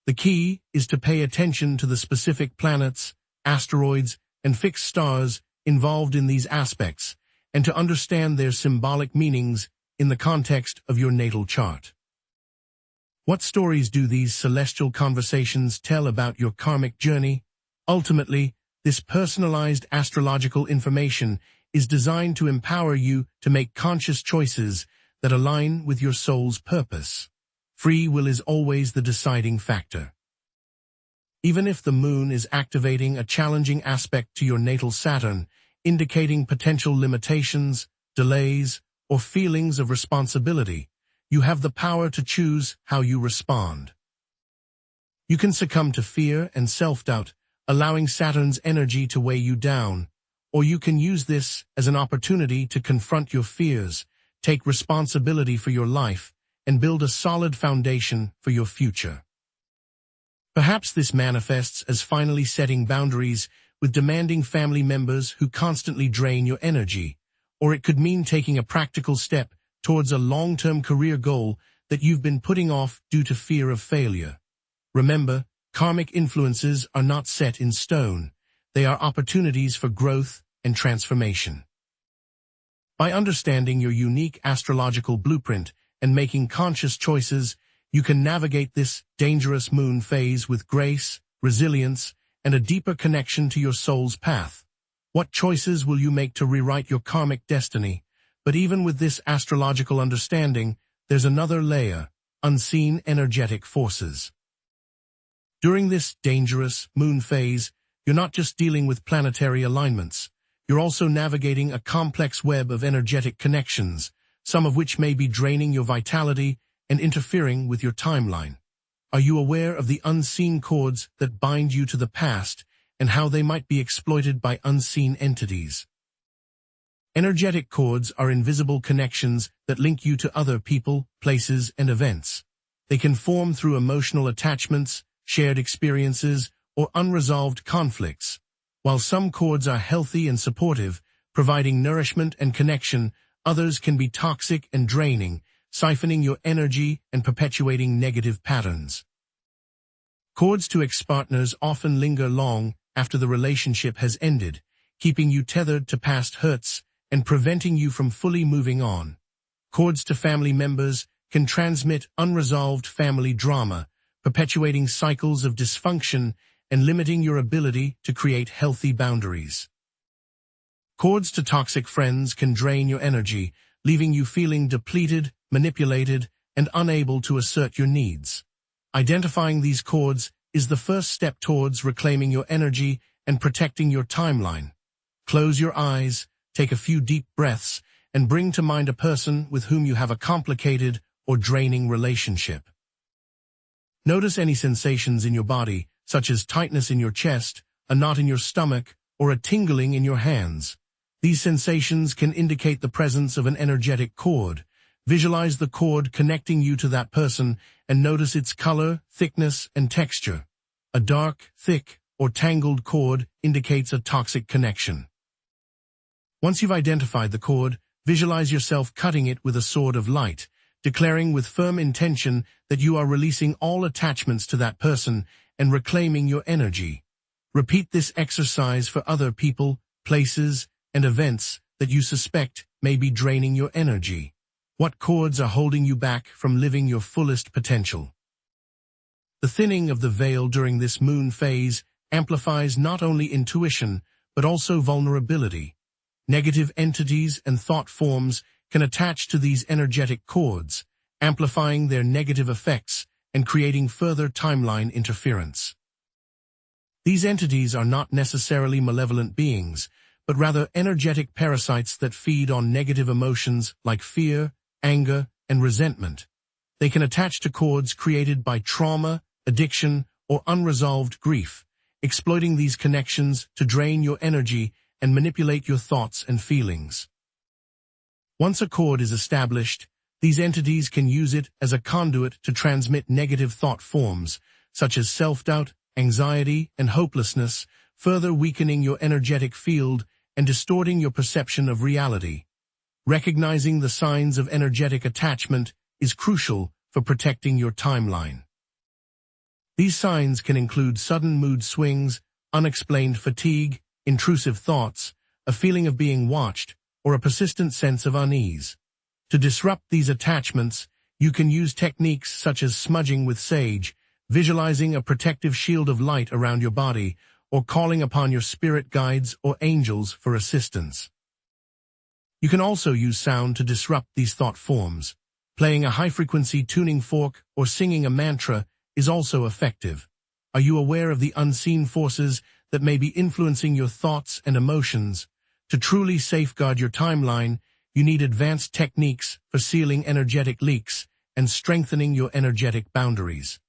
A: The key is to pay attention to the specific planets, asteroids, and fixed stars involved in these aspects, and to understand their symbolic meanings in the context of your natal chart. What stories do these celestial conversations tell about your karmic journey? Ultimately, this personalized astrological information is designed to empower you to make conscious choices that align with your soul's purpose. Free will is always the deciding factor. Even if the moon is activating a challenging aspect to your natal Saturn, indicating potential limitations, delays, or feelings of responsibility, you have the power to choose how you respond. You can succumb to fear and self-doubt, allowing Saturn's energy to weigh you down, or you can use this as an opportunity to confront your fears, take responsibility for your life, and build a solid foundation for your future. Perhaps this manifests as finally setting boundaries with demanding family members who constantly drain your energy, or it could mean taking a practical step towards a long-term career goal that you've been putting off due to fear of failure. Remember, karmic influences are not set in stone. They are opportunities for growth and transformation. By understanding your unique astrological blueprint and making conscious choices, you can navigate this dangerous moon phase with grace, resilience, and a deeper connection to your soul's path. What choices will you make to rewrite your karmic destiny? But even with this astrological understanding, there's another layer: unseen energetic forces. During this dangerous moon phase, you're not just dealing with planetary alignments. You're also navigating a complex web of energetic connections, some of which may be draining your vitality and interfering with your timeline. Are you aware of the unseen cords that bind you to the past and how they might be exploited by unseen entities? Energetic cords are invisible connections that link you to other people, places, and events. They can form through emotional attachments, shared experiences, or unresolved conflicts. While some cords are healthy and supportive, providing nourishment and connection, others can be toxic and draining, siphoning your energy and perpetuating negative patterns. Cords to ex-partners often linger long after the relationship has ended, keeping you tethered to past hurts and preventing you from fully moving on. Cords to family members can transmit unresolved family drama, perpetuating cycles of dysfunction and limiting your ability to create healthy boundaries. Cords to toxic friends can drain your energy, leaving you feeling depleted, manipulated, and unable to assert your needs. Identifying these cords is the first step towards reclaiming your energy and protecting your timeline. Close your eyes, take a few deep breaths, and bring to mind a person with whom you have a complicated or draining relationship. Notice any sensations in your body, such as tightness in your chest, a knot in your stomach, or a tingling in your hands. These sensations can indicate the presence of an energetic cord. Visualize the cord connecting you to that person and notice its color, thickness, and texture. A dark, thick, or tangled cord indicates a toxic connection. Once you've identified the cord, visualize yourself cutting it with a sword of light, declaring with firm intention that you are releasing all attachments to that person and reclaiming your energy. Repeat this exercise for other people, places, and events that you suspect may be draining your energy. What cords are holding you back from living your fullest potential? The thinning of the veil during this moon phase amplifies not only intuition, but also vulnerability. Negative entities and thought forms can attach to these energetic cords, amplifying their negative effects and creating further timeline interference. These entities are not necessarily malevolent beings, but rather energetic parasites that feed on negative emotions like fear, anger, and resentment. They can attach to cords created by trauma, addiction, or unresolved grief, exploiting these connections to drain your energy and manipulate your thoughts and feelings. Once a cord is established, these entities can use it as a conduit to transmit negative thought forms, such as self-doubt, anxiety, and hopelessness, further weakening your energetic field and distorting your perception of reality. Recognizing the signs of energetic attachment is crucial for protecting your timeline. These signs can include sudden mood swings, unexplained fatigue, intrusive thoughts, a feeling of being watched, or a persistent sense of unease. To disrupt these attachments, you can use techniques such as smudging with sage, visualizing a protective shield of light around your body, or calling upon your spirit guides or angels for assistance. You can also use sound to disrupt these thought forms. Playing a high-frequency tuning fork or singing a mantra is also effective. Are you aware of the unseen forces that may be influencing your thoughts and emotions? To truly safeguard your timeline, you need advanced techniques for sealing energetic leaks and strengthening your energetic boundaries.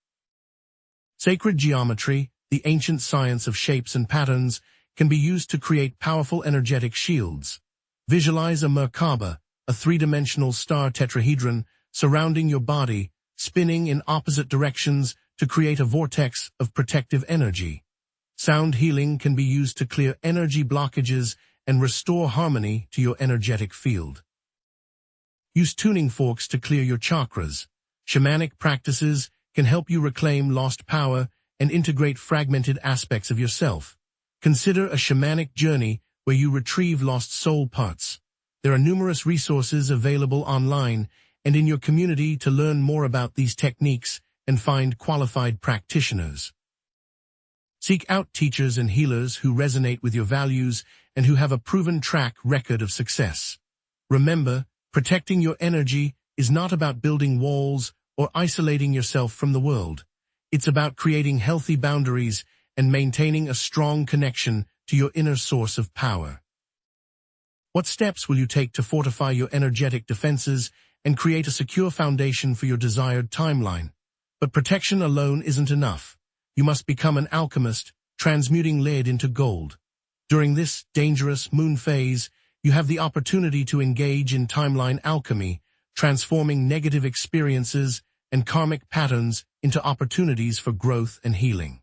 A: Sacred geometry, the ancient science of shapes and patterns, can be used to create powerful energetic shields. Visualize a Merkaba, a three-dimensional star tetrahedron, surrounding your body, spinning in opposite directions to create a vortex of protective energy. Sound healing can be used to clear energy blockages and restore harmony to your energetic field. Use tuning forks to clear your chakras. Shamanic practices can help you reclaim lost power and integrate fragmented aspects of yourself. Consider a shamanic journey where you retrieve lost soul parts. There are numerous resources available online and in your community to learn more about these techniques and find qualified practitioners. Seek out teachers and healers who resonate with your values and who have a proven track record of success. Remember, protecting your energy is not about building walls or isolating yourself from the world. It's about creating healthy boundaries and maintaining a strong connection to your inner source of power. What steps will you take to fortify your energetic defenses and create a secure foundation for your desired timeline? But protection alone isn't enough. You must become an alchemist, transmuting lead into gold. During this dangerous moon phase, you have the opportunity to engage in timeline alchemy, transforming negative experiences and karmic patterns into opportunities for growth and healing.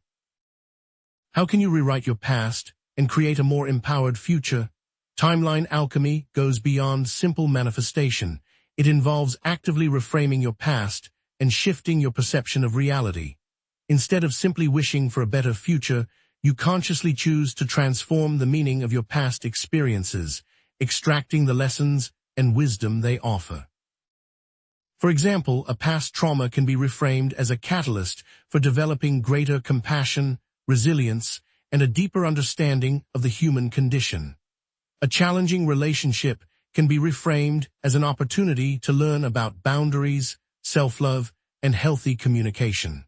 A: How can you rewrite your past and create a more empowered future? Timeline alchemy goes beyond simple manifestation. It involves actively reframing your past and shifting your perception of reality. Instead of simply wishing for a better future, you consciously choose to transform the meaning of your past experiences, extracting the lessons and wisdom they offer. For example, a past trauma can be reframed as a catalyst for developing greater compassion, resilience, and a deeper understanding of the human condition. A challenging relationship can be reframed as an opportunity to learn about boundaries, self-love, and healthy communication.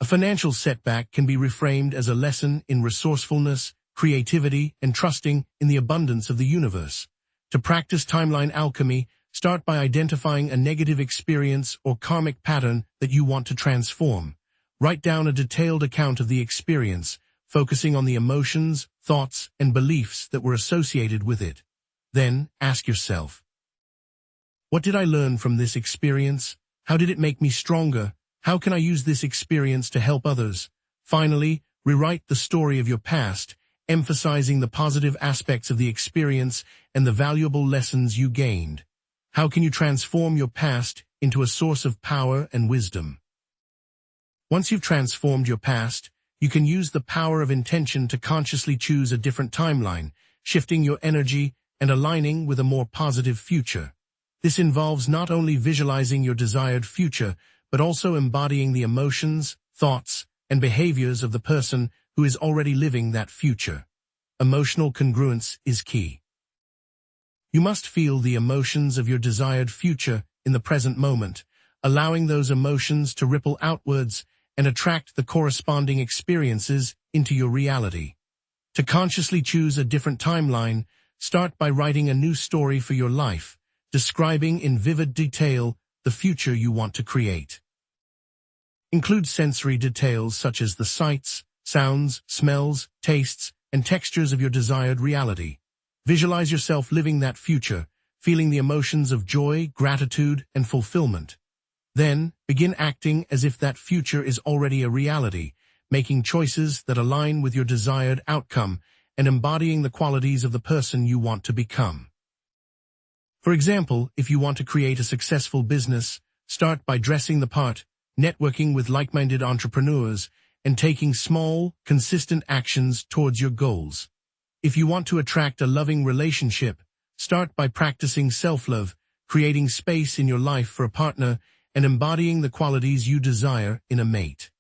A: A financial setback can be reframed as a lesson in resourcefulness, creativity, and trusting in the abundance of the universe. To practice timeline alchemy, start by identifying a negative experience or karmic pattern that you want to transform. Write down a detailed account of the experience, focusing on the emotions, thoughts, and beliefs that were associated with it. Then, ask yourself, what did I learn from this experience? How did it make me stronger? How can I use this experience to help others? Finally, rewrite the story of your past, emphasizing the positive aspects of the experience and the valuable lessons you gained. How can you transform your past into a source of power and wisdom? Once you've transformed your past, you can use the power of intention to consciously choose a different timeline, shifting your energy and aligning with a more positive future. This involves not only visualizing your desired future, but also embodying the emotions, thoughts, and behaviors of the person who is already living that future. Emotional congruence is key. You must feel the emotions of your desired future in the present moment, allowing those emotions to ripple outwards and attract the corresponding experiences into your reality. To consciously choose a different timeline, start by writing a new story for your life, describing in vivid detail the future you want to create. Include sensory details such as the sights, sounds, smells, tastes, and textures of your desired reality. Visualize yourself living that future, feeling the emotions of joy, gratitude, and fulfillment. Then, begin acting as if that future is already a reality, making choices that align with your desired outcome and embodying the qualities of the person you want to become. For example, if you want to create a successful business, start by dressing the part, networking with like-minded entrepreneurs, and taking small, consistent actions towards your goals. If you want to attract a loving relationship, start by practicing self-love, creating space in your life for a partner, and embodying the qualities you desire in a mate.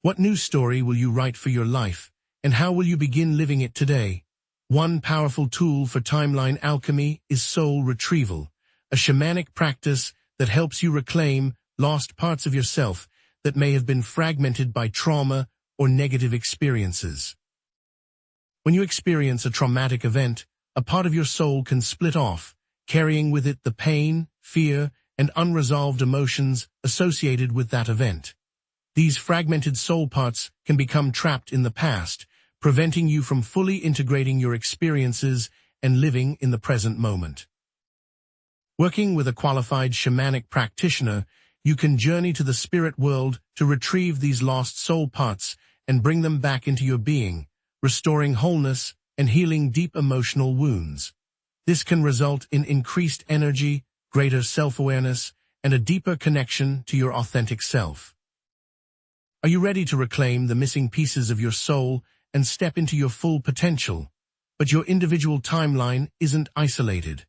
A: What new story will you write for your life, and how will you begin living it today? One powerful tool for timeline alchemy is soul retrieval, a shamanic practice that helps you reclaim lost parts of yourself that may have been fragmented by trauma or negative experiences. When you experience a traumatic event, a part of your soul can split off, carrying with it the pain, fear, and unresolved emotions associated with that event. These fragmented soul parts can become trapped in the past, preventing you from fully integrating your experiences and living in the present moment. Working with a qualified shamanic practitioner, you can journey to the spirit world to retrieve these lost soul parts and bring them back into your being, restoring wholeness and healing deep emotional wounds. This can result in increased energy, greater self-awareness, and a deeper connection to your authentic self. Are you ready to reclaim the missing pieces of your soul and step into your full potential? But your individual timeline isn't isolated.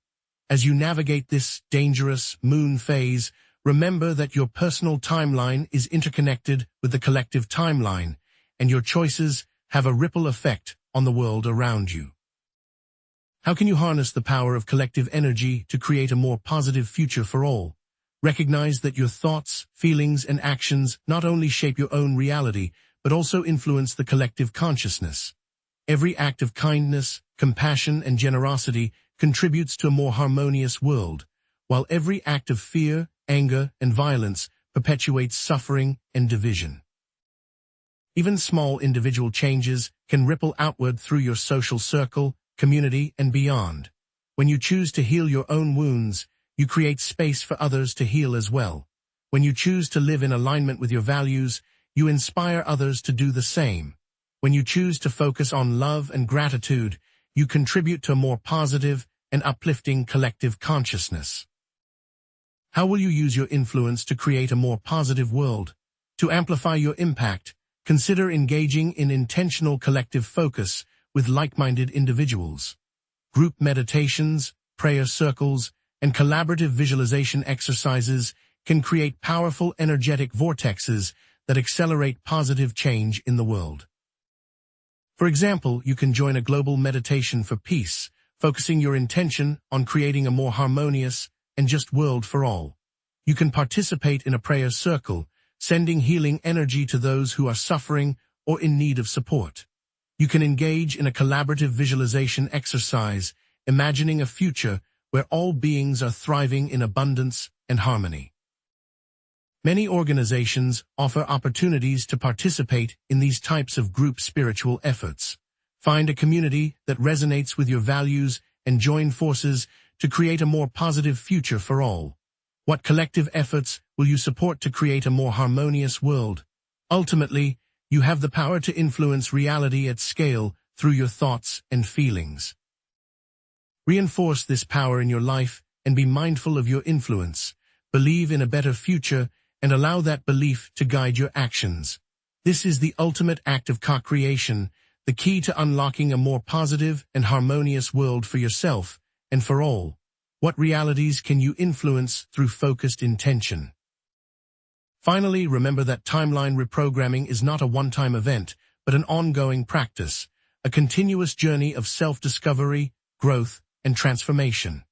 A: As you navigate this dangerous moon phase, remember that your personal timeline is interconnected with the collective timeline, and your choices have a ripple effect on the world around you. How can you harness the power of collective energy to create a more positive future for all? Recognize that your thoughts, feelings, and actions not only shape your own reality, but also influence the collective consciousness. Every act of kindness, compassion, and generosity contributes to a more harmonious world, while every act of fear, anger, and violence perpetuates suffering and division. Even small individual changes can ripple outward through your social circle, community, and beyond. When you choose to heal your own wounds, you create space for others to heal as well. When you choose to live in alignment with your values, you inspire others to do the same. When you choose to focus on love and gratitude, you contribute to a more positive and uplifting collective consciousness. How will you use your influence to create a more positive world? To amplify your impact, consider engaging in intentional collective focus with like-minded individuals. Group meditations, prayer circles, and collaborative visualization exercises can create powerful energetic vortexes that accelerate positive change in the world. For example, you can join a global meditation for peace, focusing your intention on creating a more harmonious and just world for all. You can participate in a prayer circle, sending healing energy to those who are suffering or in need of support. You can engage in a collaborative visualization exercise, imagining a future where all beings are thriving in abundance and harmony. Many organizations offer opportunities to participate in these types of group spiritual efforts. Find a community that resonates with your values and join forces to create a more positive future for all. What collective efforts will you support to create a more harmonious world? Ultimately, you have the power to influence reality at scale through your thoughts and feelings. Reinforce this power in your life and be mindful of your influence. Believe in a better future and allow that belief to guide your actions. This is the ultimate act of co-creation, the key to unlocking a more positive and harmonious world for yourself and for all. What realities can you influence through focused intention? Finally, remember that timeline reprogramming is not a one-time event, but an ongoing practice, a continuous journey of self-discovery, growth, and transformation.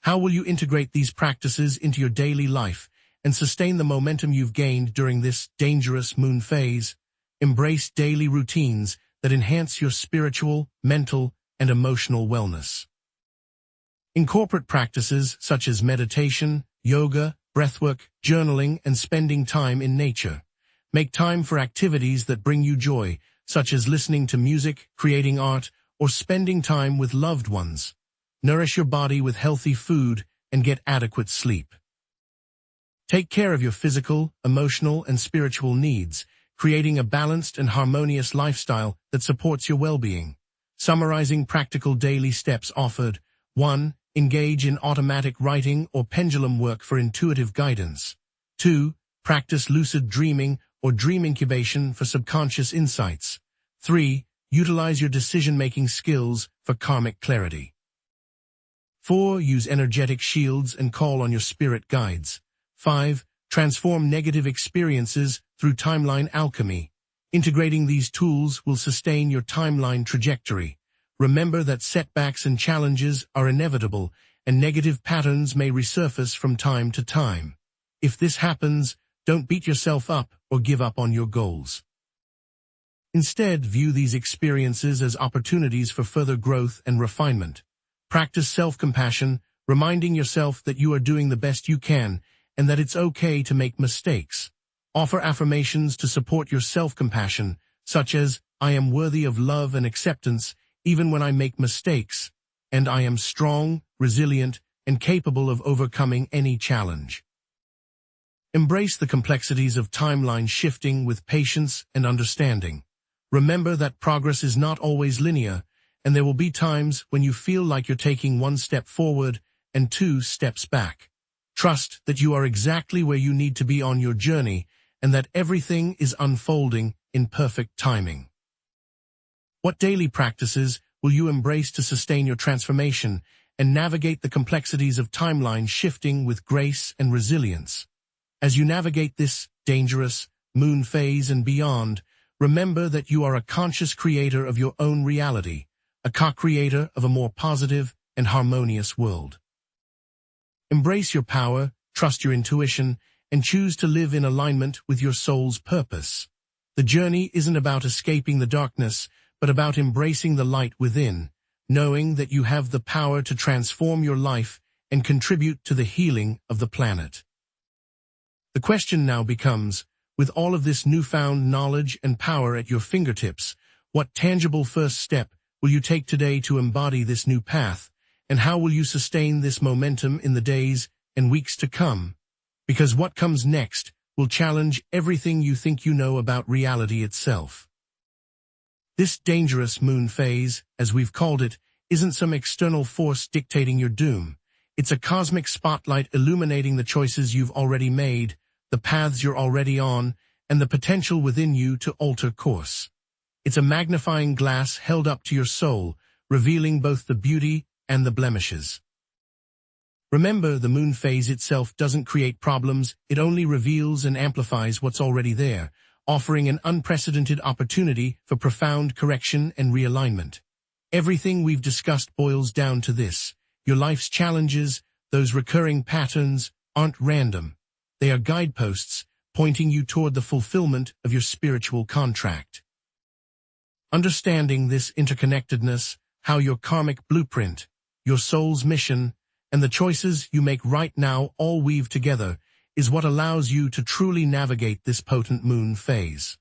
A: How will you integrate these practices into your daily life and sustain the momentum you've gained during this dangerous moon phase? Embrace daily routines that enhance your spiritual, mental, and emotional wellness. Incorporate practices such as meditation, yoga, breathwork, journaling, and spending time in nature. Make time for activities that bring you joy, such as listening to music, creating art, or spending time with loved ones. Nourish your body with healthy food and get adequate sleep. Take care of your physical, emotional, and spiritual needs, creating a balanced and harmonious lifestyle that supports your well-being. Summarizing practical daily steps offered: 1. Engage in automatic writing or pendulum work for intuitive guidance. 2. Practice lucid dreaming or dream incubation for subconscious insights. 3. Utilize your decision-making skills for karmic clarity. 4. Use energetic shields and call on your spirit guides. 5. Transform negative experiences through timeline alchemy. Integrating these tools will sustain your timeline trajectory. Remember that setbacks and challenges are inevitable, and negative patterns may resurface from time to time. If this happens, don't beat yourself up or give up on your goals. Instead, view these experiences as opportunities for further growth and refinement. Practice self-compassion, reminding yourself that you are doing the best you can and that it's okay to make mistakes. Offer affirmations to support your self-compassion, such as, "I am worthy of love and acceptance even when I make mistakes," and "I am strong, resilient, and capable of overcoming any challenge." Embrace the complexities of timeline shifting with patience and understanding. Remember that progress is not always linear, and there will be times when you feel like you're taking one step forward and 2 steps back. Trust that you are exactly where you need to be on your journey and that everything is unfolding in perfect timing. What daily practices will you embrace to sustain your transformation and navigate the complexities of timeline shifting with grace and resilience? As you navigate this dangerous moon phase and beyond, remember that you are a conscious creator of your own reality, a co-creator of a more positive and harmonious world. Embrace your power, trust your intuition, and choose to live in alignment with your soul's purpose. The journey isn't about escaping the darkness, but about embracing the light within, knowing that you have the power to transform your life and contribute to the healing of the planet. The question now becomes, with all of this newfound knowledge and power at your fingertips, what tangible first step will you take today to embody this new path, and how will you sustain this momentum in the days and weeks to come? Because what comes next will challenge everything you think you know about reality itself. This dangerous moon phase, as we've called it, isn't some external force dictating your doom. It's a cosmic spotlight illuminating the choices you've already made, the paths you're already on, and the potential within you to alter course. It's a magnifying glass held up to your soul, revealing both the beauty and the blemishes. Remember, the moon phase itself doesn't create problems, it only reveals and amplifies what's already there, offering an unprecedented opportunity for profound correction and realignment. Everything we've discussed boils down to this: your life's challenges, those recurring patterns, aren't random. They are guideposts, pointing you toward the fulfillment of your spiritual contract. Understanding this interconnectedness, how your karmic blueprint, your soul's mission, and the choices you make right now all weave together, is what allows you to truly navigate this potent moon phase.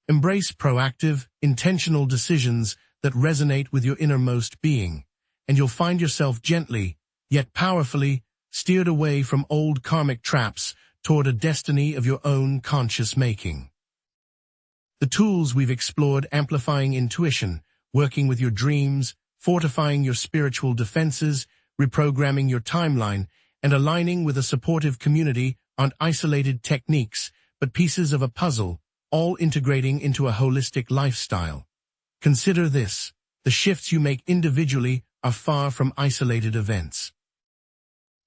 A: Embrace proactive, intentional decisions that resonate with your innermost being, and you'll find yourself gently, yet powerfully, steered away from old karmic traps toward a destiny of your own conscious making. The tools we've explored: amplifying intuition, working with your dreams, fortifying your spiritual defenses, reprogramming your timeline, and aligning with a supportive community, aren't isolated techniques, but pieces of a puzzle, all integrating into a holistic lifestyle. Consider this: the shifts you make individually are far from isolated events.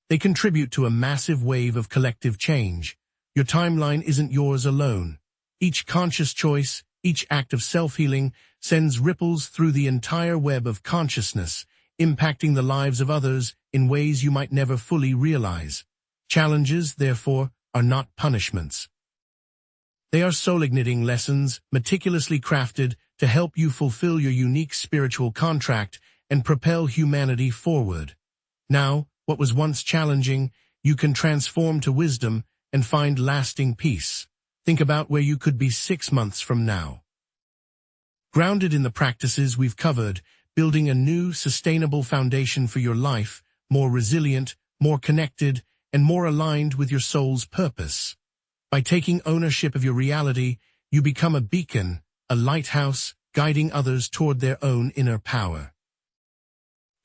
A: They contribute to a massive wave of collective change. Your timeline isn't yours alone. Each conscious choice, Each act of self-healing sends ripples through the entire web of consciousness, impacting the lives of others in ways you might never fully realize. Challenges, therefore, are not punishments. They are soul-igniting lessons, meticulously crafted to help you fulfill your unique spiritual contract and propel humanity forward. Now, what was once challenging, you can transform to wisdom and find lasting peace. Think about where you could be 6 months from now. Grounded in the practices we've covered, building a new, sustainable foundation for your life, more resilient, more connected, and more aligned with your soul's purpose. By taking ownership of your reality, you become a beacon, a lighthouse, guiding others toward their own inner power.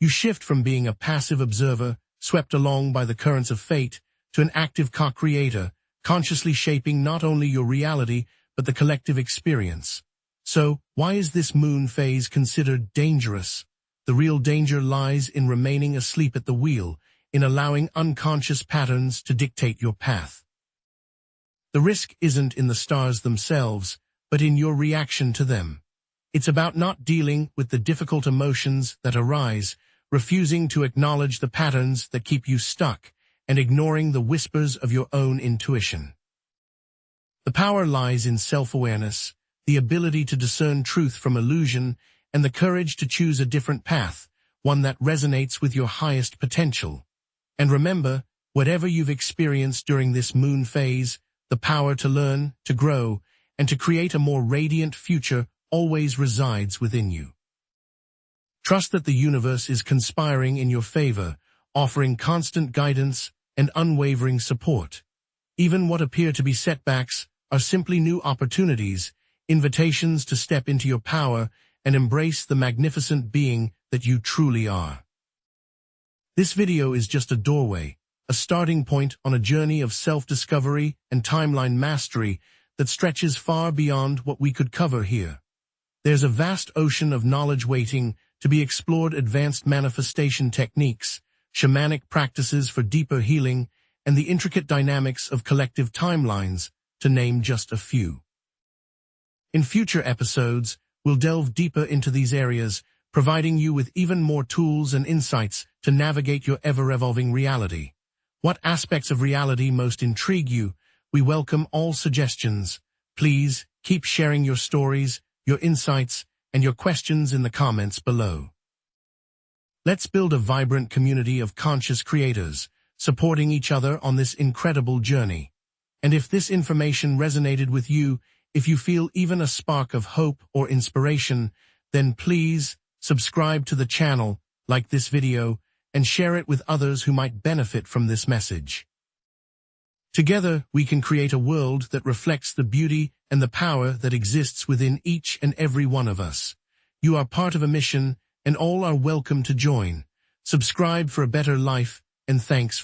A: You shift from being a passive observer, swept along by the currents of fate, to an active co-creator, consciously shaping not only your reality, but the collective experience. So, why is this moon phase considered dangerous? The real danger lies in remaining asleep at the wheel, in allowing unconscious patterns to dictate your path. The risk isn't in the stars themselves, but in your reaction to them. It's about not dealing with the difficult emotions that arise, refusing to acknowledge the patterns that keep you stuck, and ignoring the whispers of your own intuition. The power lies in self-awareness, the ability to discern truth from illusion, and the courage to choose a different path, one that resonates with your highest potential. And remember, whatever you've experienced during this moon phase, the power to learn, to grow, and to create a more radiant future always resides within you. Trust that the universe is conspiring in your favor, offering constant guidance and unwavering support. Even what appear to be setbacks are simply new opportunities, invitations to step into your power and embrace the magnificent being that you truly are. This video is just a doorway, a starting point on a journey of self-discovery and timeline mastery that stretches far beyond what we could cover here. There's a vast ocean of knowledge waiting to be explored: advanced manifestation techniques, shamanic practices for deeper healing, and the intricate dynamics of collective timelines, to name just a few. In future episodes, we'll delve deeper into these areas, providing you with even more tools and insights to navigate your ever-evolving reality. What aspects of reality most intrigue you? We welcome all suggestions. Please keep sharing your stories, your insights, and your questions in the comments below. Let's build a vibrant community of conscious creators, supporting each other on this incredible journey. And if this information resonated with you, if you feel even a spark of hope or inspiration, then please subscribe to the channel, like this video, and share it with others who might benefit from this message. Together, we can create a world that reflects the beauty and the power that exists within each and every one of us. You are part of a mission, and all are welcome to join. Subscribe for a better life, and thanks